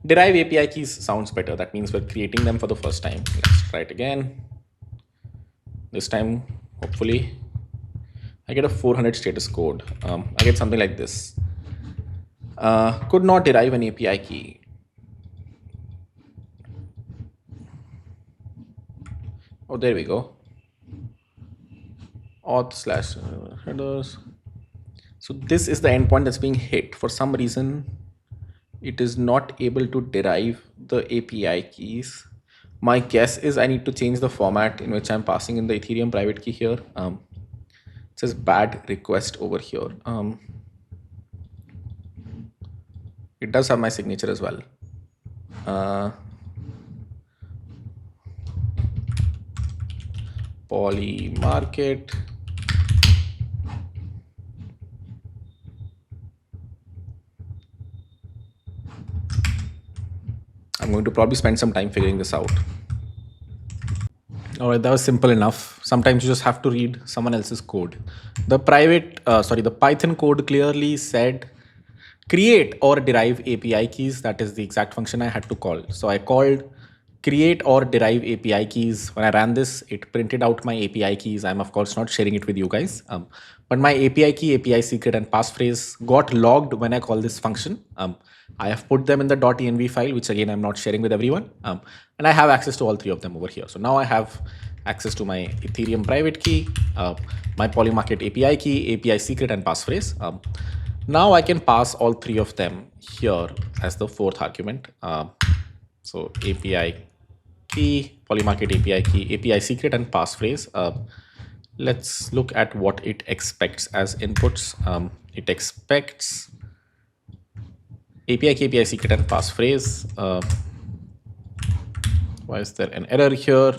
Derive API keys sounds better. That means we're creating them for the first time. Let's try it again. This time, hopefully, I get a 400 status code. I get something like this. Could not derive an API key. Oh, there we go. Auth / headers. So this is the endpoint that's being hit. For some reason, it is not able to derive the API keys. My guess is I need to change the format in which I'm passing in the Ethereum private key here. It says bad request over here. It does have my signature as well. Polymarket. I'm going to probably spend some time figuring this out. All right, that was simple enough. Sometimes you just have to read someone else's code. The the Python code clearly said create or derive API keys. That is the exact function I had to call. So I called create or derive API keys. When I ran this, it printed out my API keys. I'm of course not sharing it with you guys. But my API key, API secret, and passphrase got logged when I call this function. I have put them in the .env file, which again, I'm not sharing with everyone. And I have access to all three of them over here. So now I have access to my Ethereum private key, my Polymarket API key, API secret, and passphrase. Now I can pass all three of them here as the fourth argument. So API key, Polymarket API key, API secret, and passphrase. Let's look at what it expects as inputs. It expects API key, API secret, and passphrase. Why is there an error here?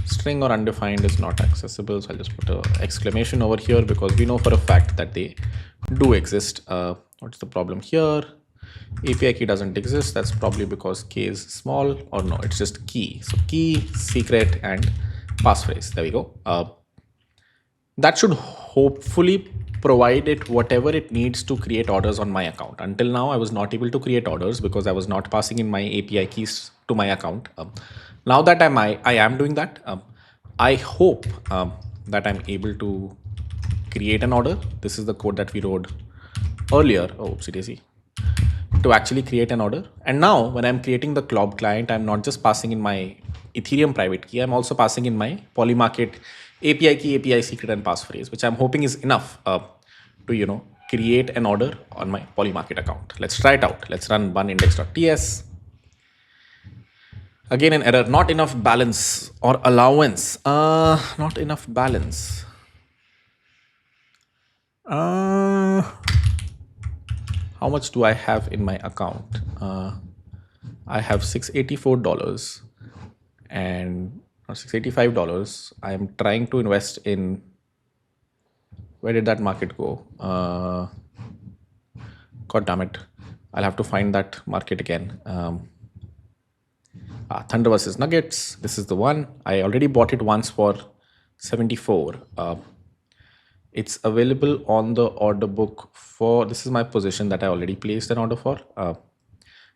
String or undefined is not accessible. So I'll just put an exclamation over here because we know for a fact that they do exist. What's the problem here? API key doesn't exist. That's probably because key is small, or no, it's just key. So key, secret, and passphrase. There we go. That should hopefully provide it whatever it needs to create orders on my account. Until now, I was not able to create orders because I was not passing in my API keys to my account. Now that I am doing that, I hope that I'm able to create an order. This is the code that we wrote earlier. Oh, oopsie daisy. To actually create an order. And now when I'm creating the cloud client, I'm not just passing in my Ethereum private key, I'm also passing in my Polymarket API key, API secret, and passphrase, which I'm hoping is enough to create an order on my Polymarket account. Let's try it out. Let's run index.ts. Again, an error, not enough balance or allowance. Not enough balance. How much do I have in my account? I have $684 and $685. I am trying to invest in, where did that market go? God damn it. I'll have to find that market again. Thunder versus Nuggets. This is the one. I already bought it once for 74. It's available on the order book for, this is my position that I already placed an order for.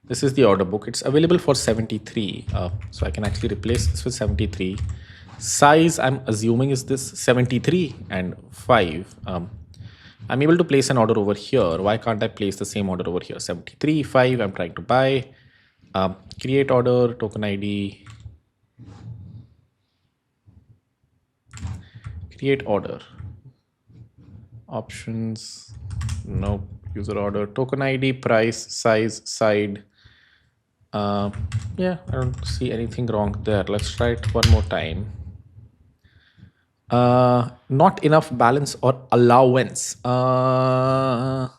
This is the order book. It's available for 73. So I can actually replace this with 73. Size, I'm assuming, is this 73 and 5. I'm able to place an order over here. Why can't I place the same order over here? 73, 5, I'm trying to buy. Create order, token ID. Create order. Options. Nope. User order, token ID, price, size, side. Yeah, I don't see anything wrong there. Let's try it one more time. Not enough balance or allowance. I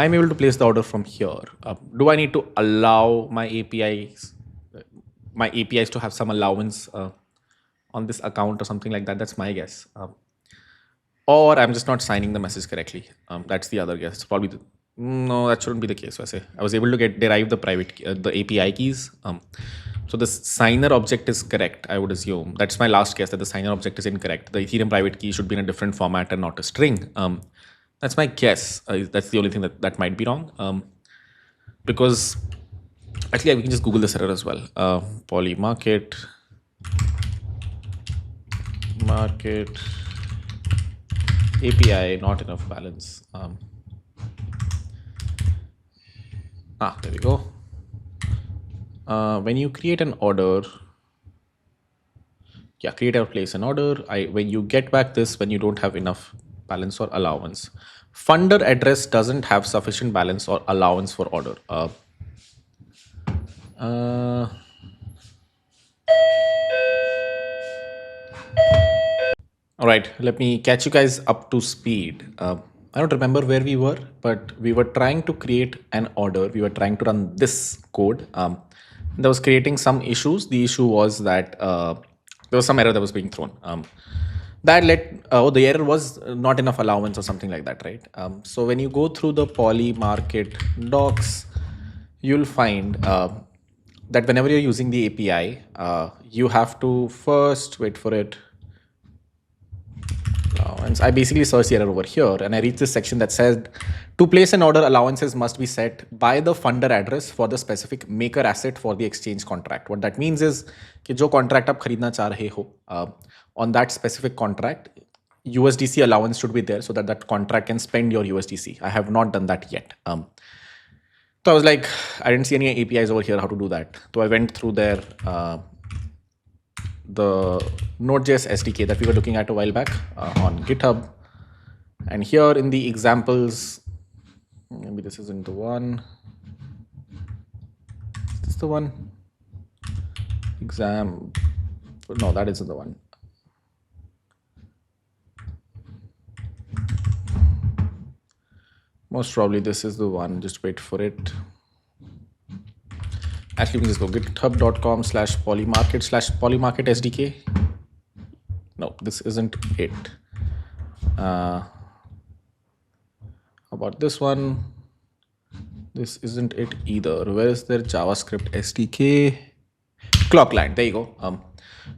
am able to place the order from here. Do I need to allow my APIs to have some allowance on this account or something like that? That's my guess. Or I'm just not signing the message correctly. That's the other guess. It's probably no, that shouldn't be the case. I was able to derive the the API keys. So the signer object is correct, I would assume. That's my last guess, that the signer object is incorrect. The Ethereum private key should be in a different format and not a string. That's my guess. That's the only thing that might be wrong. Because actually, we can just Google this error as well. Polymarket API, not enough balance. There we go. When you create an order, create or place an order. When you get back this, when you don't have enough balance or allowance. Funder address doesn't have sufficient balance or allowance for order. All right, let me catch you guys up to speed. I don't remember where we were, but we were trying to create an order. We were trying to run this code. That was creating some issues. The issue was that there was some error that was being thrown. That led, the error was not enough allowance or something like that, right? So when you go through the polymarket docs, you'll find that whenever you're using the API, you have to first wait for it. Allowance. I basically searched the error over here and I reached this section that said, to place an order, allowances must be set by the funder address for the specific maker asset for the exchange contract. What that means is कि जो contract आप खरीदना चाह रहे हो, on that specific contract, USDC allowance should be there so that that contract can spend your USDC. I have not done that yet. So I was like, I didn't see any APIs over here how to do that. So I went through their the Node.js SDK that we were looking at a while back on GitHub. And here in the examples, maybe this isn't the one. Is this the one? No, that isn't the one. Most probably this is the one. Just wait for it. Actually, we can just go github.com/polymarket SDK. No, this isn't it. How about this one? This isn't it either. Where is their JavaScript SDK? Clob client, there you go.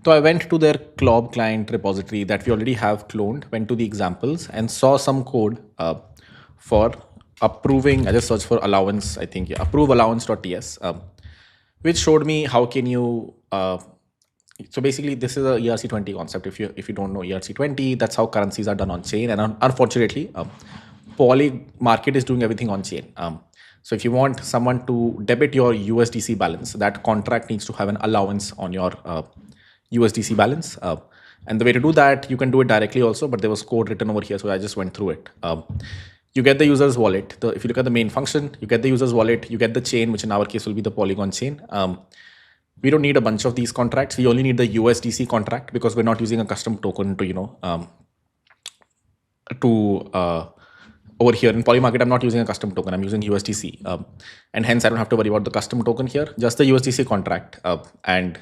So I went to their Clob client repository that we already have cloned, went to the examples and saw some code for approving. I just searched for allowance, I think, approve allowance.ts, which showed me how can you, so basically this is a ERC20 concept. If you don't know ERC20, that's how currencies are done on chain. And unfortunately, Polymarket is doing everything on chain. So if you want someone to debit your USDC balance, that contract needs to have an allowance on your USDC balance. And the way to do that, you can do it directly also, but there was code written over here, so I just went through it. You get the user's wallet. If you look at the main function, you get the user's wallet, you get the chain, which in our case will be the Polygon chain. We don't need a bunch of these contracts. We only need the USDC contract because we're not using a custom token to, over here in polymarket, I'm not using a custom token. I'm using USDC. And hence I don't have to worry about the custom token here, just the USDC contract. And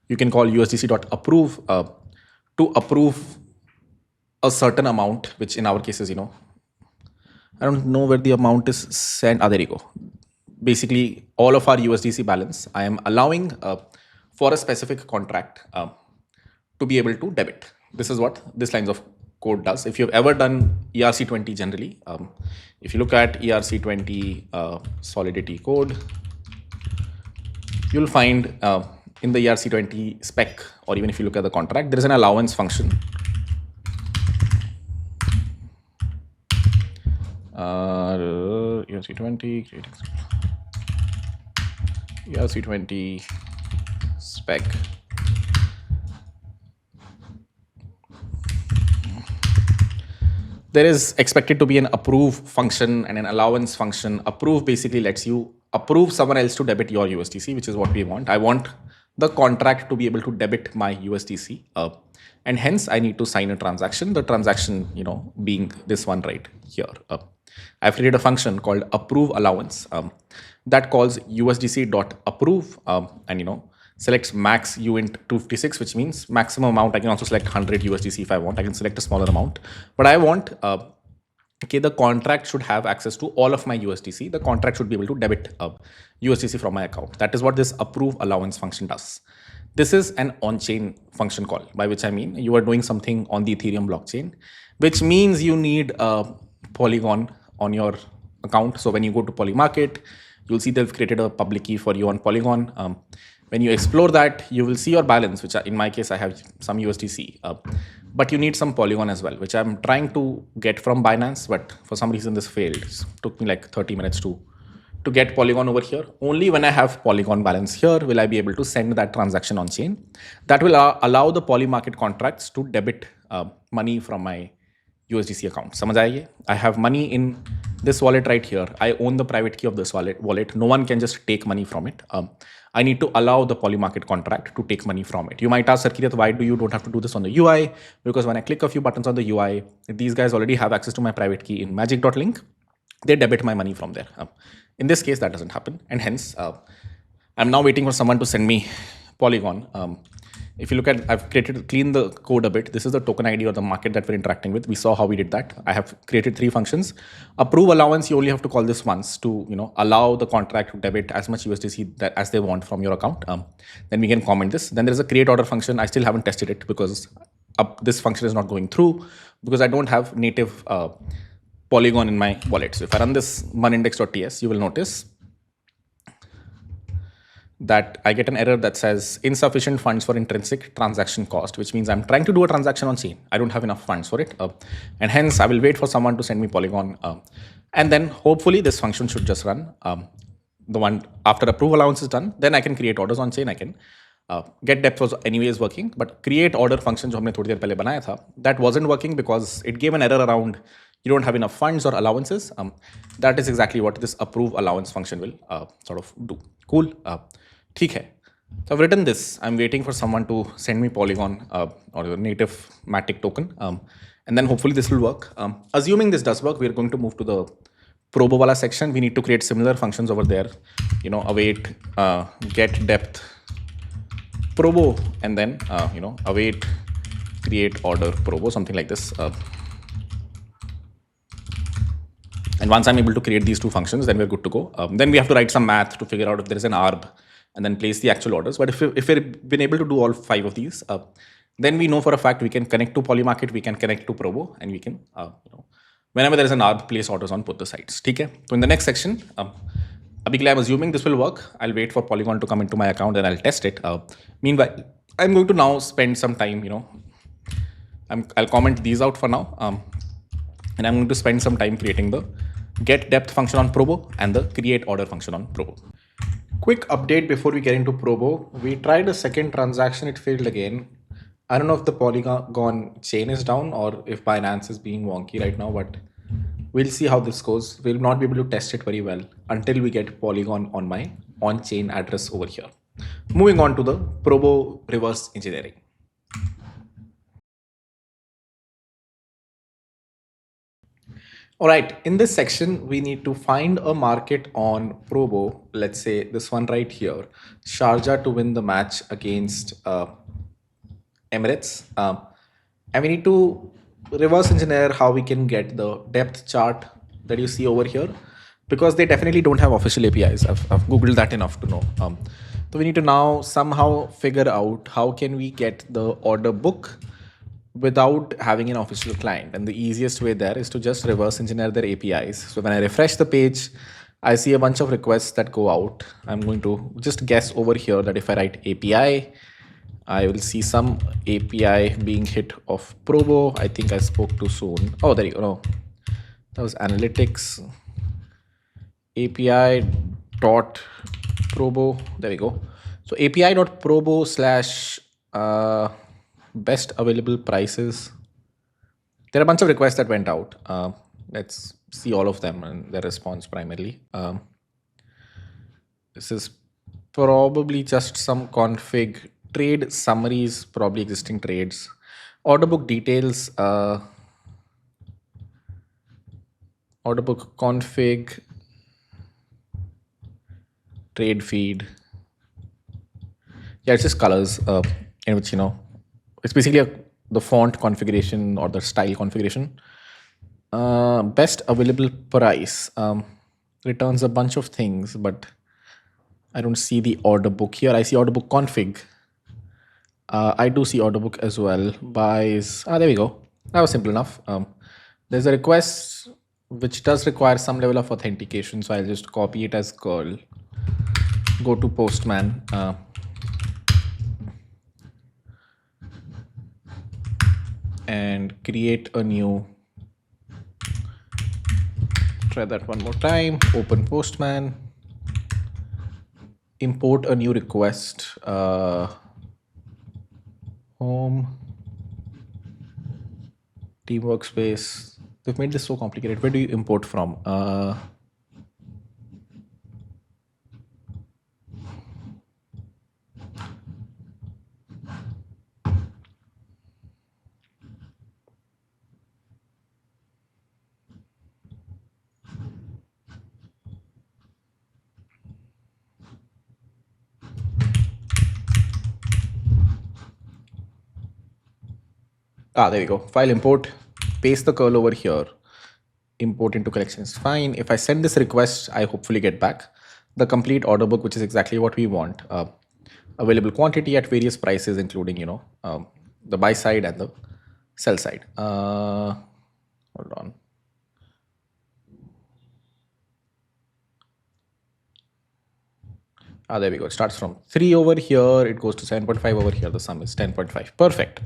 you can call USDC.approve to approve a certain amount, which in our case is, I don't know where the amount is sent. There you go. Basically, all of our USDC balance, I am allowing for a specific contract to be able to debit. This is what this lines of code does. If you've ever done ERC20 generally, if you look at ERC20 solidity code, you'll find in the ERC20 spec, or even if you look at the contract, there is an allowance function. ERC20, ERC20 spec. There is expected to be an approve function and an allowance function. Approve basically lets you approve someone else to debit your USDC, which is what we want. I want the contract to be able to debit my USDC. And hence I need to sign a transaction. The transaction, being this one right here. I've created a function called approve allowance that calls USDC.approve and selects max uint 256, which means maximum amount. I can also select 100 USDC if I want. I can select a smaller amount, but I want the contract should have access to all of my USDC. The contract should be able to debit USDC from my account. That is what this approve allowance function does. This is an on-chain function call, by which I mean you are doing something on the Ethereum blockchain, which means you need a Polygon on your account. So when you go to Polymarket, you'll see they've created a public key for you on Polygon. When you explore that, you will see your balance, which in my case, I have some USDC, but you need some Polygon as well, which I'm trying to get from Binance, but for some reason this failed. It took me like 30 minutes to get Polygon over here. Only when I have Polygon balance here will I be able to send that transaction on chain. That will allow the Polymarket contracts to debit money from my USDC account. Samajh aaya ye? I have money in this wallet right here. I own the private key of this wallet. No one can just take money from it. I need to allow the Polymarket contract to take money from it. You might ask, 𝗟𝗶හි𝗸𝘀, why do you don't have to do this on the UI? Because when I click a few buttons on the UI, these guys already have access to my private key in magic.link. They debit my money from there. In this case, that doesn't happen. And hence, I'm now waiting for someone to send me Polygon. If you look at, I've cleaned the code a bit. This is the token ID or the market that we're interacting with. We saw how we did that. I have created 3 functions. Approve allowance, you only have to call this once to allow the contract to debit as much USDC as they want from your account. Then we can comment this. Then there's a create order function. I still haven't tested it because this function is not going through because I don't have native Polygon in my wallet. So if I run this monindex.ts, you will notice that I get an error that says insufficient funds for intrinsic transaction cost, which means I'm trying to do a transaction on chain. I don't have enough funds for it. And hence I will wait for someone to send me Polygon. And then hopefully this function should just run. The one after approve allowance is done, then I can create orders on chain. I can get depth was anyways working, but create order function jo humne thodi der pehle banaya tha, that wasn't working because it gave an error around you don't have enough funds or allowances. That is exactly what this approve allowance function will sort of do. Cool. ठीक है. So I've written this. I'm waiting for someone to send me Polygon or the native Matic token. And then hopefully this will work. Assuming this does work, we're going to move to the Probo wala section. We need to create similar functions over there. Await get depth Probo, and then await create order Probo, something like this. And once I'm able to create these 2 functions, then we're good to go. Then we have to write some math to figure out if there is an arb and then place the actual orders. But if we've been able to do all 5 of these, then we know for a fact we can connect to Polymarket, we can connect to Probo, and we can, whenever there is an arb, place orders on both the sides. Okay? So in the next section, I'm assuming this will work. I'll wait for Polygon to come into my account and I'll test it. Meanwhile, I'm going to now spend some time, I'll comment these out for now. And I'm going to spend some time creating the get depth function on Probo and the create order function on Probo. Quick update before we get into Probo. We tried a second transaction, it failed again. I don't know if the Polygon chain is down or if Binance is being wonky right now, but we'll see how this goes. We'll not be able to test it very well until we get Polygon on my on-chain address over here. Moving on to the Probo reverse engineering. All right, in this section, we need to find a market on Probo. Let's say this one right here, Sharjah to win the match against Emirates. And we need to reverse engineer how we can get the depth chart that you see over here, because they definitely don't have official APIs. I've Googled that enough to know. So we need to now somehow figure out how can we get the order book without having an official client. And the easiest way there is to just reverse engineer their APIs. So when I refresh the page, I see a bunch of requests that go out. I'm going to just guess over here that if I write API, I will see some API being hit of Probo. I think I spoke too soon. Oh, there you go. No, that was analytics. API dot Probo. There we go. So API dot Probo slash best available prices. There are a bunch of requests that went out. Let's see all of them and their response primarily. This is probably just some config trade summaries, probably existing trades, order book details, order book config, trade feed. Yeah, it's just colors in which, it's basically the font configuration or the style configuration. Best available price returns a bunch of things, but I don't see the order book here. I see order book config. I do see order book as well. Buys. There we go. That was simple enough. There's a request which does require some level of authentication. So I'll just copy it as curl. Go to Postman. And create a new. Try that one more time. Open Postman. Import a new request. Home. Team workspace. They've made this so complicated. Where do you import from? There we go. File import, paste the curl over here, import into collection is fine. If I send this request, I hopefully get back the complete order book, which is exactly what we want. Available quantity at various prices, including, the buy side and the sell side. Hold on. There we go. It starts from 3 over here. It goes to 7.5 over here. The sum is 10.5. Perfect.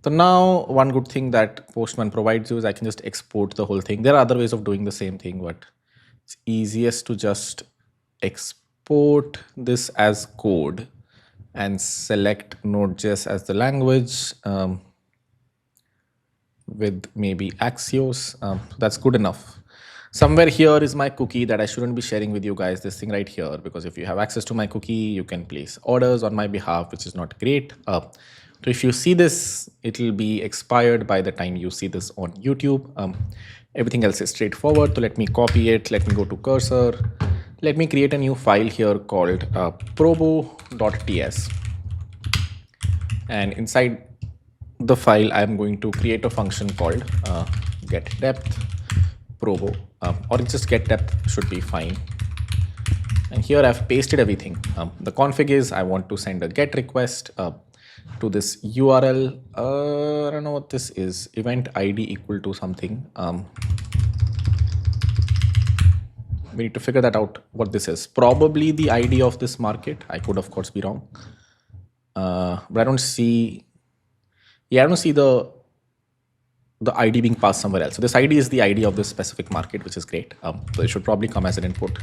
So now one good thing that Postman provides you is I can just export the whole thing. There are other ways of doing the same thing, but it's easiest to just export this as code and select Node.js as the language with maybe Axios. That's good enough. Somewhere here is my cookie that I shouldn't be sharing with you guys, this thing right here, because if you have access to my cookie, you can place orders on my behalf, which is not great. So if you see this, it will be expired by the time you see this on YouTube. Everything else is straightforward. So let me copy it. Let me go to cursor. Let me create a new file here called probo.ts. And inside the file, I'm going to create a function called get depth probo, or just get depth should be fine. And here I've pasted everything. The config is I want to send a get request to this URL. I don't know what this is. Event ID equal to something. We need to figure that out what this is. Probably the ID of this market. I could of course be wrong. But I don't see. Yeah, I don't see the ID being passed somewhere else. So this ID is the ID of this specific market, which is great. So it should probably come as an input.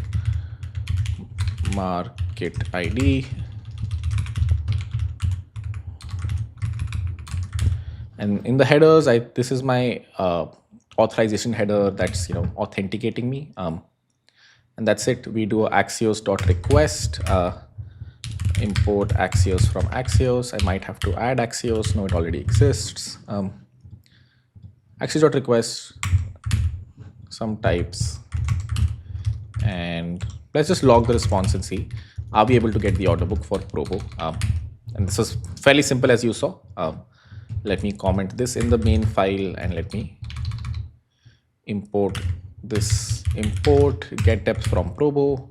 Market ID. And in the headers, this is my authorization header that's authenticating me. And that's it. We do axios.request import Axios from Axios. I might have to add Axios. No, it already exists. Axios.request some types, and let's just log the response and see, are we able to get the order book for Probo? And this is fairly simple, as you saw. Let me comment this in the main file, and let me import this, import get depth from Probo,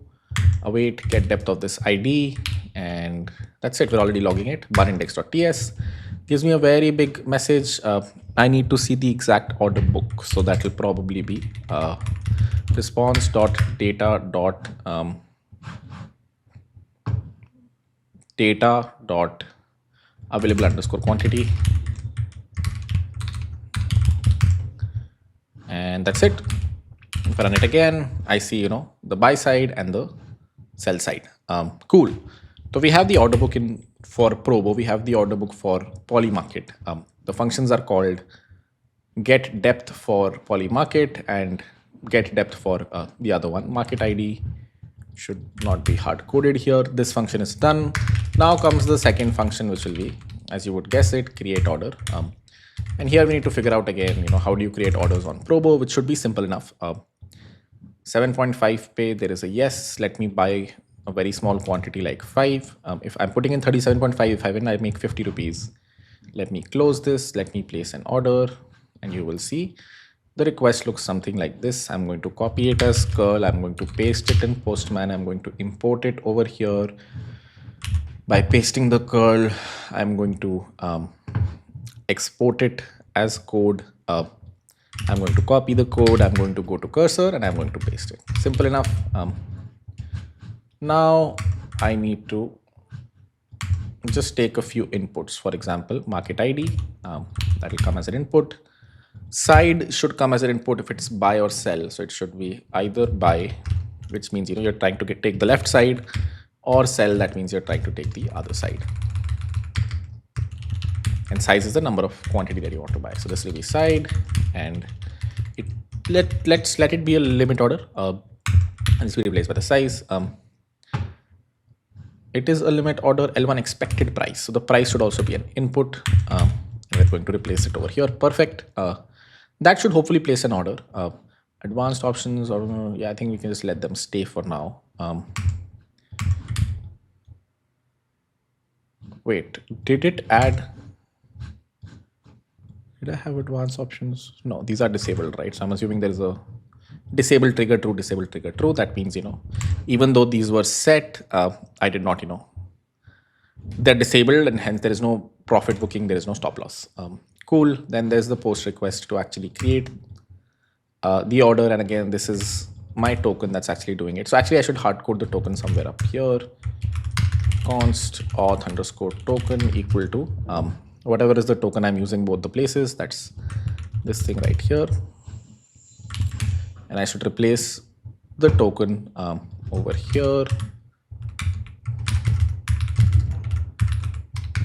await get depth of this ID, and that's it. We're already logging it. Bunindex.ts gives me a very big message. I need to see the exact order book, so that will probably be response.data.available_quantity, and that's it. If I run it again, I see, the buy side and the sell side. Cool. So we have the order book for Probo. We have the order book for polymarket. The functions are called get depth for polymarket and get depth for the other one. Market ID should not be hard coded here. This function is done. Now comes the second function, which will be, as you would guess it, create order. And here we need to figure out again, how do you create orders on Probo, which should be simple enough. 7.5 pay, there is a yes. Let me buy a very small quantity like 5. If I'm putting in 37.5, if I win, I make 50 rupees. Let me close this. Let me place an order, and you will see the request looks something like this. I'm going to copy it as curl. I'm going to paste it in Postman. I'm going to import it over here. By pasting the curl, I'm going to export it as code. I'm going to copy the code. I'm going to go to cursor, and I'm going to paste it. Simple enough. Now I need to just take a few inputs. For example, market ID, that will come as an input. Side should come as an input if it's buy or sell. So it should be either buy, which means you're trying to take the left side, or sell, that means you're trying to take the other side. And size is the number of quantity that you want to buy. So this will be side, and let's let it be a limit order, and this will be replaced by the size. It is a limit order L1 expected price. So the price should also be an input. We're going to replace it over here. Perfect. That should hopefully place an order. Advanced options, or yeah, I think we can just let them stay for now. Wait, did it add? Did I have advanced options? No, these are disabled, right? So I'm assuming there is a disable trigger true, disable trigger true. That means, even though these were set, I did not, they're disabled, and hence there is no profit booking, there is no stop loss. Cool. Then there's the post request to actually create the order. And again, this is my token that's actually doing it. So actually I should hard code the token somewhere up here. Const auth_token equal to whatever is the token I'm using both the places. That's this thing right here. And I should replace the token over here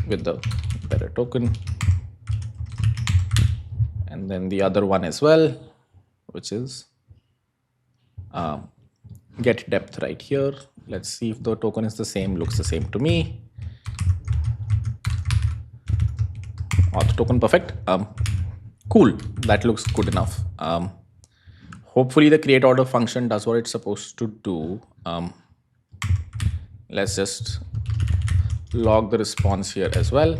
with the better token. And then the other one as well, which is get depth right here. Let's see if the token is the same. Looks the same to me. Auth token, perfect. Cool. That looks good enough. Hopefully the create order function does what it's supposed to do. Let's just log the response here as well.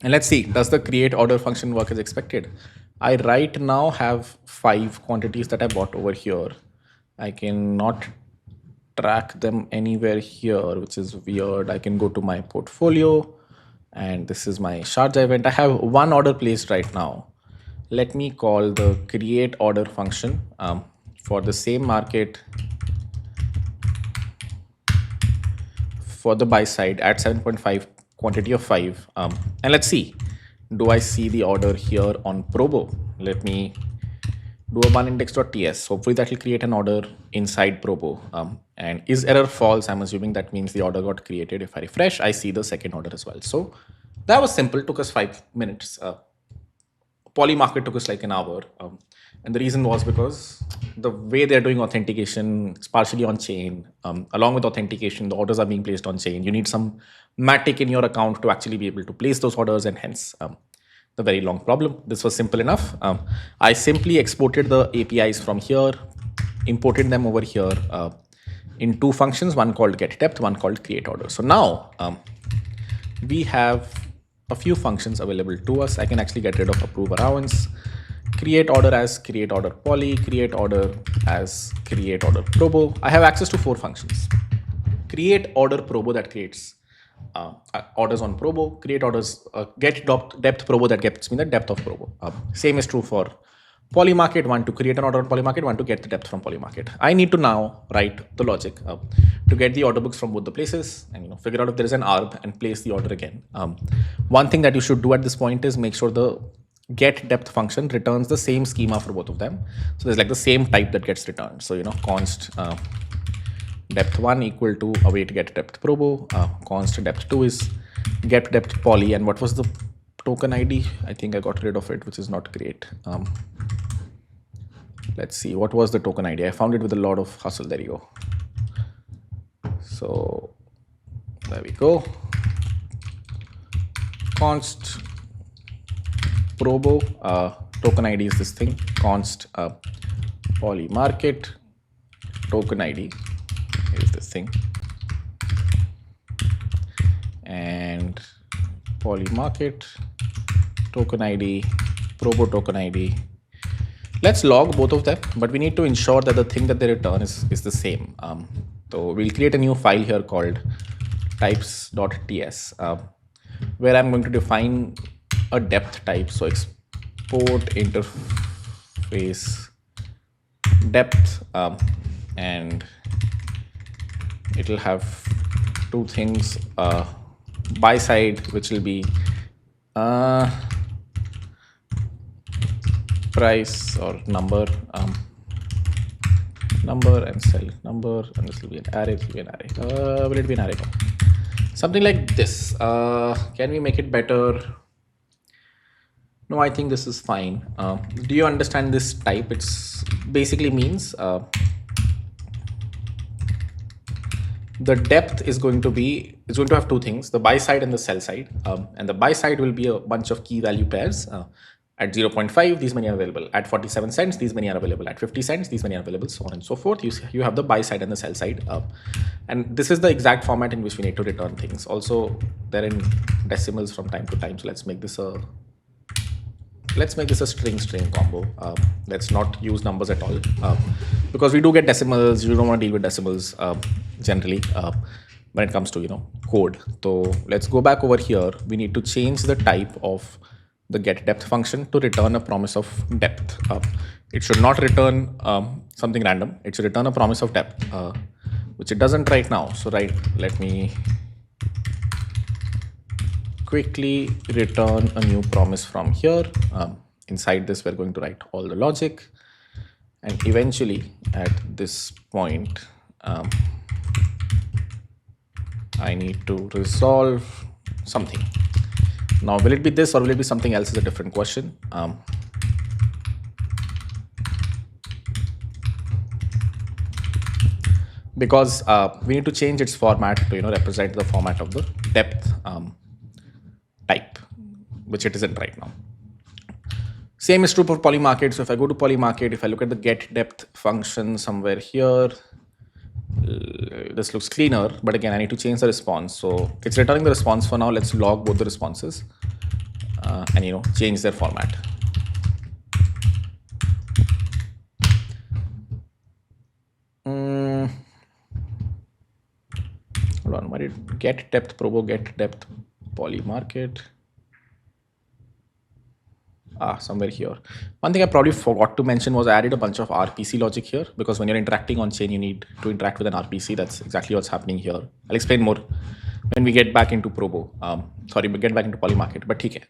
And let's see, does the create order function work as expected? I right now have 5 quantities that I bought over here. I cannot track them anywhere here, which is weird. I can go to my portfolio, and this is my Sharjah event. I have 1 order placed right now. Let me call the create order function for the same market for the buy side at 7.5, quantity of 5. And let's see, do I see the order here on Probo? Let me do a bunindex.ts. Hopefully that will create an order inside Probo. And is error false? I'm assuming that means the order got created. If I refresh, I see the second order as well. So that was simple, took us 5 minutes. Polymarket took us like an hour. And the reason was because the way they're doing authentication, it's partially on chain. Along with authentication, the orders are being placed on chain. You need some matic in your account to actually be able to place those orders, and hence the very long problem. This was simple enough. I simply exported the APIs from here, imported them over here in two functions, one called get depth, one called create order. So now we have a few functions available to us. I can actually get rid of approve allowance, create order as create order poly, create order as create order probo. I have access to 4 functions. Create order probo that creates orders on probo, create orders, get depth probo that gets me the depth of probo. Same is true for polymarket, one to create an order on polymarket, one to get the depth from polymarket. I need to now write the logic to get the order books from both the places and figure out if there is an arb and place the order again. One thing that you should do at this point is make sure the get depth function returns the same schema for both of them. So there's like the same type that gets returned. So const depth 1 equal to await get depth probo, const depth 2 is get depth poly, and what was the token ID? I think I got rid of it, which is not great. Let's see, what was the token ID? I found it with a lot of hustle. There you go. So there we go. Const probo, token ID is this thing, const polymarket, token ID is this thing, and polymarket token ID, probo token ID. Let's log both of them, but we need to ensure that the thing that they return is the same. So we'll create a new file here called types.ts, where I'm going to define a depth type. So export interface depth, and it'll have 2 things, buy side, which will be price or number, number and sell number, and this will be an array. It will be an array. Will it be an array? Something like this. Can we make it better? No, I think this is fine. Do you understand this type? It's basically means the depth is going to have 2 things, the buy side and the sell side. And the buy side will be a bunch of key value pairs. At 0.5, these many are available. At 47 cents, these many are available. At 50 cents, these many are available, so on and so forth. You have the buy side and the sell side. And this is the exact format in which we need to return things. Also, they're in decimals from time to time. So let's make this a string combo. Let's not use numbers at all, because we do get decimals. You don't want to deal with decimals generally when it comes to code. So let's go back over here. We need to change the type of the get depth function to return a promise of depth. It should not return something random. It should return a promise of depth, which it doesn't right now. So let me quickly return a new promise from here. Inside this, we're going to write all the logic, and eventually at this point, I need to resolve something. Now, will it be this or will it be something else is a different question. Because we need to change its format to represent the format of the depth type, which it isn't right now. Same is true for polymarket. So if I go to polymarket, if I look at the get depth function somewhere here, this looks cleaner, but again, I need to change the response. So it's returning the response for now. Let's log both the responses and change their format. Hold on, why did get depth probo, get depth polymarket? Somewhere here. One thing I probably forgot to mention was I added a bunch of RPC logic here, because when you're interacting on chain, you need to interact with an RPC. That's exactly what's happening here. I'll explain more when we get back into Probo. We get back into polymarket. But okay,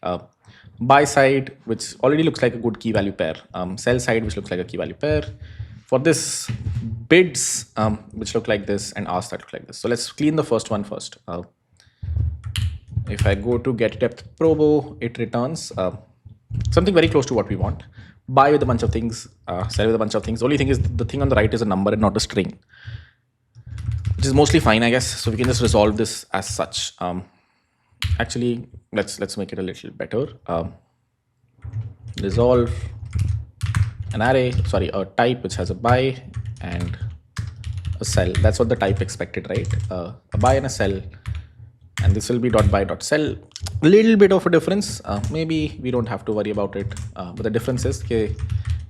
buy side, which already looks like a good key value pair. Sell side, which looks like a key value pair. For this, bids, which look like this, and ask that look like this. So let's clean the first one first. If I go to get depth Probo, it returns something very close to what we want. buy with a bunch of things, sell with a bunch of things. The only thing is the thing on the right is a number and not a string, which is mostly fine, I guess. So we can just resolve this as such. Actually, let's make it a little better. Resolve an array, sorry, a type which has a buy and a sell. That's what the type expected, right? A buy and a sell, and this will be dot buy dot sell. A little bit of a difference. Maybe we don't have to worry about it. But the difference is, okay,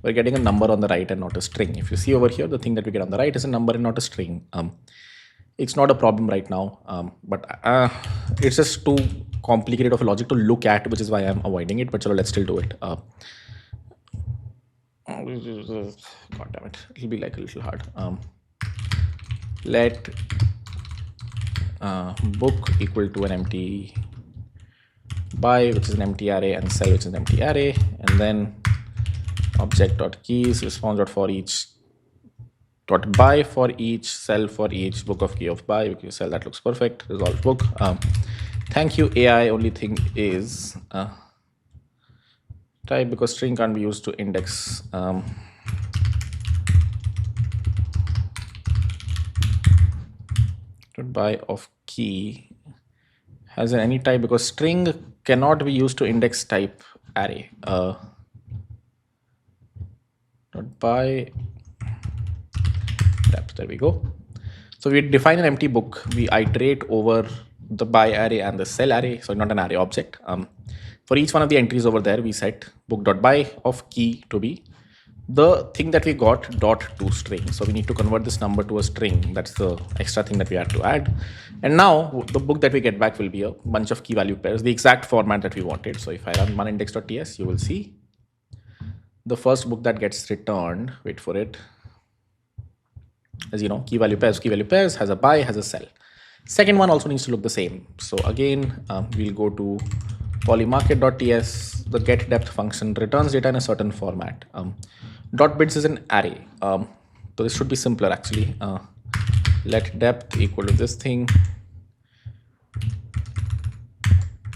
we're getting a number on the right and not a string. If you see over here, the thing that we get on the right is a number and not a string. It's not a problem right now, but it's just too complicated of a logic to look at, which is why I'm avoiding it. But chalo, let's still do it. God damn it, it'll be like a little hard. Let book equal to an empty buy, which is an empty array, and sell, which is an empty array, and then object.keys response for each dot buy for each, sell for each, book of key of buy, book of sell. That looks perfect. Resolve book. Thank you, AI. Only thing is type, because string can't be used to index. Dot buy of key has an any type, because string cannot be used to index type array. Dot buy depth. There we go. So we define an empty book. We iterate over the buy array and the sell array. So not an array object. For each one of the entries over there, we set book.buy of key to be the thing that we got dot to string. So we need to convert this number to a string. That's the extra thing that we had to add. And now the book that we get back will be a bunch of key value pairs, the exact format that we wanted. So if I run oneindex.ts, you will see the first book that gets returned, wait for it, as you know, key value pairs, has a buy, has a sell. Second one also needs to look the same. So again, we'll go to polymarket.ts. The get depth function returns data in a certain format. Dot bids is an array. So this should be simpler actually. Let depth equal to this thing.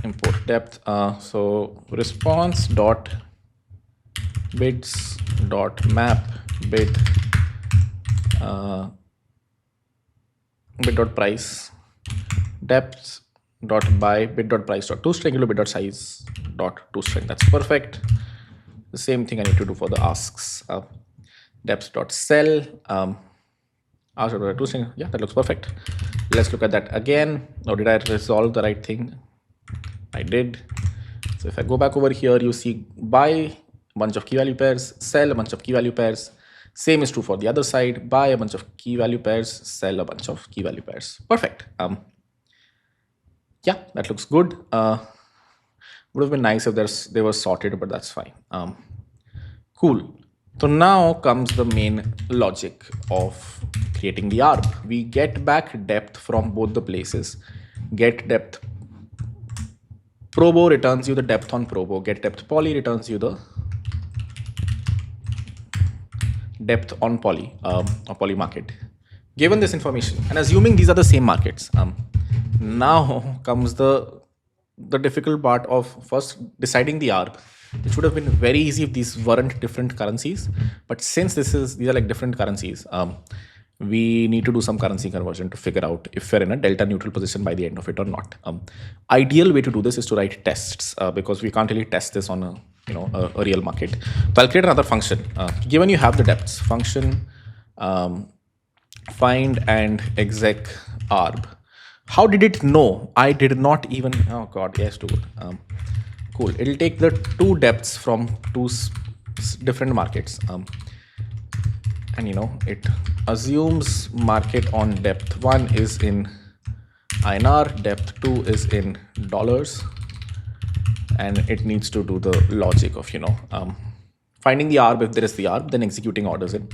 Import depth. So response dot bids dot map bid bid dot price depth dot buy bid dot price dot toString bid dot size dot toString. That's perfect. The same thing I need to do for the asks. Depth dot sell ask dot toString. Yeah, that looks perfect. Let's look at that again. Now, did I resolve the right thing? I did. So if I go back over here, you see buy a bunch of key value pairs, sell a bunch of key value pairs. Same is true for the other side. Buy a bunch of key value pairs, sell a bunch of key value pairs. Perfect. Yeah, that looks good. Would have been nice if they were sorted, but that's fine. Cool. So now comes the main logic of creating the arb. We get back depth from both the places. Get depth Probo returns you the depth on Probo. Get depth poly returns you the depth on poly or poly market. Given this information and assuming these are the same markets, now comes the difficult part of first deciding the arb. It would have been very easy if these weren't different currencies, but since these are like different currencies, we need to do some currency conversion to figure out if we're in a delta neutral position by the end of it or not. Ideal way to do this is to write tests because we can't really test this on a real market. So I'll create another function. Given you have the depths, function find and exec arb. How did it know? I did not even, oh god, yes, too good. Cool, it'll take the two depths from two different markets. And it assumes market on depth 1 is in INR, depth 2 is in dollars, and it needs to do the logic of finding the arb if there is the arb, then executing orders in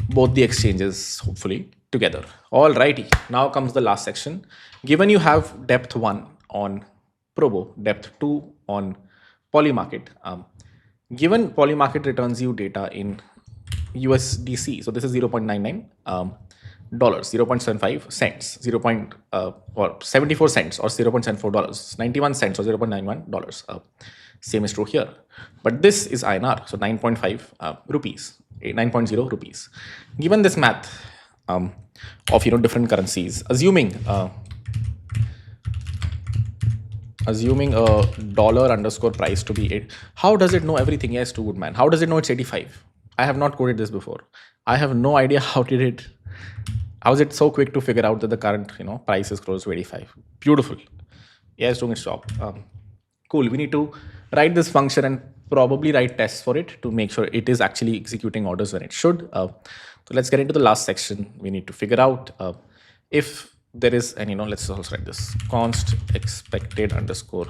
both the exchanges, hopefully together. Alrighty, now comes the last section. Given you have depth 1 on Probo, depth 2 on polymarket, given polymarket returns you data in USDC, so this is 0.99 dollars, 0.75 cents, 74 cents or 0.74 dollars, 91 cents or 0.91 dollars. Same is true here. But this is INR, so 9.5 rupees, 9.0 rupees. Given this math of different currencies, assuming a dollar underscore price to be 8, how does it know everything? Yes, too good man. How does it know it's 85? I have not coded this before. I have no idea how is it so quick to figure out that the current price is close to 85? Beautiful. Yeah, it's doing its job. Cool. We need to write this function and probably write tests for it to make sure it is actually executing orders when it should. So let's get into the last section. We need to figure out if there is, and let's also write this const expected underscore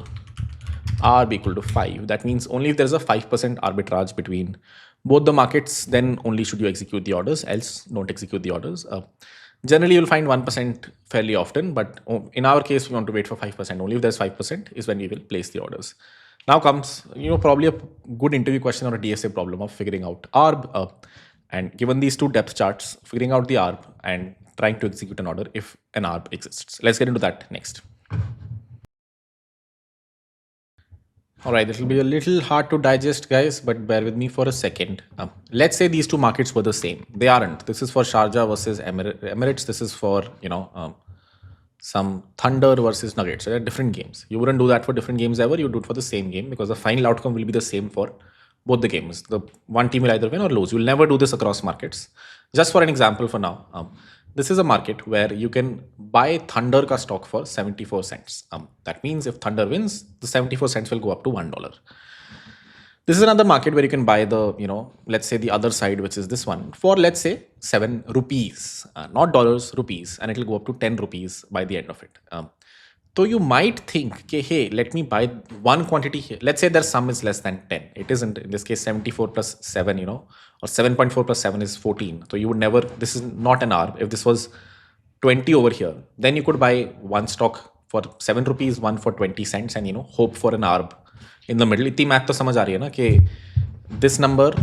arb equal to 5. That means only if there's a 5% arbitrage between both the markets, then only should you execute the orders, else don't execute the orders. Generally, you'll find 1% fairly often, but in our case, we want to wait for 5%. Only if there's 5% is when we will place the orders. Now comes, probably a good interview question or a DSA problem of figuring out arb. And given these two depth charts, figuring out the arb and trying to execute an order if an arb exists. Let's get into that next. All right, this will be a little hard to digest, guys, but bear with me for a second. Let's say these two markets were the same. They aren't. This is for Sharjah versus Emirates. This is for, some Thunder versus Nuggets. So they're different games. You wouldn't do that for different games ever. You do it for the same game because the final outcome will be the same for both the games. The one team will either win or lose. You'll never do this across markets. Just for an example for now, this is a market where you can buy Thunder ka stock for 74 cents. That means if Thunder wins, the 74 cents will go up to $1. This is another market where you can buy the, let's say the other side, which is this one, for let's say 7 rupees, not dollars, rupees, and it will go up to 10 rupees by the end of it. So you might think, okay, hey, let me buy one quantity here. Let's say their sum is less than 10. It isn't, in this case, 74 plus 7, or 7.4 plus 7 is 14. So you would never, this is not an arb. If this was 20 over here, then you could buy one stock for 7 rupees, one for 20 cents, and, hope for an arb in the middle. Itni math to samajh aa rahi hai na कि this number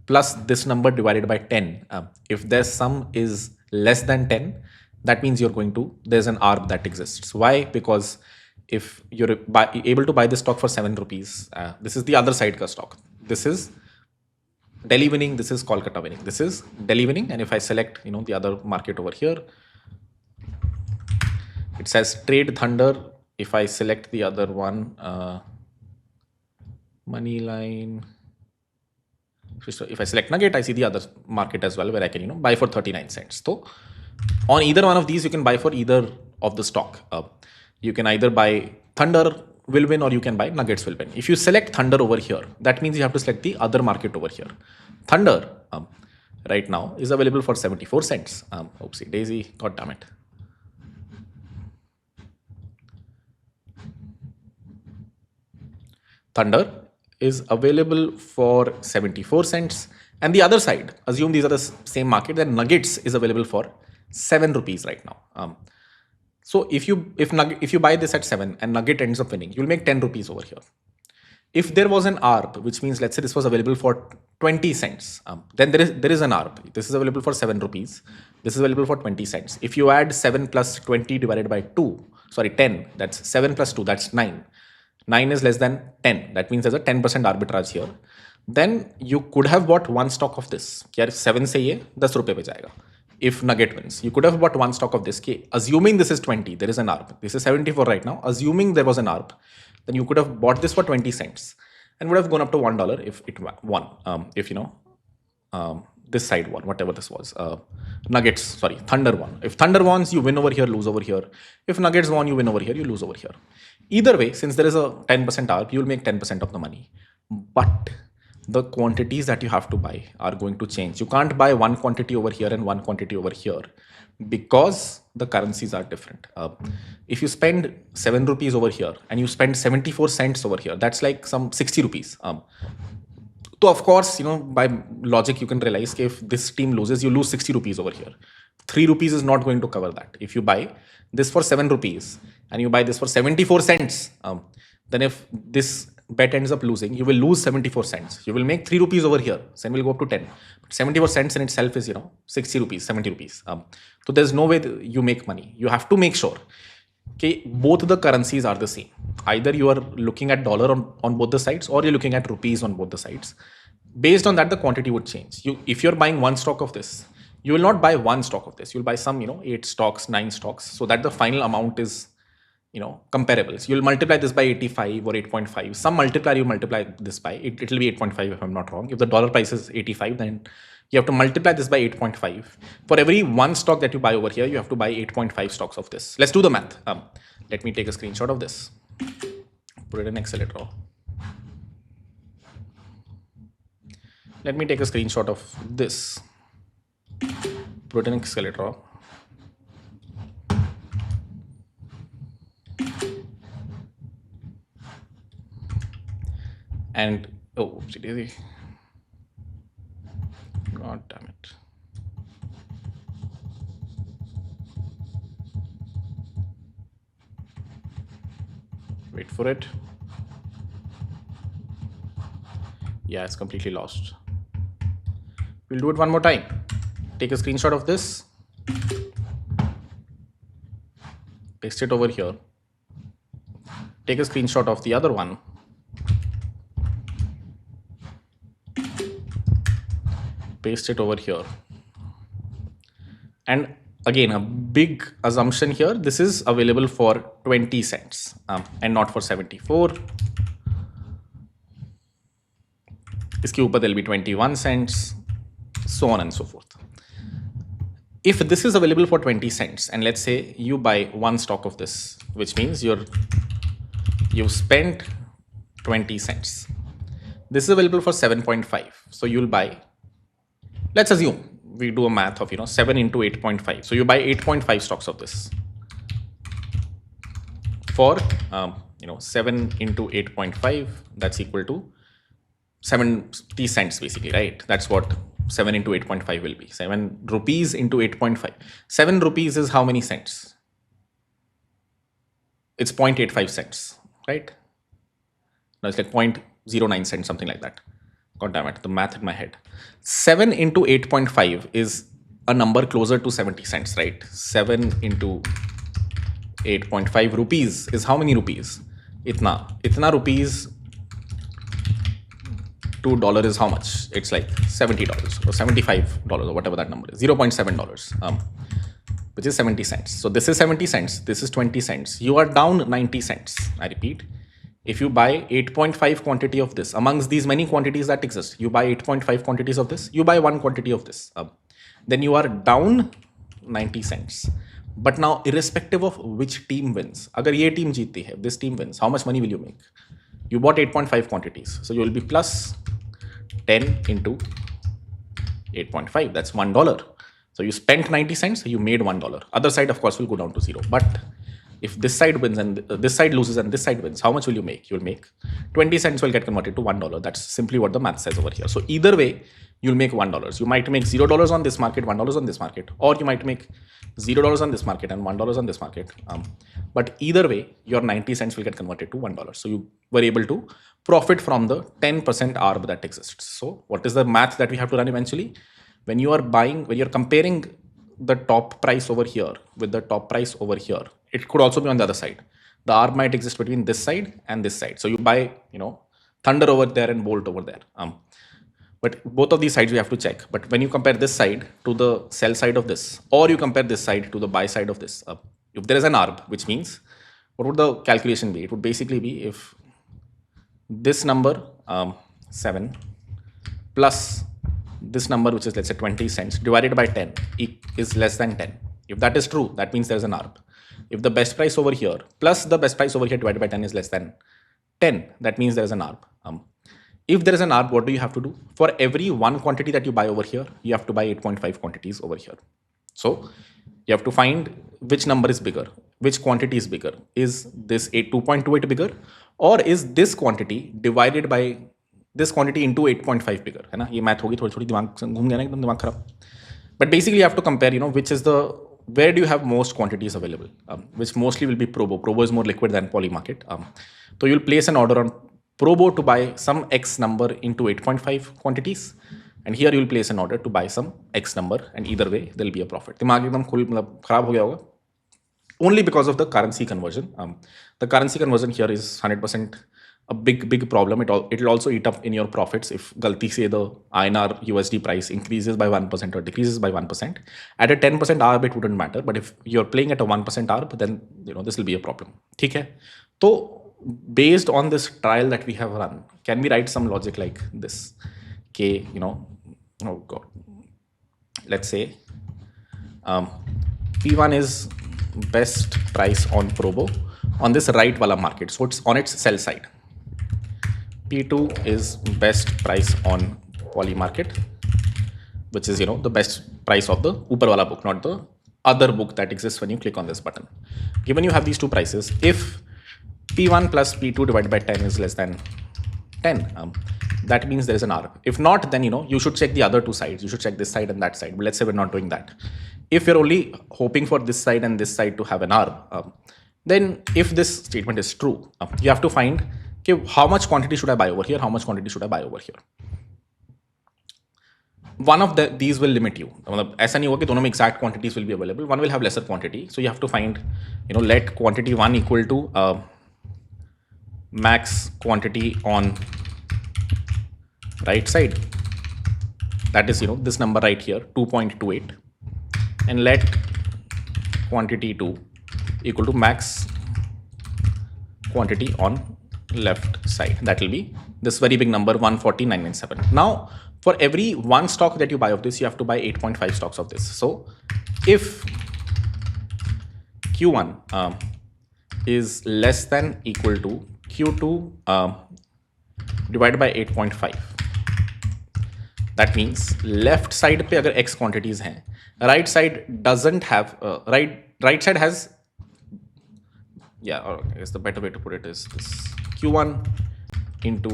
plus this number divided by 10. If their sum is less than 10, that means there's an arb that exists. Why? Because if you're able to buy this stock for 7 rupees, this is the other side ka stock. This is Delhi winning, this is Kolkata winning. This is Delhi winning, and if I select, the other market over here, it says trade Thunder. If I select the other one, money line. So if I select Nugget, I see the other market as well where I can, buy for 39 cents. So on either one of these, you can buy for either of the stock. You can either buy Thunder will win or you can buy Nuggets will win. If you select Thunder over here, that means you have to select the other market over here. Thunder right now is available for 74 cents. Oopsie daisy, god damn it. Thunder is available for 74 cents. And the other side, assume these are the same market, then Nuggets is available for 7 rupees right now. So if you buy this at 7 and Nugget ends up winning, you'll make 10 rupees over here. If there was an ARB, which means let's say this was available for 20 cents, then there is an ARB. This is available for 7 rupees. This is available for 20 cents. If you add 7 plus 20 divided by 10, that's 7 plus 2, that's 9. 9 is less than 10. That means there's a 10% arbitrage here. Then you could have bought one stock of this. 7 se ye 10 rupees pe jayega. If Nugget wins, you could have bought one stock of this. Assuming this is 20, there is an ARB. This is 74 right now. Assuming there was an ARB, then you could have bought this for 20 cents and would have gone up to $1 if it won. This side won, whatever this was. Thunder won. If Thunder wins, you win over here, lose over here. If Nuggets won, you win over here, you lose over here. Either way, since there is a 10% ARB, you will make 10% of the money. But the quantities that you have to buy are going to change. You can't buy one quantity over here and one quantity over here because the currencies are different. If you spend 7 rupees over here and you spend 74 cents over here, that's like some 60 rupees. So of course, by logic, you can realize that if this team loses, you lose 60 rupees over here. 3 rupees is not going to cover that. If you buy this for 7 rupees and you buy this for 74 cents, then if this bet ends up losing, you will lose 74 cents. You will make 3 rupees over here. Then will go up to 10. But 74 cents in itself is, 60 rupees, 70 rupees. So there's no way you make money. You have to make sure Okay, both the currencies are the same. Either you are looking at dollar on both the sides, or you're looking at rupees on both the sides. Based on that, the quantity would change. If you're buying one stock of this, you will not buy one stock of this. You'll buy some, 8 stocks, 9 stocks, so that the final amount is, comparable. So you'll multiply this by 85 or 8.5. Some multiplier you multiply this by, it will be 8.5 if I'm not wrong. If the dollar price is 85, then you have to multiply this by 8.5. For every one stock that you buy over here, you have to buy 8.5 stocks of this. Let's do the math. Let me take a screenshot of this. Put it in Excel at all. Let me take a screenshot of this. Put it in Excel at all. And oh, oopsie daisy. God damn it. Wait for it. Yeah, it's completely lost. We'll do it one more time. Take a screenshot of this. Paste it over here. Take a screenshot of the other one. Paste it over here. And again, a big assumption here, this is available for 20 cents and not for 74. Iske upar there'll be 21 cents, so on and so forth. If this is available for 20 cents, and let's say you buy one stock of this, which means you've spent 20 cents. This is available for 7.5. So you'll buy, let's assume we do a math of 7 into 8.5. So you buy 8.5 stocks of this for 7 into 8.5. That's equal to 70 cents basically, right? That's what 7 into 8.5 will be. 7 rupees into 8.5. 7 rupees is how many cents? It's 0.85 cents, right? No, it's like 0.09 cents, something like that. God damn it, the math in my head. 7 into 8.5 is a number closer to 70 cents, right? 7 into 8.5 rupees is how many rupees? Itna rupees to dollar is how much? It's like $70 or $75 or whatever that number is. $0.7, which is 70 cents. So this is 70 cents. This is 20 cents. You are down 90 cents. I repeat. If you buy 8.5 quantity of this, amongst these many quantities that exist, you buy 8.5 quantities of this, you buy one quantity of this, then you are down 90 cents. But now, irrespective of which team wins, agar ye team jeeti hai, this team wins, how much money will you make? You bought 8.5 quantities, so you will be plus 10 into 8.5, that's $1. So you spent 90 cents, you made $1. Other side, of course, will go down to 0. But if this side wins and this side loses and this side wins, how much will you make? You'll make 20 cents will get converted to $1. That's simply what the math says over here. So either way, you'll make $1. You might make $0 on this market, $1 on this market, or you might make $0 on this market and $1 on this market. But either way, your 90 cents will get converted to $1. So you were able to profit from the 10% arb that exists. So what is the math that we have to run eventually? When you are buying, when you're comparing the top price over here with the top price over here, it could also be on the other side. The arb might exist between this side and this side. So you buy, Thunder over there and Bolt over there. But both of these sides we have to check. But when you compare this side to the sell side of this, or you compare this side to the buy side of this, if there is an arb, which means, what would the calculation be? It would basically be if this number, 7, plus this number, which is let's say 20 cents, divided by 10 is less than 10. If that is true, that means there is an arb. If the best price over here plus the best price over here divided by 10 is less than 10, that means there is an arb. If there is an arb, what do you have to do? For every one quantity that you buy over here, you have to buy 8.5 quantities over here. So you have to find which number is bigger, which quantity is bigger. Is this 2.28 bigger, or is this quantity divided by this quantity into 8.5 bigger? है ना? ये math होगी थोड़ी थोड़ी दिमाग घूम गया ना एकदम दिमाग खराब. But basically you have to compare, which is where do you have most quantities available, which mostly will be Probo. Probo is more liquid than polymarket. So you'll place an order on Probo to buy some X number into 8.5 quantities, and here you'll place an order to buy some X number, and either way there'll be a profit. दिमाग एकदम खराब हो गया होगा. only because of the currency conversion. The currency conversion here is 100% a big problem. It'll also eat up in your profits if galti se the INR USD price increases by 1% or decreases by 1%. At a 10% ARB it wouldn't matter, but if you're playing at a 1% ARB, then this will be a problem. Okay? So based on this trial that we have run, can we write some logic like this? Okay, oh god, let's say P1 is best price on Probo on this right wala market, so it's on its sell side. P2 is best price on polymarket, which is the best price of the upar wala book, not the other book that exists when you click on this button. Given you have these two prices, if P1 plus P2 divided by 10 is less than 10, that means there is an ARB. If not, then you should check the other two sides. You should check this side and that side. But let's say we're not doing that. If you're only hoping for this side and this side to have an ARB, then if this statement is true, you have to find, okay, how much quantity should I buy over here? How much quantity should I buy over here? One of these will limit you. ऐसा नहीं होगा कि दोनों में exact quantities will be available. One will have lesser quantity. So you have to find, let quantity 1 equal to max quantity on right side. That is, this number right here, 2.28. And let quantity 2 equal to max quantity on left side. That will be this very big number, 14997. Now, for every one stock that you buy of this, you have to buy 8.5 stocks of this. So, if Q1 is less than equal to Q2 divided by 8.5, that means left side पे अगर X quantities हैं, right side doesn't have right side has, yeah, or I guess the better way to put it is this Q1 into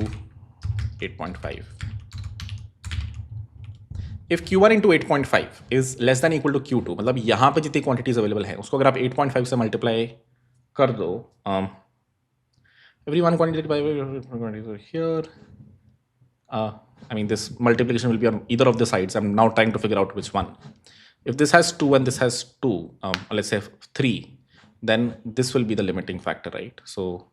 8.5. If Q1 into 8.5 is less than equal to Q2, मतलब यहाँ पे जितनी quantities available हैं, उसको अगर आप 8.5 से multiply कर दो, every one quantity by here, I mean, this multiplication will be on either of the sides. I'm now trying to figure out which one. If this has 2 and this has 2, let's say 3, then this will be the limiting factor, right? So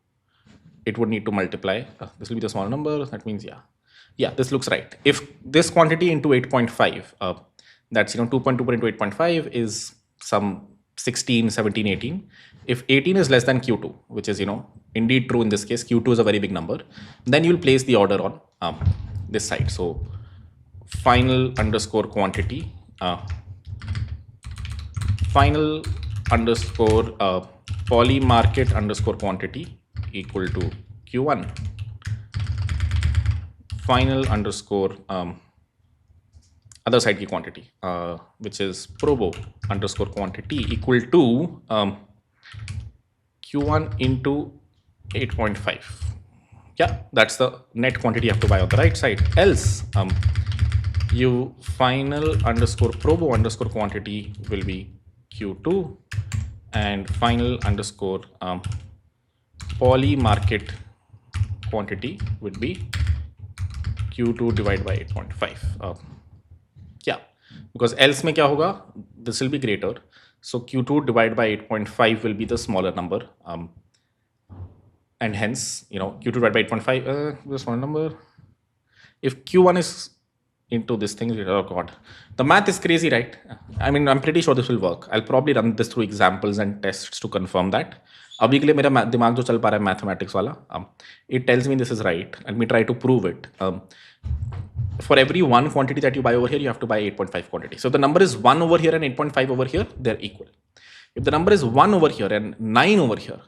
it would need to multiply. This will be the small number. That means, yeah, this looks right. If this quantity into 8.5, that's 2.2 into 8.5 is some 16, 17, 18. If 18 is less than Q2, which is indeed true in this case, Q2 is a very big number, then you'll place the order on this side. So final underscore quantity, final underscore polymarket underscore quantity equal to Q1, final underscore other side की quantity, which is Probo underscore quantity equal to Q1 into 8.5. Yeah, that's the net quantity you have to buy on the right side. Else, you final underscore Probo underscore quantity will be Q2 and final underscore polymarket quantity would be Q2 divided by 8.5. Yeah, because else में क्या होगा? This will be greater. So Q2 divided by 8.5 will be the smaller number. And hence, Q2 divided by 8.5, the smaller number. If Q1 is into this thing, oh god, the math is crazy, right? I mean, I'm pretty sure this will work. I'll probably run this through examples and tests to confirm that. अभी के लिए मेरा दिमाग जो चल पा रहा है mathematics वाला, it tells me this is right. Let me try to prove it. For every one quantity that you buy over here, you have to buy 8.5 quantity. So if the number is 1 over here and 8.5 over here, they're equal. If the number is 1 over here and 9 over here,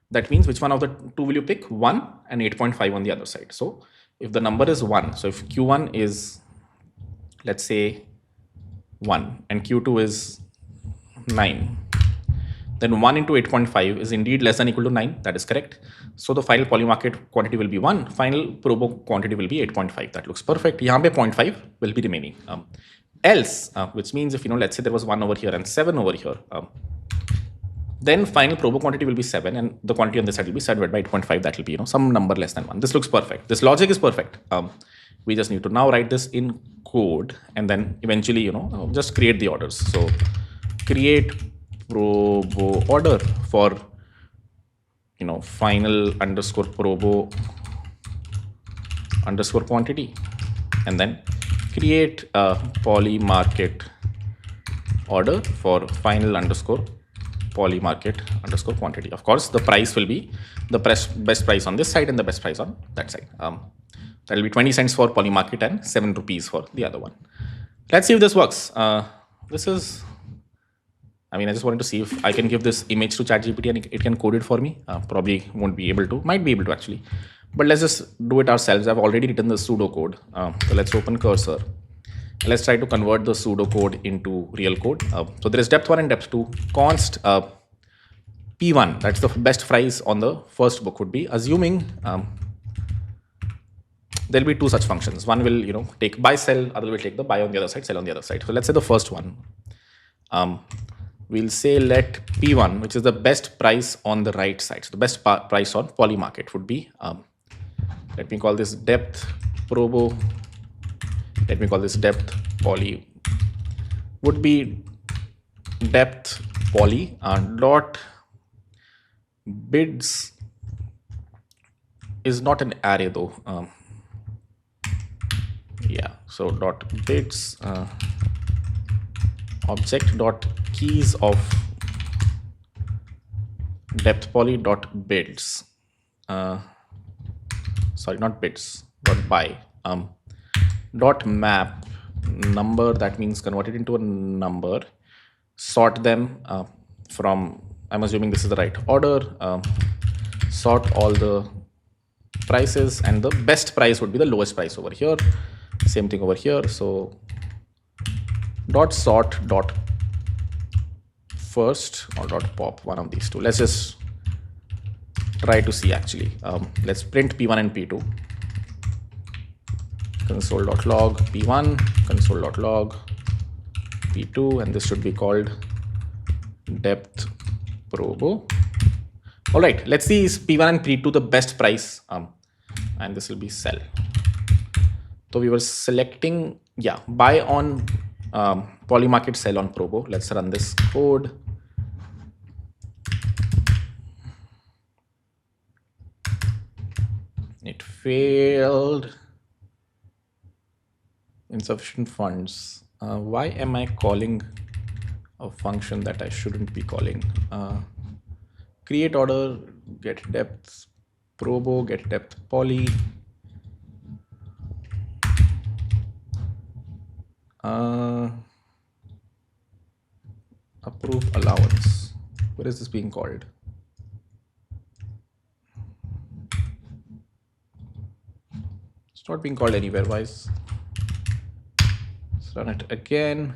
that means which one of the two will you pick? 1 and 8.5 on the other side. So if the number is 1, so if Q1 is, let's say 1 and Q2 is 9, then 1 into 8.5 is indeed less than equal to 9. That is correct. So the final polymarket quantity will be 1. Final Probo quantity will be 8.5. That looks perfect. यहाँ पे 0.5 will be remaining. Else, which means if let's say there was 1 over here and 7 over here, then final Probo quantity will be 7 and the quantity on this side will be 7 divided by 8.5. That will be some number less than 1. This looks perfect. This logic is perfect. We just need to now write this in code and then eventually just create the orders. So create Probo order for, final underscore Probo underscore quantity, and then create a polymarket order for final underscore polymarket underscore quantity. Of course, the price will be the best price on this side and the best price on that side. That will be 20 cents for polymarket and 7 rupees for the other one. Let's see if this works. This is, I just wanted to see if I can give this image to ChatGPT and it can code it for me. Probably won't be able to, might be able to actually. But let's just do it ourselves. I've already written the pseudocode. So let's open cursor. Let's try to convert the pseudocode into real code. So there is depth 1 and depth 2. Const P1, that's the best price on the first book, would be assuming there'll be two such functions. One will take buy sell, other will take the buy on the other side, sell on the other side. So let's say the first one. We'll say let P1, which is the best price on the right side. So the best price on polymarket would be, let me call this depth Probo. Let me call this depth poly. Would be depth poly dot bids is not an array though. Yeah, so dot bids object dot keys of depth poly dot bids. Sorry, not bids, dot buy. Dot map number, that means convert it into a number, sort them from, I'm assuming this is the right order, sort all the prices, and the best price would be the lowest price over here. Same thing over here. So dot sort dot first or dot pop, one of these two. Let's just try to see actually. Let's print P1 and P2. Console.log P1, console.log P2, and this should be called depth Probo. All right, let's see is P1 and P2 the best price, and this will be sell. So we were selecting, yeah, buy on polymarket, sell on Probo. Let's run this code. It failed. Insufficient funds. Why am I calling a function that I shouldn't be calling? Create order, get depth Probo, get depth poly. Approve allowance. Where is this being called? It's not being called anywhere. Why is? Run it again.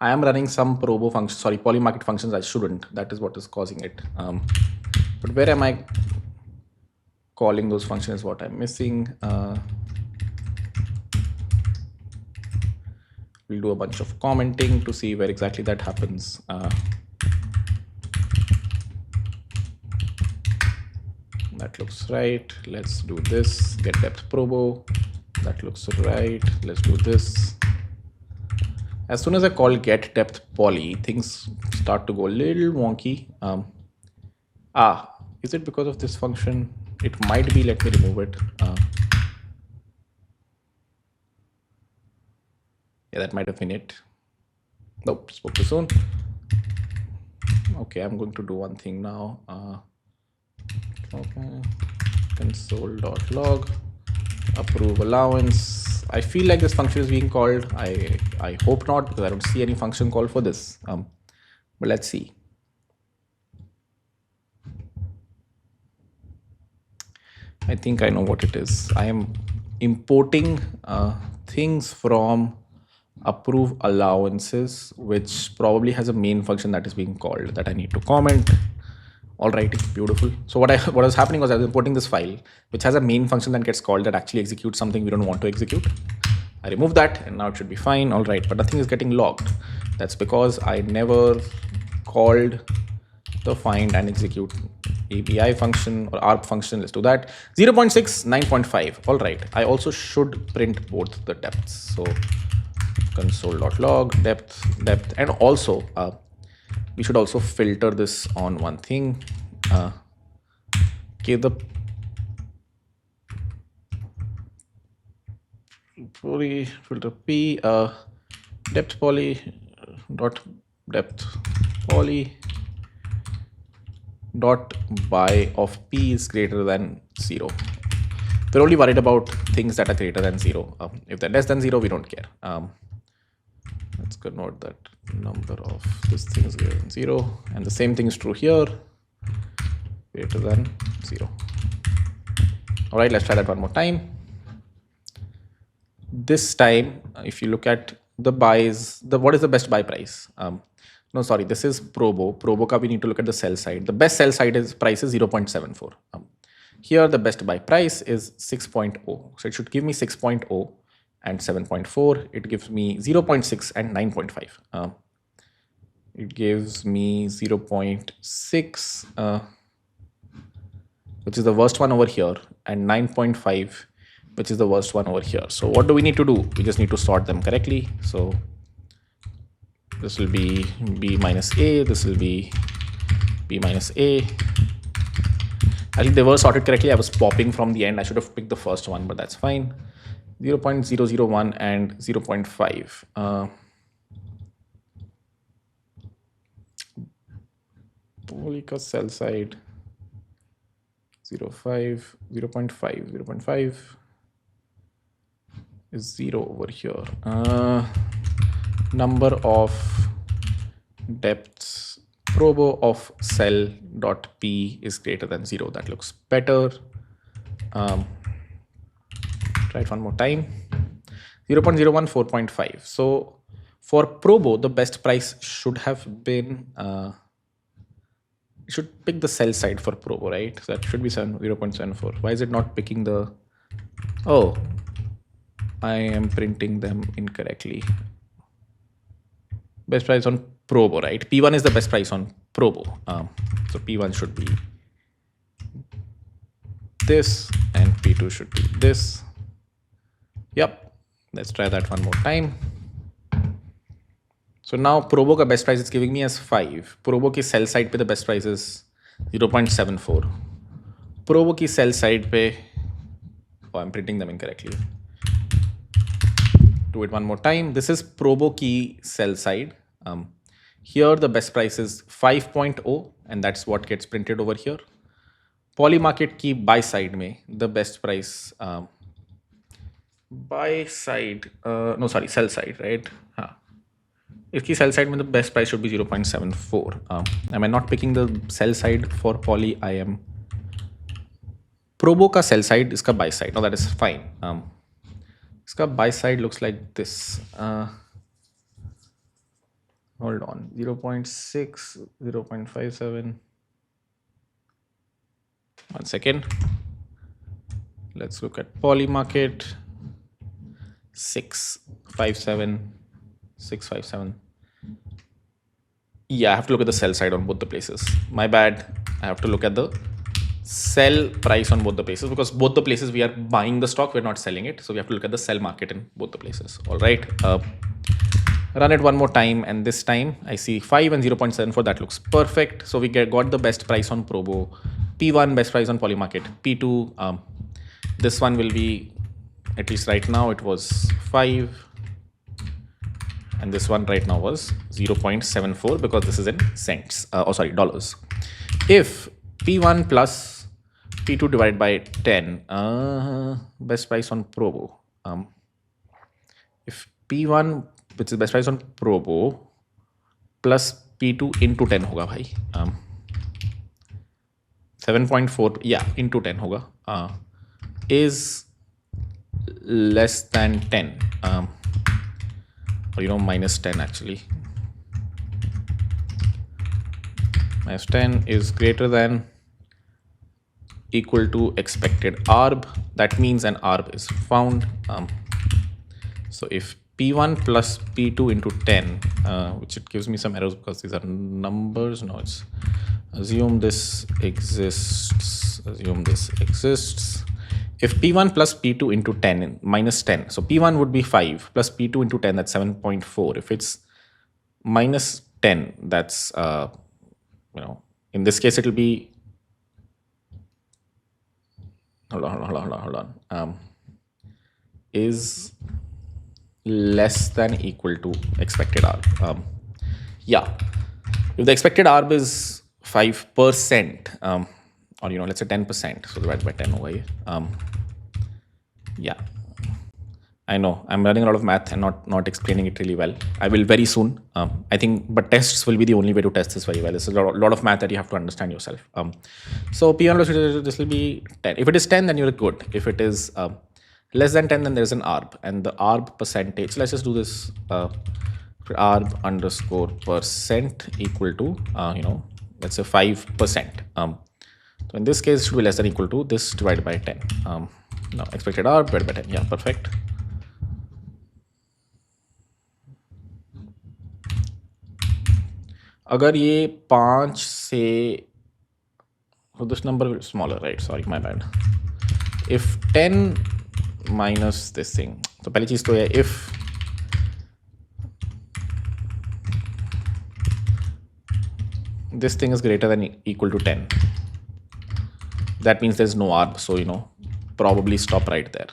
I am running some Probo function, sorry, polymarket functions I shouldn't. That is what is causing it. But where am I calling those functions? What I'm missing. We'll do a bunch of commenting to see where exactly that happens. That looks right. Let's do this. Get depth Probo. That looks right. Let's do this. As soon as I call get depth poly, things start to go a little wonky. Is it because of this function? It might be. Let me remove it. Yeah, that might have been it. Nope, spoke too soon. Okay, I'm going to do one thing now. Okay, console.log approve allowance. I feel like this function is being called. I hope not, because I don't see any function call for this. But let's see. I think I know what it is. I am importing things from approve allowances, which probably has a main function that is being called that I need to comment. All right, beautiful. So what was happening was I was importing this file, which has a main function that gets called that actually executes something we don't want to execute. I removed that and now it should be fine. All right, but nothing is getting logged. That's because I never called the find and execute API function or ARP function. Let's do that. 0.6, 9.5. All right. I also should print both the depths. So console.log depth, and also we should also filter this on one thing. Okay, the poly filter P depth poly dot depth poly dot by of P is greater than 0. We're only worried about things that are greater than 0. If they're less than 0, we don't care. Let's convert that number of this thing is greater than 0, and the same thing is true here, greater than 0. All right, let's try that one more time. This time, if you look at the buys, what is the best buy price? No, sorry, this is Probo. Probo ka we need to look at the sell side. The best sell side price is 0.74. Here, the best buy price is 6.0. So it should give me 6.0 and 7.4. It gives me 0.6 and 9.5. It gives me 0.6, which is the worst one over here, and 9.5, which is the worst one over here. So what do we need to do? We just need to sort them correctly. So this will be B minus A. This will be B minus A. I think they were sorted correctly. I was popping from the end. I should have picked the first one, but that's fine. 0.001 and 0.5. Polyka sell side 0.5, 0.5 is 0 over here. Number of depths Probo of cell dot P is greater than 0. That looks better. Try it one more time. 0.01, 4.5. So for Probo, the best price should have been, should pick the sell side for Probo, right? So that should be 0.74. Why is it not picking the, oh, I am printing them incorrectly. Best price on Probo, right? P1 is the best price on Probo. So P1 should be this and P2 should be this. Yep. Let's try that one more time. So now Probo ka best price is giving me as 5. Probo ki sell side pe the best price is 0.74. Probo ki sell side pe, oh, I'm printing them incorrectly. Do it one more time. This is Probo ki sell side. Here the best price is 5.0 and that's what gets printed over here. Polymarket ki buy side mein the best price, buy side, no sorry, sell side, right? Iski sell side mein the best price should be 0.74. Am I not picking the sell side for poly? I am. Probo ka sell side, iska buy side. No, that is fine. Iska buy side looks like this. Hold on, 0.6, 0.57. One second. Let's look at polymarket. 657, 657. Yeah, I have to look at the sell side on both the places. My bad. I have to look at the sell price on both the places because both the places we are buying the stock, we're not selling it. So we have to look at the sell market in both the places. All right. Run it one more time, and this time I see 5 and 0.74. That looks perfect. So we got the best price on Probo. P1 best price on polymarket. P2, this one will be, at least right now it was 5, and this one right now was 0.74 because this is in cents. Dollars. If P1 plus P2 divided by 10, best price on Probo. If P1, which is best price on Probo, plus P2 into 10 hoga bhai. 7.4, yeah, into 10 hoga. Is less than 10. Or minus 10 actually. Minus 10 is greater than equal to expected ARB. That means an ARB is found. So if P1 plus P2 into 10, which it gives me some errors because these are numbers. No, it's assume this exists. Assume this exists. If P1 plus P2 into 10 minus 10, so P1 would be 5 plus P2 into 10, that's 7.4. If it's minus 10, that's, in this case, it'll be, hold on, is less than equal to expected arb. Yeah, if the expected arb is 5%, or let's say 10%, so divided by 10 over here. Yeah, I know I'm learning a lot of math and not explaining it really well. I will very soon. I think, but tests will be the only way to test this very well. This is a lot of math that you have to understand yourself. So P1 this will be 10. If it is 10, then you're good. If it is less than 10, then there's an arb, and the arb percentage. So let's just do this. Arb underscore percent equal to let's say 5%. So in this case, it should be less than equal to this divided by 10. Now expected arb divided by 10. Yeah, perfect. अगर ये 5 से, so this number is smaller, right? Sorry, my bad. If 10 minus this thing, तो पहली चीज तो है if this thing is greater than equal to 10, that means there's no arb. So probably stop right there.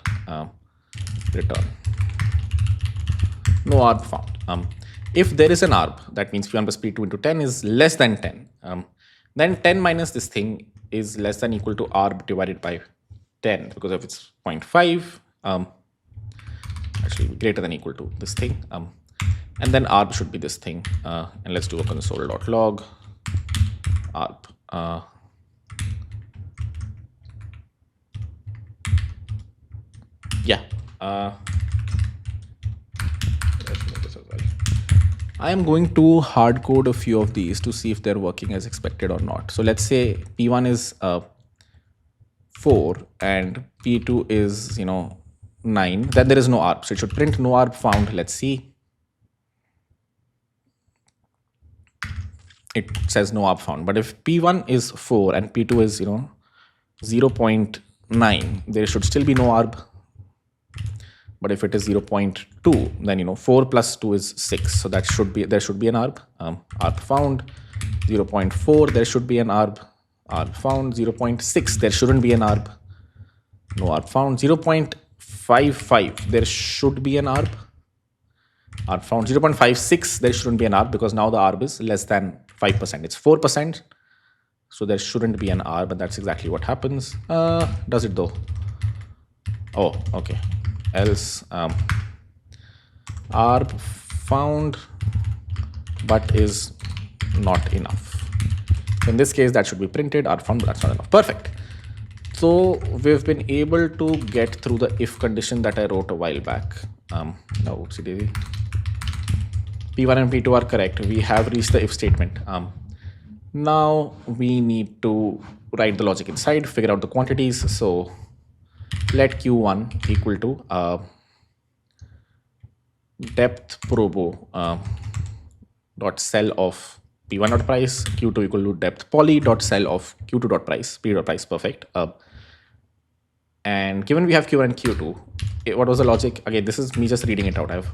Return no arb found. If there is an arb, that means P1 plus P2 into 10 is less than 10. Then 10 minus this thing is less than equal to arb divided by 10, because if it's 0.5, actually greater than equal to this thing. And then arb should be this thing. And let's do a console.log arb. Yeah. I am going to hard code a few of these to see if they're working as expected or not. So let's say P1 is 4 and P2 is 9. Then there is no arb. So it should print no arb found. Let's see. It says no arb found. But if P1 is 4 and P2 is 0.9, there should still be no arb. But if it is 0.2, then 4 plus 2 is 6. So that should be, there should be an arb. Arb found. 0.4, there should be an arb. Arb found. 0.6, there shouldn't be an arb. No arb found. 0.55, there should be an arb. Arb found. 0.56, there shouldn't be an arb, because now the arb is less than 5%. It's 4%. So there shouldn't be an arb, and that's exactly what happens. Does it though? Oh, okay. Else arb found but is not enough. In this case, that should be printed. Arb found, but that's not enough. Perfect. So we've been able to get through the if condition that I wrote a while back. Now, oopsie daisy. P1 and P2 are correct. We have reached the if statement. Now we need to write the logic inside, figure out the quantities. So let Q1 equal to depth probo dot cell of P1 dot price, Q2 equal to depth poly dot cell of Q2 dot price, P dot price. Perfect. And given we have Q1 and Q2, what was the logic? Again, this is me just reading it out. I've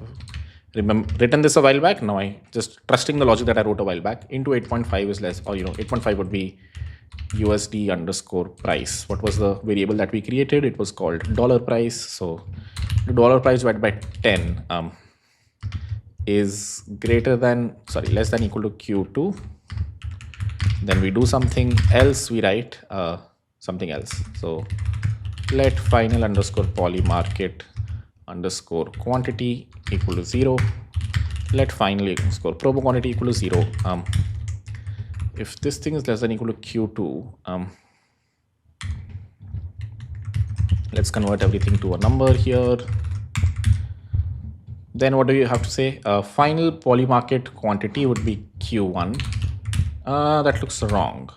written this a while back. Now I just trusting the logic that I wrote a while back. Into 8.5 is less, or 8.5 would be USD underscore price. What was the variable that we created? It was called dollar price. So the dollar price divided by 10 is less than equal to Q2. Then we do something else. We write something else. So let final underscore polymarket underscore quantity equal to 0. Let final underscore probo quantity equal to 0. If this thing is less than equal to Q2, let's convert everything to a number here. Then what do you have to say? Final polymarket quantity would be Q1. That looks wrong.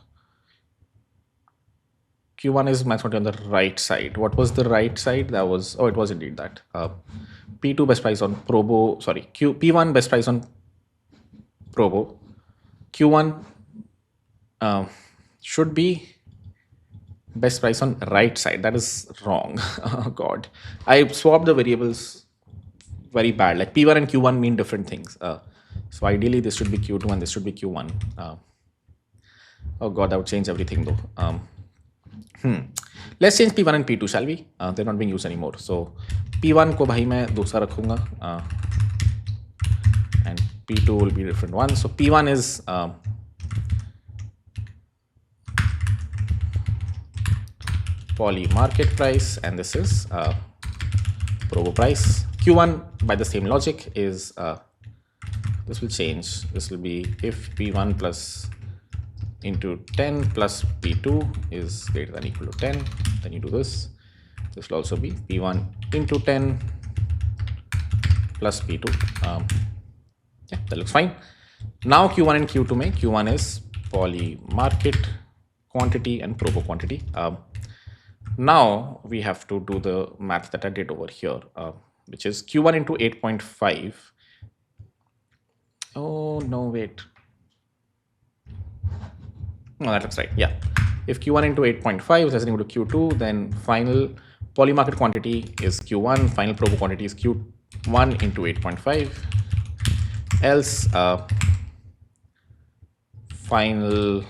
Q1 is matched on the right side. What was the right side? That was, it was indeed that. P2 best price on Probo, sorry, P1 best price on Probo. Q1 should be best price on right side. That is wrong. Oh God, I swapped the variables very bad. Like P1 and Q1 mean different things. So ideally this should be Q2 and this should be Q1. Oh god, that would change everything though. Let's change P1 and P2, shall we? They're not being used anymore. So P1 को भाई मैं दूसरा रखूँगा and P2 will be different one. So P1 is polymarket price and this is Probo price. Q1 by the same logic is this will change. This will be if P1 plus into 10 plus P2 is greater than equal to 10, then you do this. This will also be P1 into 10 plus P2. Yeah, that looks fine. Now Q1 and Q2 mein Q1 is polymarket quantity and Probo quantity. Now we have to do the math that I did over here, which is Q1 into 8.5. Oh no, wait. No, that looks right. Yeah. If Q1 into 8.5 is less than equal to Q2, then final polymarket quantity is Q1, final Probo quantity is Q1 into 8.5. Else, final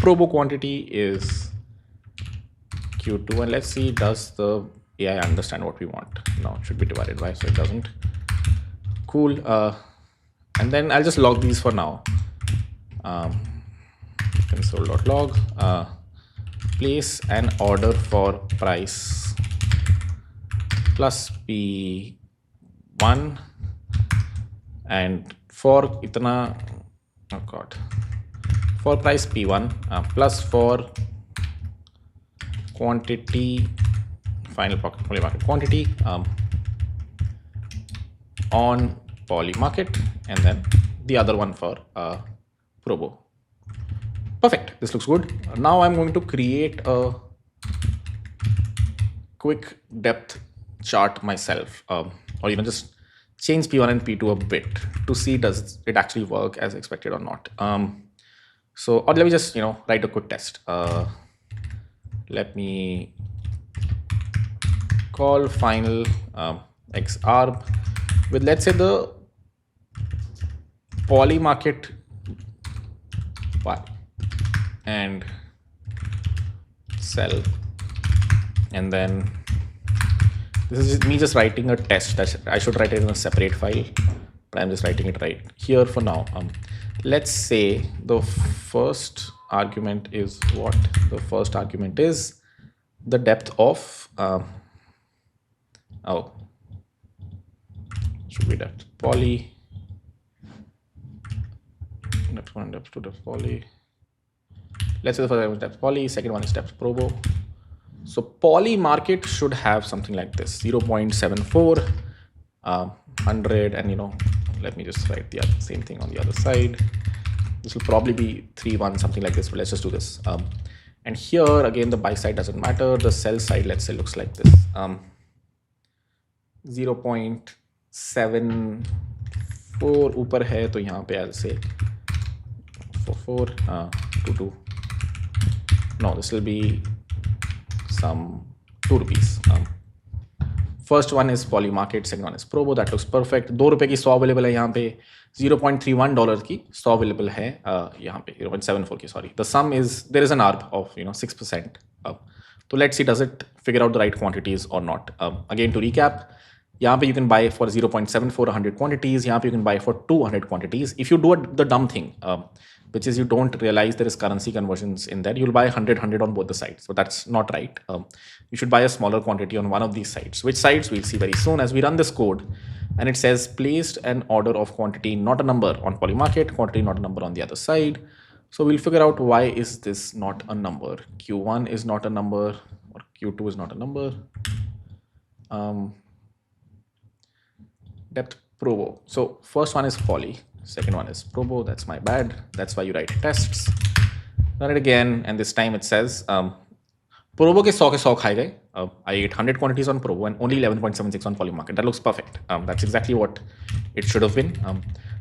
Probo quantity is Q2. And let's see, does the AI understand what we want? No, it should be divided by, so it doesn't. Cool. And then I'll just log these for now. Console.log place an order for price plus P1 and for itna, oh god, for price P1 plus for quantity, final polymarket quantity on polymarket, and then the other one for Probo. Perfect. This looks good. Now I'm going to create a quick depth chart myself, or just change P1 and P2 a bit to see does it actually work as expected or not. So, or let me just write a quick test. Let me call final 𝗟𝗶 with, let's say, the polymarket buy and sell, and then this is me just writing a test that I should write it in a separate file, but I'm just writing it right here for now. Let's say the first argument is what? The first argument is the depth of should be depth poly, depth 1, depth 2, depth poly. Let's say the first one is depth poly, second one is depth Probo. So polymarket should have something like this: 0.74, 100, and let me just write the same thing on the other side. This will probably be 3.1, something like this, but let's just do this. And here again, the buy side doesn't matter. The sell side, let's say, looks like this: 0.74 ऊपर है, तो यहाँ पे I'll say 4 22. No, this will be some 2 rupees. First one is polymarket, second one is Probo. That looks perfect. 2 रुपए की 100 available है यहाँ पे, $0.31 की 100 अवेलेबल है यहाँ पे, 0.74 की, sorry. The sum is, there is an ARB of 6%. So let's see, does it figure out the right quantities or not? Again, to recap, यहाँ पे you can buy for 0.74 100 quantities. यहाँ पे you can buy for 200 quantities. If you do the dumb thing, which is you don't realize there is currency conversions in there, you'll buy 100 on both the sides. So that's not right. You should buy a smaller quantity on one of these sides. Which sides we'll see very soon as we run this code. And it says placed an order of quantity, not a number, on polymarket, quantity not a number on the other side. So we'll figure out why is this not a number. Q1 is not a number, or Q2 is not a number. Depth Probo. So first one is poly, second one is Probo. That's my bad. That's why you write tests. Run it again, and this time it says Probo ke 100 खाए गए. I ate 100 quantities on Probo and only 11.76 on polymarket. That looks perfect. That's exactly what it should have been.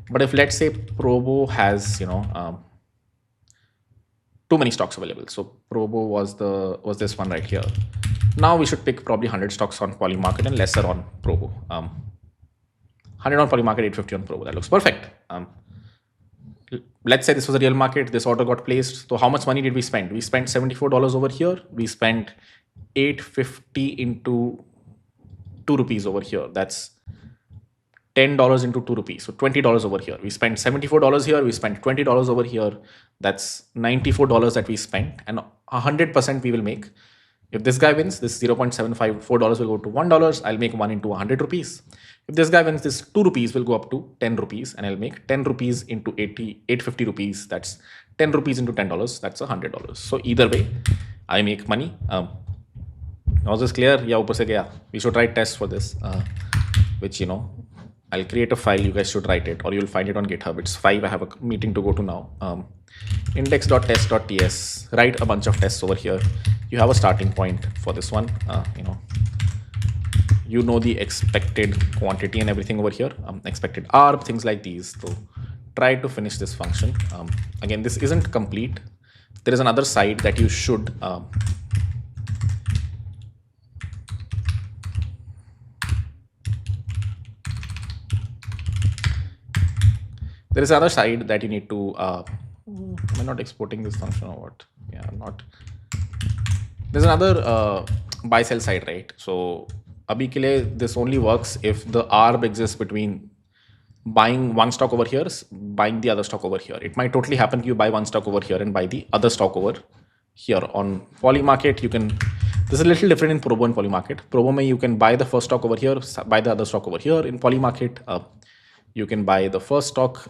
But if, let's say, Probo has too many stocks available, so Probo was this one right here. Now we should pick probably 100 stocks on polymarket and lesser on Probo. 100 on polymarket, 850 on Probo. That looks perfect. Let's say this was a real market, this order got placed. So how much money did we spend? We spent $74 over here. We spent 850 into 2 rupees over here. That's $10 into 2 rupees. So $20 over here. We spent $74 here. We spent $20 over here. That's $94 that we spent, and 100% we will make. If this guy wins, this $0.754 will go to $1. I'll make 1 into 100 rupees. If this guy wins, this 2 rupees will go up to 10 rupees, and I'll make 10 rupees into 850 rupees. That's 10 rupees into $10. That's $100. So either way, I make money. Was this clear? Yeah, upar se gaya. We should write tests for this, which, I'll create a file. You guys should write it, or you'll find it on GitHub. It's 5. I have a meeting to go to now. Index.test.ts. Write a bunch of tests over here. You have a starting point for this one. You know the expected quantity and everything over here. Expected arb, things like these. So try to finish this function. Again, this isn't complete. There is another side that you should there is another side that you need to am I not exporting this function or what? Yeah, I'm not. There's another buy sell side, right? So abhi ke liye, this only works if the arb exists between buying one stock over here, buying the other stock over here. It might totally happen you buy one stock over here and buy the other stock over here. On polymarket, you can, this is a little different in Probo and polymarket. Probo mein you can buy the first stock over here, buy the other stock over here. In polymarket, you can buy the first stock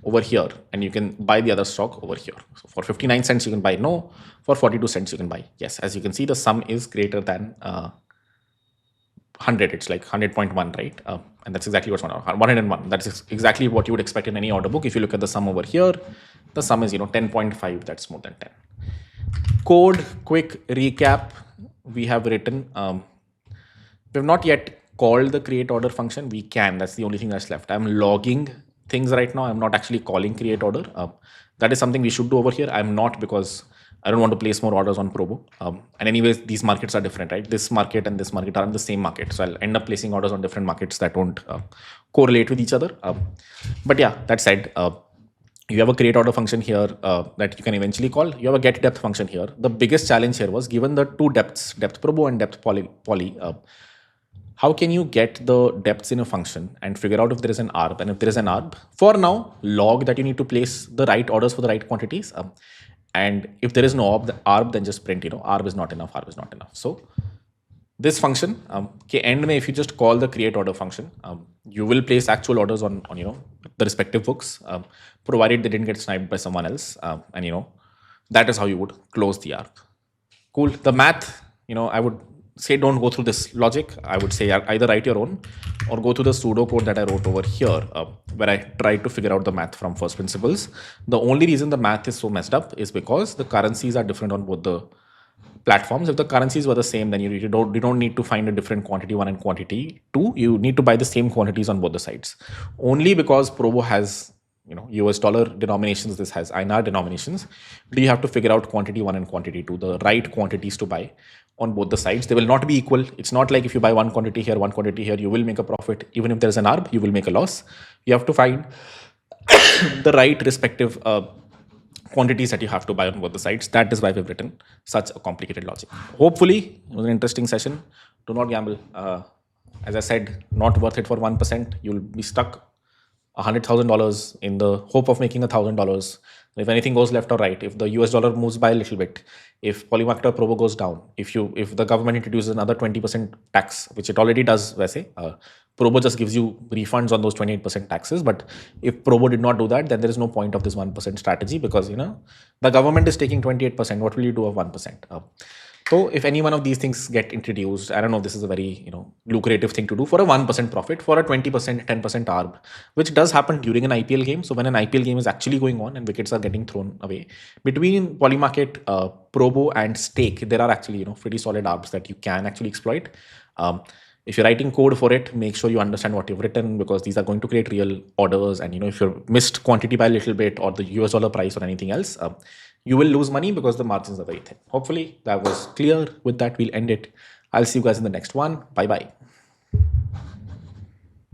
over here, and you can buy the other stock over here. So for 59 cents, you can buy no. For 42 cents, you can buy yes. As you can see, the sum is greater than 100. It's like 100.1, right? And that's exactly what's 101. That's exactly what you would expect in any order book. If you look at the sum over here, the sum is 10.5. That's more than 10. Code quick recap. We have written. We have not yet called the create order function. We can. That's the only thing that's left. I'm logging things right now. I'm not actually calling create order. That is something we should do over here. I'm not, because I don't want to place more orders on Probo. And anyways, these markets are different, right? This market and this market are in the same market. So I'll end up placing orders on different markets that don't correlate with each other. But yeah, that said, you have a create order function here that you can eventually call. You have a get depth function here. The biggest challenge here was, given the two depths, depth Probo and depth poly, how can you get the depths in a function and figure out if there is an arb? And if there is an arb, for now, log that you need to place the right orders for the right quantities. And if there is no arb, then just print, arb is not enough, arb is not enough. So this function, ke end mein, if you just call the create order function, you will place actual orders on the respective books, provided they didn't get sniped by someone else. And that is how you would close the arb. Cool. The math, I would say don't go through this logic. I would say either write your own or go through the pseudo code that I wrote over here, where I tried to figure out the math from first principles. The only reason the math is so messed up is because the currencies are different on both the platforms. If the currencies were the same, then you don't need to find a different quantity 1 and quantity 2. You need to buy the same quantities on both the sides. Only because Probo has US dollar denominations, this has INR denominations, do you have to figure out quantity 1 and quantity 2, the right quantities to buy on both the sides. They will not be equal. It's not like if you buy one quantity here, one quantity here, you will make a profit. Even if there is an arb, you will make a loss. You have to find the right respective quantities that you have to buy on both the sides. That is why we've written such a complicated logic. Hopefully, it was an interesting session. Do not gamble. As I said, not worth it for 1%. You'll be stuck $100,000 in the hope of making $1,000. If anything goes left or right, if the US dollar moves by a little bit, if polymarket or Probo goes down, if the government introduces another 20% tax, which it already does, Probo just gives you refunds on those 28% taxes. But if Probo did not do that, then there is no point of this 1% strategy, because the government is taking 28%. What will you do of 1%? So if any one of these things get introduced, I don't know if this is a very lucrative thing to do for a 1% profit, for a 20%, 10% arb, which does happen during an IPL game. So when an IPL game is actually going on and wickets are getting thrown away, between polymarket, Probo and stake, there are actually pretty solid arbs that you can actually exploit. If you're writing code for it, make sure you understand what you've written, because these are going to create real orders. And if you missed quantity by a little bit, or the US dollar price or anything else, you will lose money because the margins are very thin. Hopefully that was clear. With that, we'll end it. I'll see you guys in the next one. Bye-bye.